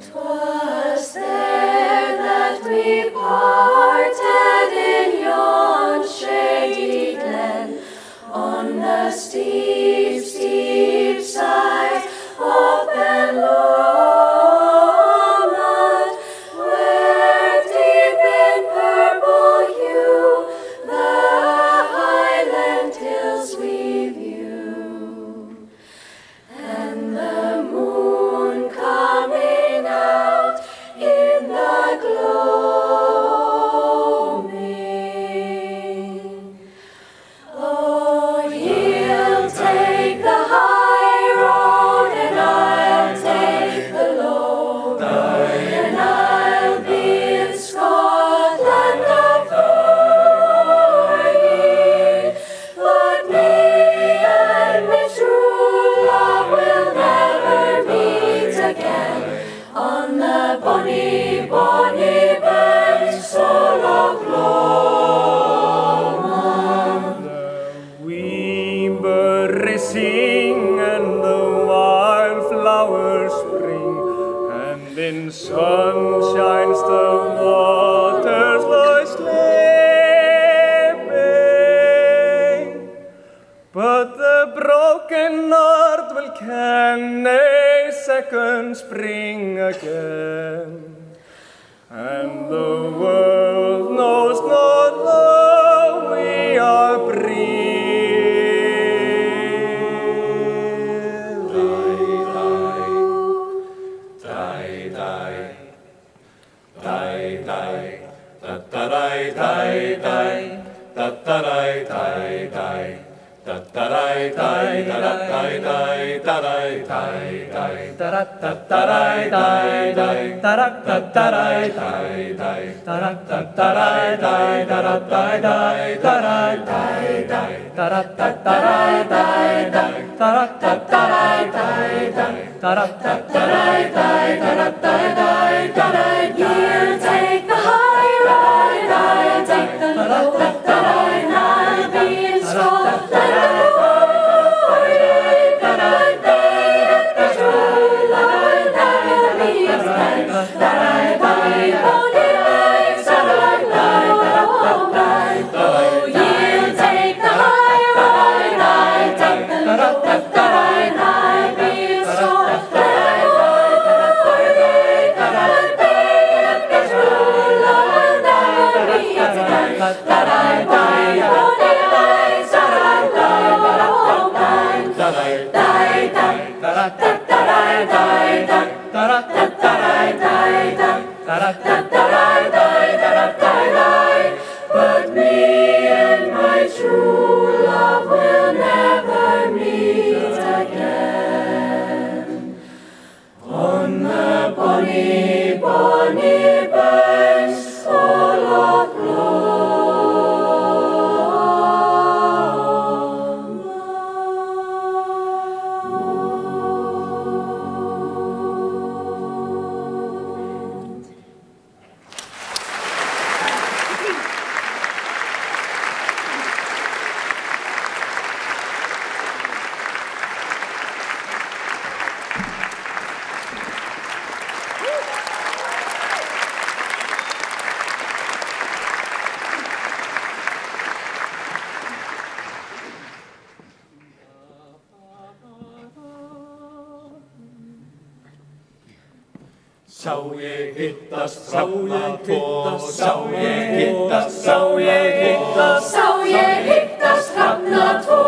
'Twas there that we parted in yon shady glen, on the steep, steep side of Ben Lomond, where deep in purple hue the highland hills we view, and the moon coming out in the gloaming. Oh, he'll take the high road, and I'll take the low road, and I'll be in Scotland afore ye. But me and my true love will never meet again on the bonny, bonny banks of Loch Lomond. Wee birds sing and the wildflowers spring, and in sunshines the waters lie sleeping. But the broken heart will ken a second spring again, and the world knows not how we are breathing. You'll take the high road, and I'll take the low road, and I'll be in Scotland afore ye. But me and my true love will never meet again, that I bonny, bonny banks of Loch Lomond. Oh, you'll take the high road, and I'll take the low road, and I'll be in Scotland afore ye. But me and my true love will never meet again, that I bonny, bonny banks of Loch Lomond. But me and my true love will never meet again on the bonny, bonny banks of Loch Lomond. Sá ég hittast hrafna tvo, sá ég hittast, sá ég hittast. Sá ég hittast hrafna tvo,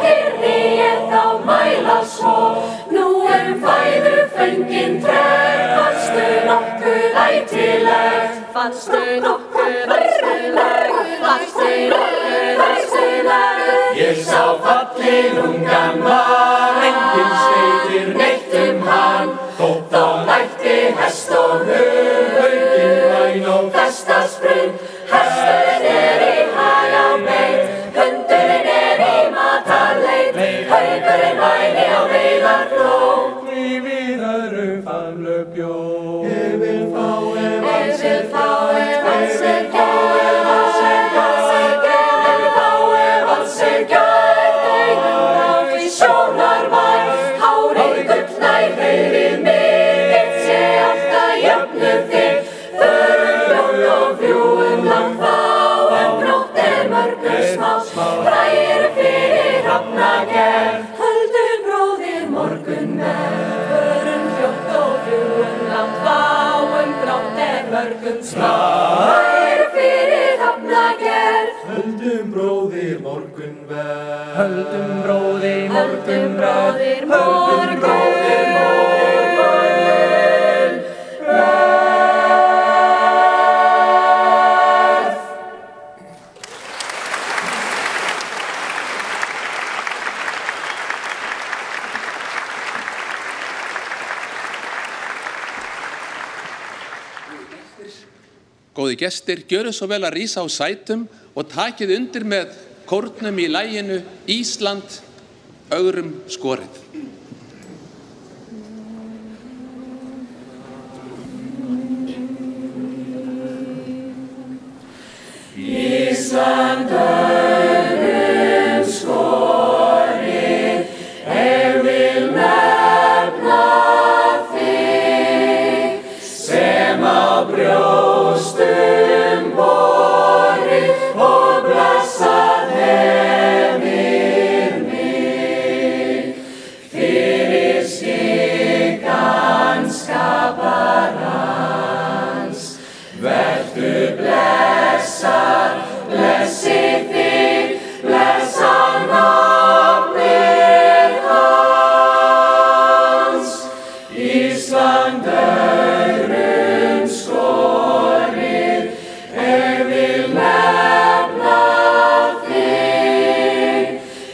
heyrði ég þá mæla svo. Nú fæðu föngin treg, fannstu nokkuð ætilegt? Fannstu nokkuð ætilegt? Fannstu nokkuð ætilegt? Ég sá fallin ungan mann, enginn sveitir neitt hann. Þótt þá nætti hest og hund, hauginn væn og festasprund. Hesturinn í hagabeit, hundurinn í matarleit. Haugurinn væni á veiðarflók. Því við öðrum famlu bjó. Ég vil fá ef alls er fá, ef alls er gæð, alls er gæð. Ég vil fá ef alls er gæð. Augun blá í sjónarvær, hárið gullna í hreyrið mig. Eitt sé alltaf jöfnu þig, förum fljótt og fljúgum langt frá. En brótt mörgum smá, frægir fyrir hrafnagerð. Höldum bróðir morgunverð, förum fljótt og fljúgum langt frá. En brótt mörgum smá, frægir fyrir hrafnagerð. Höldum bróðir morgunverð, höldum bróðir Höldum bróðir höldum bróðir Góði gestir, gjörið svo vel að rísa á sætum og takið undir með kórnum í laginu Ísland, ögrum skorið. Ísland, ögrum skorið, vil nefna þig, sem á brjóstum borið og blessað hefir mig. Fyrir skyggan skaparans, vertu blessað, blessi þig, blessa nafnið hans. Ísland, ögrum skorið, vil nefna þig,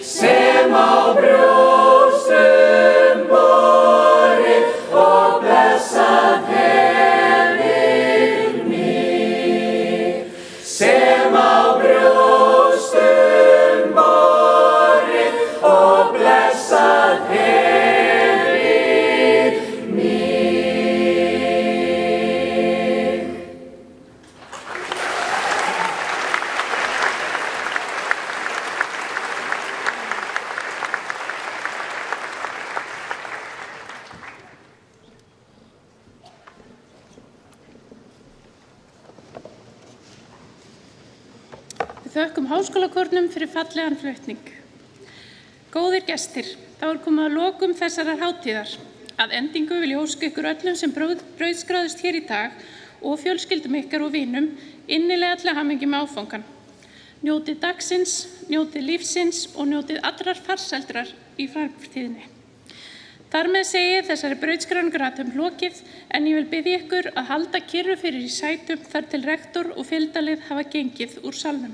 sem á brjóstum borið og blessað hefir mig. Sem á brjóstum borið og blessað hefir mig. Við þökkum Háskólakórnum fyrir fallegan flutning. Góðir gestir, þá komið að lokum þessarar hátíðar. Að endingu vil ég óska ykkur öllum sem brauðskráðust hér í dag og fjölskyldum ykkar og vinum innilega til hamingju með áfangan. Njótið dagsins, njótið lífsins og njótið allrar farsældrar í framtíðinni. Þar með segi ég þessari brauðskráningarhappum lokið, en ég vil biðja ykkur að halda kyrru fyrir í sætum þar til rektor og fylgdarlið hafa gengið úr salnum.